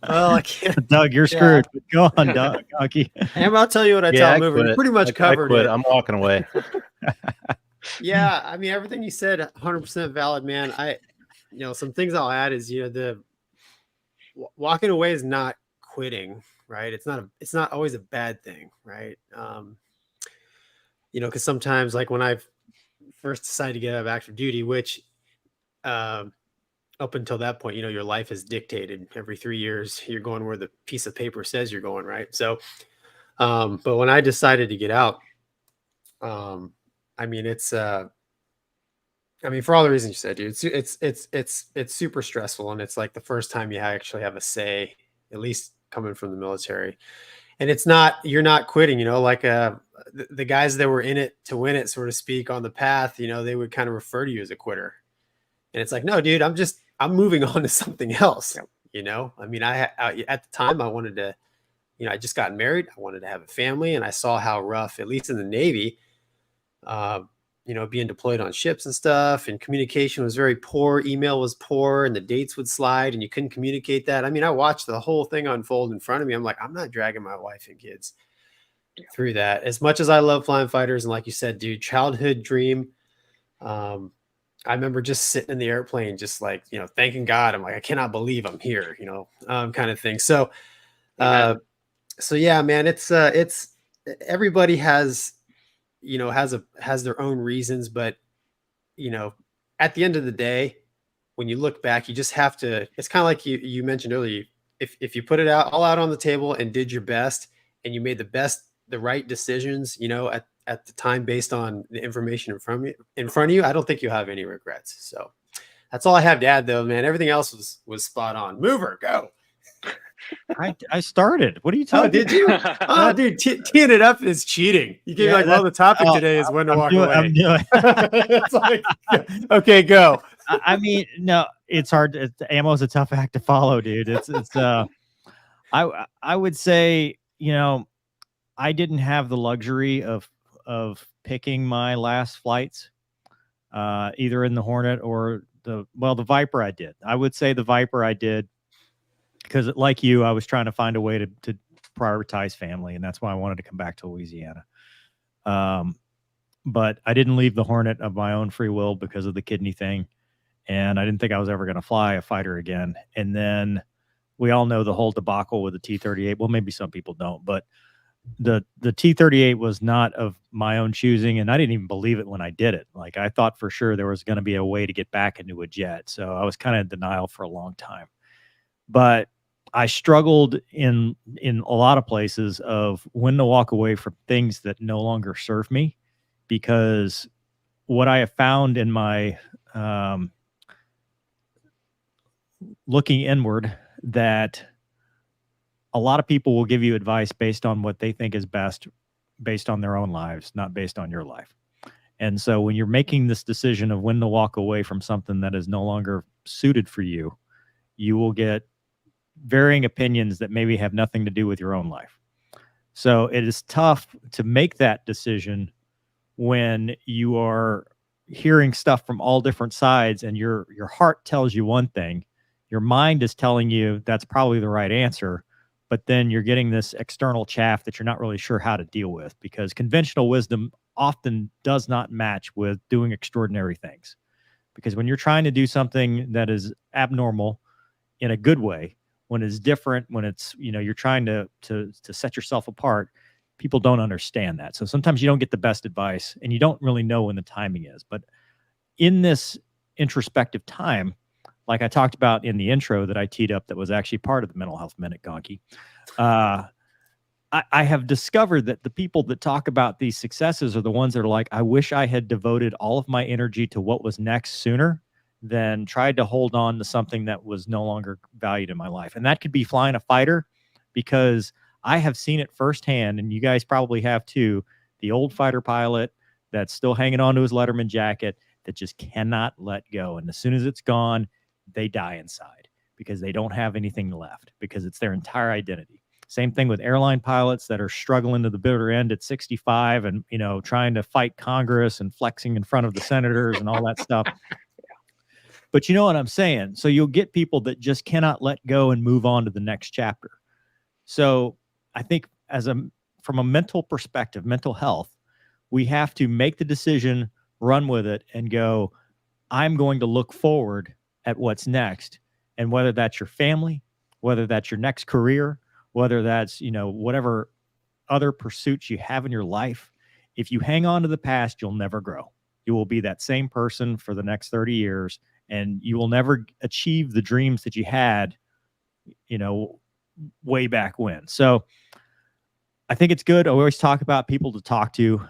Speaker 3: Well, I can't.
Speaker 1: Doug, you're screwed. But go on, Doug. Gonky.
Speaker 3: I'll tell you what I tell Mover. You pretty much covered it.
Speaker 4: I'm walking away.
Speaker 3: Yeah, I mean, everything you said, 100% valid, man. Some things I'll add is, the walking away is not quitting, right? It's not always a bad thing, right? Because sometimes, like when I first decided to get out of active duty, which up until that point, your life is dictated. Every 3 years, you're going where the piece of paper says you're going, right? So, but when I decided to get out, it's for all the reasons you said, dude, it's super stressful, and it's like the first time you actually have a say, at least coming from the military. And you're not quitting, like the guys that were in it to win it, so to speak, on the path, they would kind of refer to you as a quitter. And it's like, no, dude, I'm moving on to something else. Yep. I at the time I wanted to, I just got married. I wanted to have a family, and I saw how rough, at least in the Navy, being deployed on ships and stuff, and communication was very poor. Email was poor, and the dates would slide, and you couldn't communicate that. I watched the whole thing unfold in front of me. I'm like, I'm not dragging my wife and kids through that. As much as I love flying fighters, and like you said, dude, childhood dream. I remember just sitting in the airplane, just like, thanking God. I'm like, I cannot believe I'm here, kind of thing. So, yeah, man, it's everybody has their own reasons, but, at the end of the day, when you look back, you just have to, it's kind of like you mentioned earlier, if you put it all out on the table and did your best, and you made the right decisions, at the time, based on the information in front of you, I don't think you'll have any regrets. So that's all I have to add, though, man. Everything else was spot on. Mover, go.
Speaker 1: I started. What are you talking?
Speaker 3: Oh, did you? Oh, dude, teeing it up is cheating. You gave the topic today is when to walk away. I'm doing. It's like, okay, go.
Speaker 1: No, it's hard. Ammo is a tough act to follow, dude. I would say, I didn't have the luxury of picking my last flights, either in the Hornet or the Viper. I did. I would say the Viper I did, because like you, I was trying to find a way to prioritize family, and that's why I wanted to come back to Louisiana. But I didn't leave the Hornet of my own free will because of the kidney thing, and I didn't think I was ever going to fly a fighter again. And then we all know the whole debacle with the T-38. Well, maybe some people don't, but the T-38 was not of my own choosing, and I didn't even believe it when I did it. Like, I thought for sure there was going to be a way to get back into a jet, so I was kind of in denial for a long time. But I struggled in a lot of places of when to walk away from things that no longer serve me, because what I have found in my looking inward, that a lot of people will give you advice based on what they think is best, based on their own lives, not based on your life. And so when you're making this decision of when to walk away from something that is no longer suited for you, you will get varying opinions that maybe have nothing to do with your own life. So it is tough to make that decision when you are hearing stuff from all different sides, and your heart tells you one thing, your mind is telling you that's probably the right answer, but then you're getting this external chaff that you're not really sure how to deal with, because conventional wisdom often does not match with doing extraordinary things. Because when you're trying to do something that is abnormal in a good way, when it's different, when it's, you're trying to set yourself apart, people don't understand that. So sometimes you don't get the best advice, and you don't really know when the timing is. But in this introspective time, like I talked about in the intro that I teed up, that was actually part of the Mental Health Minute, Gonky, I have discovered that the people that talk about these successes are the ones that are like, I wish I had devoted all of my energy to what was next sooner than tried to hold on to something that was no longer valued in my life. And that could be flying a fighter, because I have seen it firsthand, and you guys probably have too, the old fighter pilot that's still hanging on to his Letterman jacket that just cannot let go. And as soon as it's gone, they die inside because they don't have anything left, because it's their entire identity. Same thing with airline pilots that are struggling to the bitter end at 65 and, you know, trying to fight Congress and flexing in front of the senators and all that stuff. But you know what I'm saying? So you'll get people that just cannot let go and move on to the next chapter. So I think from a mental perspective, mental health, we have to make the decision, run with it, and go, I'm going to look forward at what's next. And whether that's your family, whether that's your next career, whether that's, you know, whatever other pursuits you have in your life, if you hang on to the past, you'll never grow. You will be that same person for the next 30 years, and you will never achieve the dreams that you had, you know, way back when. So I think it's good. I always talk about people to talk to.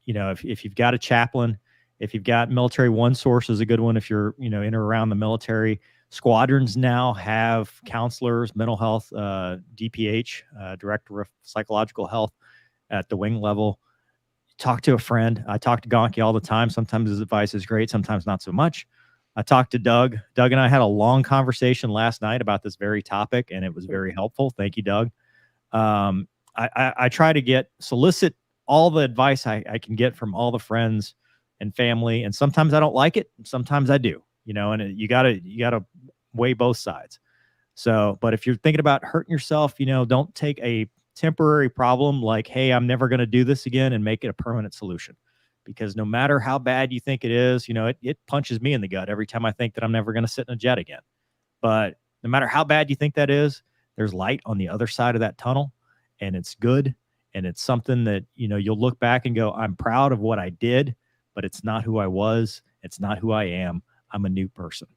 Speaker 1: You know, if you've got a chaplain, if you've got Military One Source is a good one. If you're, you know, in or around the military, squadrons now have counselors, mental health, DPH, Director of Psychological Health at the wing level. Talk to a friend. I talk to Gonky all the time. Sometimes his advice is great, sometimes not so much. I talked to Doug. Doug and I had a long conversation last night about this very topic, and it was very helpful. Thank you, Doug. I try to solicit all the advice I can get from all the friends and family. And sometimes I don't like it. Sometimes I do, you know, and you gotta weigh both sides. So, but if you're thinking about hurting yourself, you know, don't take a temporary problem like, hey, I'm never going to do this again, and make it a permanent solution. Because no matter how bad you think it is, you know, it punches me in the gut every time I think that I'm never going to sit in a jet again. But no matter how bad you think that is, there's light on the other side of that tunnel, and it's good. And it's something that, you know, you'll look back and go, I'm proud of what I did, but it's not who I was. It's not who I am. I'm a new person.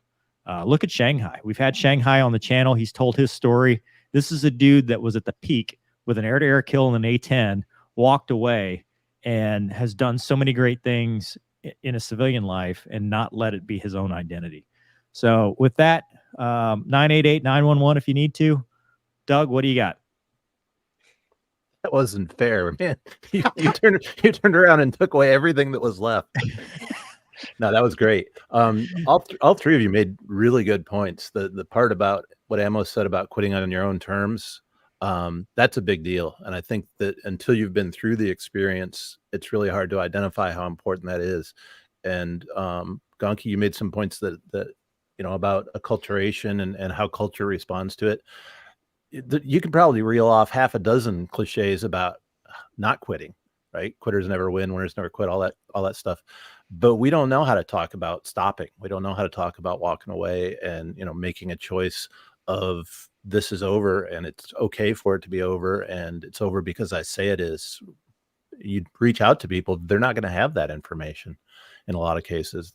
Speaker 1: Look at Shanghai. We've had Shanghai on the channel. He's told his story. This is a dude that was at the peak with an air-to-air kill in an A-10, walked away, and has done so many great things in a civilian life and not let it be his own identity. So with that, 988-911 if you need to. Doug, what do you got?
Speaker 4: That wasn't fair, man. You turned around and took away everything that was left. No, that was great. All three of you made really good points. The part about what Amos said about quitting on your own terms, that's a big deal. And I think that until you've been through the experience, it's really hard to identify how important that is. And Gonky, you made some points that you know, about acculturation and how culture responds to it. You can probably reel off half a dozen cliches about not quitting, right? Quitters never win, winners never quit, all that stuff. But we don't know how to talk about stopping. We don't know how to talk about walking away and, you know, making a choice of this is over and it's okay for it to be over, and it's over because I say it is. You reach out to people, they're not going to have that information in a lot of cases.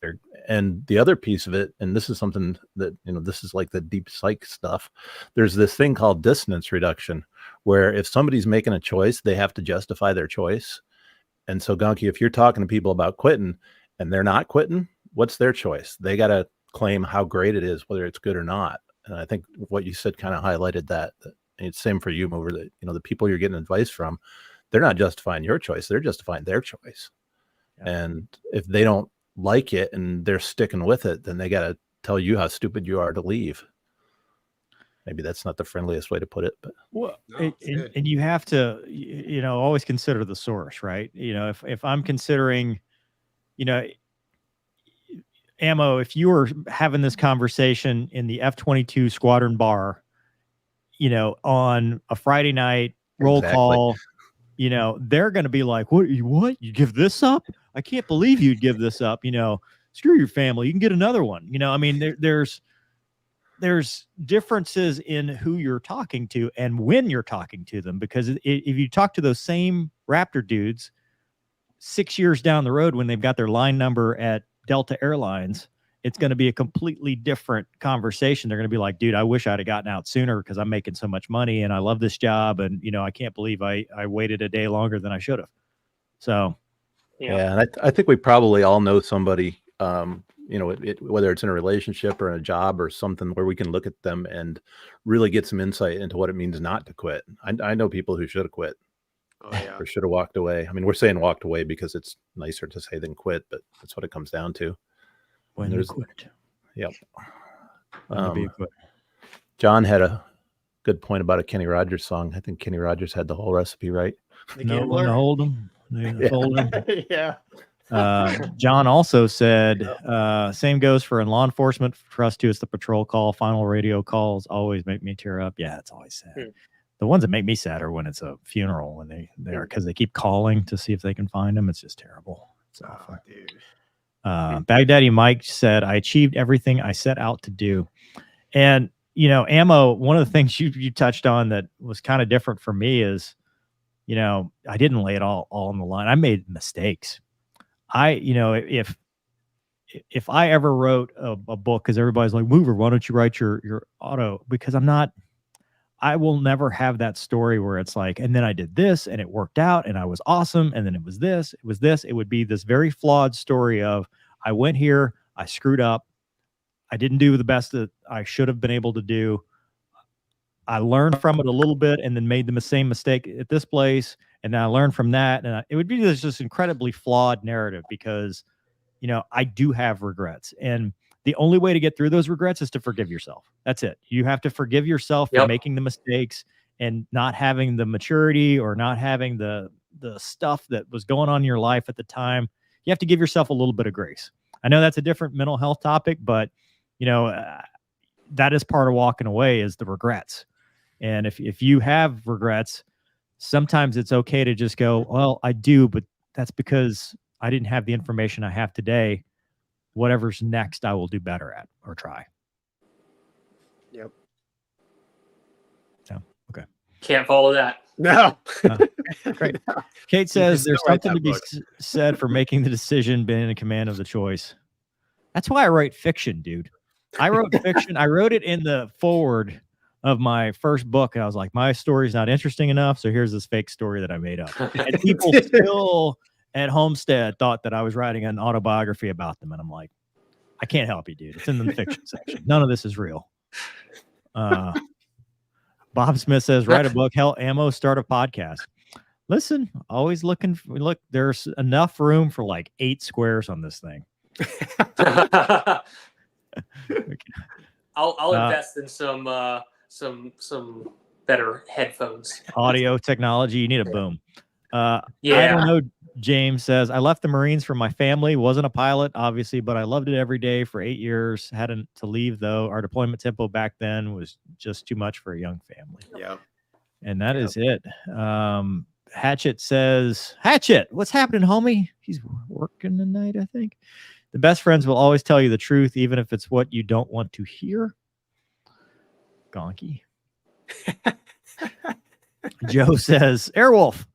Speaker 4: And the other piece of it, and this is something that, you know, this is like the deep psych stuff. There's this thing called dissonance reduction, where if somebody's making a choice, they have to justify their choice. And so, Gonky, if you're talking to people about quitting and they're not quitting, what's their choice? They got to claim how great it is, whether it's good or not. And I think what you said kind of highlighted that it's same for you, Mover, that, you know, the people you're getting advice from, they're not justifying your choice. They're justifying their choice. Yeah. And if they don't like it and they're sticking with it, then they got to tell you how stupid you are to leave. Maybe that's not the friendliest way to put it, but
Speaker 1: well, and you have to, you know, always consider the source, right? You know, if I'm considering, you know, Ammo, if you were having this conversation in the F-22 squadron bar, you know, on a Friday night roll call, you know, they're going to be like, what, you give this up? I can't believe you'd give this up. You know, screw your family. You can get another one. You know, I mean, there's differences in who you're talking to and when you're talking to them, because if you talk to those same Raptor dudes 6 years down the road when they've got their line number at Delta Airlines, it's going to be a completely different conversation. They're going to be like, dude, I wish I'd have gotten out sooner because I'm making so much money and I love this job. And, you know, I can't believe I waited a day longer than I should have. So,
Speaker 4: yeah. And I think we probably all know somebody, you know, whether it's in a relationship or in a job or something, where we can look at them and really get some insight into what it means not to quit. I know people who should have quit
Speaker 3: Oh yeah.
Speaker 4: or should have walked away. I mean, we're saying walked away because it's nicer to say than quit, but that's what it comes down to.
Speaker 1: When
Speaker 4: there's-
Speaker 1: you quit.
Speaker 4: Yep.
Speaker 1: When to be quit.
Speaker 4: John had a good point about a Kenny Rogers song. I think Kenny Rogers had the whole recipe right.
Speaker 3: The
Speaker 1: No one
Speaker 3: gambler.
Speaker 1: to hold them.
Speaker 4: Yeah.
Speaker 1: Fold 'em.
Speaker 3: Yeah.
Speaker 1: John also said, same goes for in law enforcement. For us too, it's the patrol call. Final radio calls always make me tear up. Yeah, it's always sad. The ones that make me sad are when it's a funeral, when they are, because they keep calling to see if they can find them. It's just terrible. It's awful.
Speaker 3: Dude.
Speaker 1: Baghdadi Mike said, I achieved everything I set out to do. And, you know, ammo, one of the things you touched on that was kind of different for me is, you know, I didn't lay it all on the line. I made mistakes. You know, if I ever wrote a book, because everybody's like, Mover, why don't you write your auto? Because I will never have that story where it's like, and then I did this and it worked out and I was awesome. And then it was this. It would be this very flawed story of, I went here, I screwed up. I didn't do the best that I should have been able to do. I learned from it a little bit and then made the same mistake at this place. And then I learned from that. And it would be this incredibly flawed narrative because, you know, I do have regrets. And the only way to get through those regrets is to forgive yourself. That's it. You have to forgive yourself for making the mistakes and not having the maturity or not having the stuff that was going on in your life at the time. You have to give yourself a little bit of grace. I know that's a different mental health topic, but, you know, that is part of walking away is the regrets. And if you have regrets, sometimes it's okay to just go, well, I do, but that's because I didn't have the information I have today. Whatever's next, I will do better at or try.
Speaker 3: Yep.
Speaker 1: So, okay.
Speaker 2: Can't follow that.
Speaker 3: No.
Speaker 1: Great. Kate says there's
Speaker 3: write
Speaker 1: something to be said for making the decision, being in command of the choice. That's why I write fiction, dude. I wrote fiction. I wrote it in the forward of my first book. I was like, my story's not interesting enough. So here's this fake story that I made up. And people still at Homestead thought that I was writing an autobiography about them. And I'm like, I can't help you, dude. It's in the fiction section. None of this is real. Bob Smith says, write a book. Hell, ammo, start a podcast. Listen, always looking. Look, there's enough room for like 8 squares on this thing.
Speaker 2: I'll invest in some better headphones.
Speaker 1: Audio technology. You need a boom.
Speaker 2: Yeah.
Speaker 1: I don't know. James says, I left the Marines for my family. Wasn't a pilot, obviously, but I loved it every day for 8 years. Hadn't to leave, though. Our deployment tempo back then was just too much for a young family.
Speaker 3: Yeah.
Speaker 1: And that is it. Hatchet says, Hatchet, what's happening, homie? He's working tonight, I think. The best friends will always tell you the truth, even if it's what you don't want to hear. Gonky. Joe says, Airwolf.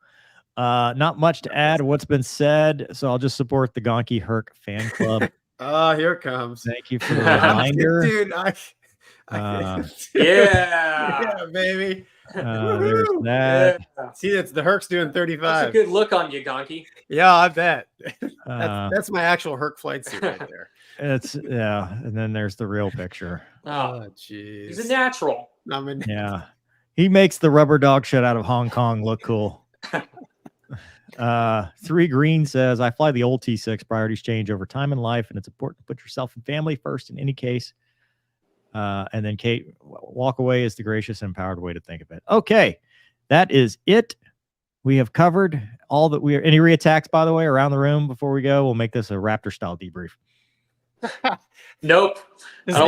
Speaker 1: Not much to add what's been said, so I'll just support the Gonky Herc fan club.
Speaker 3: Oh, here it comes.
Speaker 1: Thank you for the reminder.
Speaker 3: Dude,
Speaker 2: Yeah,
Speaker 3: baby.
Speaker 1: There's that.
Speaker 2: Yeah.
Speaker 3: See, that's the Herc's doing
Speaker 2: That's
Speaker 3: 35.
Speaker 2: a good look on you, Gonky.
Speaker 3: Yeah, I bet.
Speaker 1: Uh,
Speaker 3: That's my actual Herc flight suit right there.
Speaker 1: and then there's the real picture.
Speaker 2: Oh,
Speaker 3: jeez.
Speaker 2: he's a natural.
Speaker 1: Yeah. He makes the rubber dog shit out of Hong Kong look cool. 3 Green says, I fly the old T6. Priorities change over time in life, and it's important to put yourself and family first in any case. And then Kate, walk away is the gracious and empowered way to think of it. Okay, that is it. We have covered all that we are. Any reattacks, by the way, around the room before we go? We'll make this a Raptor style debrief.
Speaker 2: Nope.
Speaker 3: This is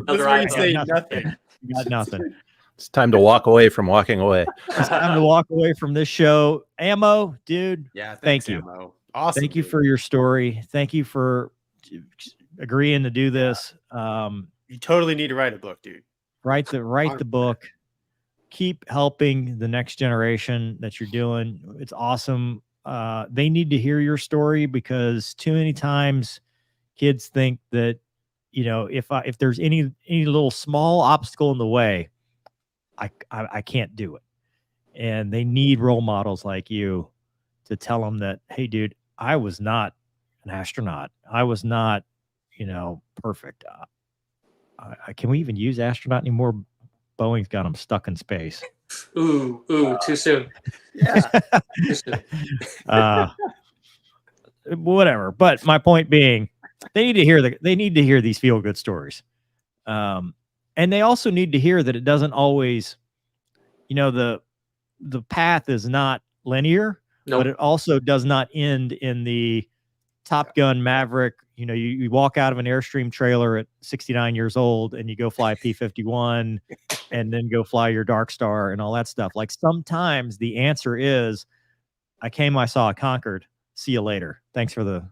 Speaker 3: where you say nothing.
Speaker 1: You got nothing.
Speaker 4: It's time to walk away from walking away.
Speaker 1: It's time to walk away from this show. Ammo, dude.
Speaker 3: Yeah,
Speaker 1: thank you.
Speaker 3: Ammo. Awesome.
Speaker 1: Thank you for your story. Thank you for agreeing to do this.
Speaker 3: You totally need to write a book, dude.
Speaker 1: Write the book. Keep helping the next generation that you're doing. It's awesome. They need to hear your story because too many times kids think that, you know, if there's any little small obstacle in the way, I can't do it. And they need role models like you to tell them that, hey, dude, I was not an astronaut. I was not, you know, perfect. Can we even use astronaut anymore? Boeing's got them stuck in space.
Speaker 2: Ooh, too soon.
Speaker 3: Yeah.
Speaker 2: Too soon.
Speaker 1: Whatever. But my point being, they need to hear these feel good stories. And they also need to hear that it doesn't always, the path is not linear,
Speaker 2: Nope.
Speaker 1: but it also does not end in the Top Gun Maverick. You walk out of an Airstream trailer at 69 years old and you go fly a P-51 and then go fly your Dark Star and all that stuff. Like sometimes the answer is, I came, I saw, I conquered. See you later. Thanks for the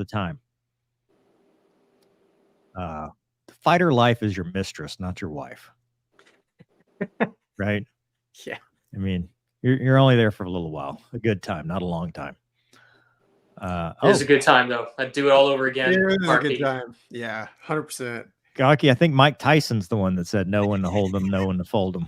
Speaker 1: time. The fighter life is your mistress, not your wife. Right?
Speaker 3: Yeah.
Speaker 1: I mean, you're only there for a little while. A good time, not a long time.
Speaker 2: It was a good time, though. I'd do it all over again.
Speaker 3: It was a good
Speaker 2: Heartbeat.
Speaker 3: time. Yeah, 100%.
Speaker 1: Gonky, I think Mike Tyson's the one that said know when to hold them, know when to fold them.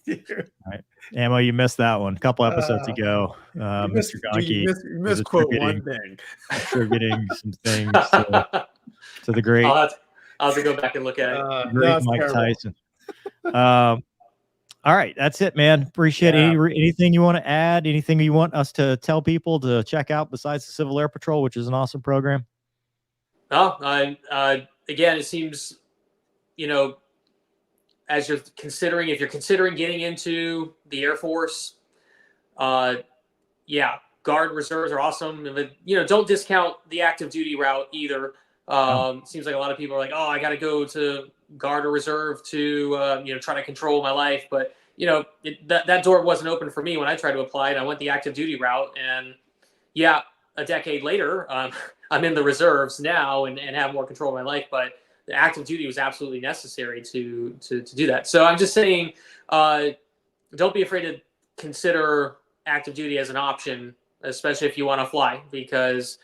Speaker 1: Right. Ammo, you missed that one a couple episodes ago. Mr. Gonky
Speaker 3: You misquote one thing.
Speaker 1: attributing some things to the great,
Speaker 2: I'll have to go back and look at it.
Speaker 1: great Mike Tyson. All right, that's it, man. Appreciate anything you want to add, anything you want us to tell people to check out besides the Civil Air Patrol, which is an awesome program.
Speaker 2: Again, it seems, as if you're considering getting into the Air Force, Guard reserves are awesome. Don't discount the active duty route either. Seems like a lot of people are like, oh, I got to go to Guard or reserve to, try to control my life. But, that door wasn't open for me when I tried to apply, and I went the active duty route. And a decade later, I'm in the reserves now and have more control of my life. But the active duty was absolutely necessary to do that. So I'm just saying, don't be afraid to consider active duty as an option, especially if you want to fly, because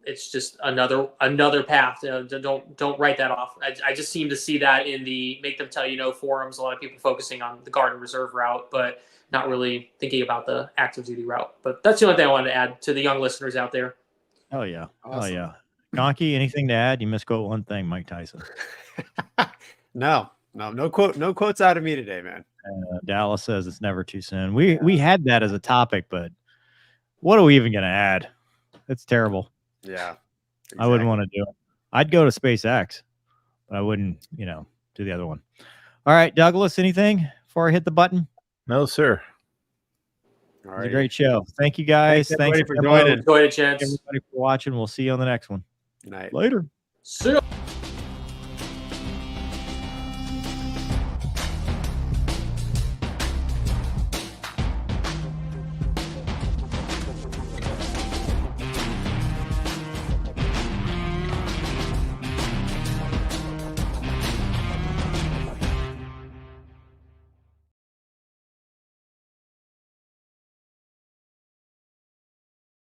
Speaker 2: it's just another path. Don't write that off. I just seem to see that in the Make Them Tell You No forums. A lot of people focusing on the Guard and Reserve route, but not really thinking about the active duty route. But that's the only thing I wanted to add to the young listeners out there.
Speaker 1: Oh yeah.
Speaker 3: Awesome.
Speaker 1: Oh yeah. Gonky, anything to add? You misquote one thing, Mike Tyson.
Speaker 3: No quotes out of me today, man.
Speaker 1: Dallas says it's never too soon. We had that as a topic, but what are we even going to add? It's terrible.
Speaker 3: Yeah. Exactly.
Speaker 1: I wouldn't want to do it. I'd go to SpaceX, but I wouldn't, do the other one. All right, Douglas, anything before I hit the button?
Speaker 4: No, sir.
Speaker 3: All
Speaker 1: It was
Speaker 3: right.
Speaker 1: a great show. Thank you guys.
Speaker 3: Thanks
Speaker 1: Thanks
Speaker 3: for joining.
Speaker 2: Enjoy it, gents.
Speaker 1: everybody for watching. We'll see you on the next one.
Speaker 3: Night.
Speaker 1: Later.
Speaker 2: See ya.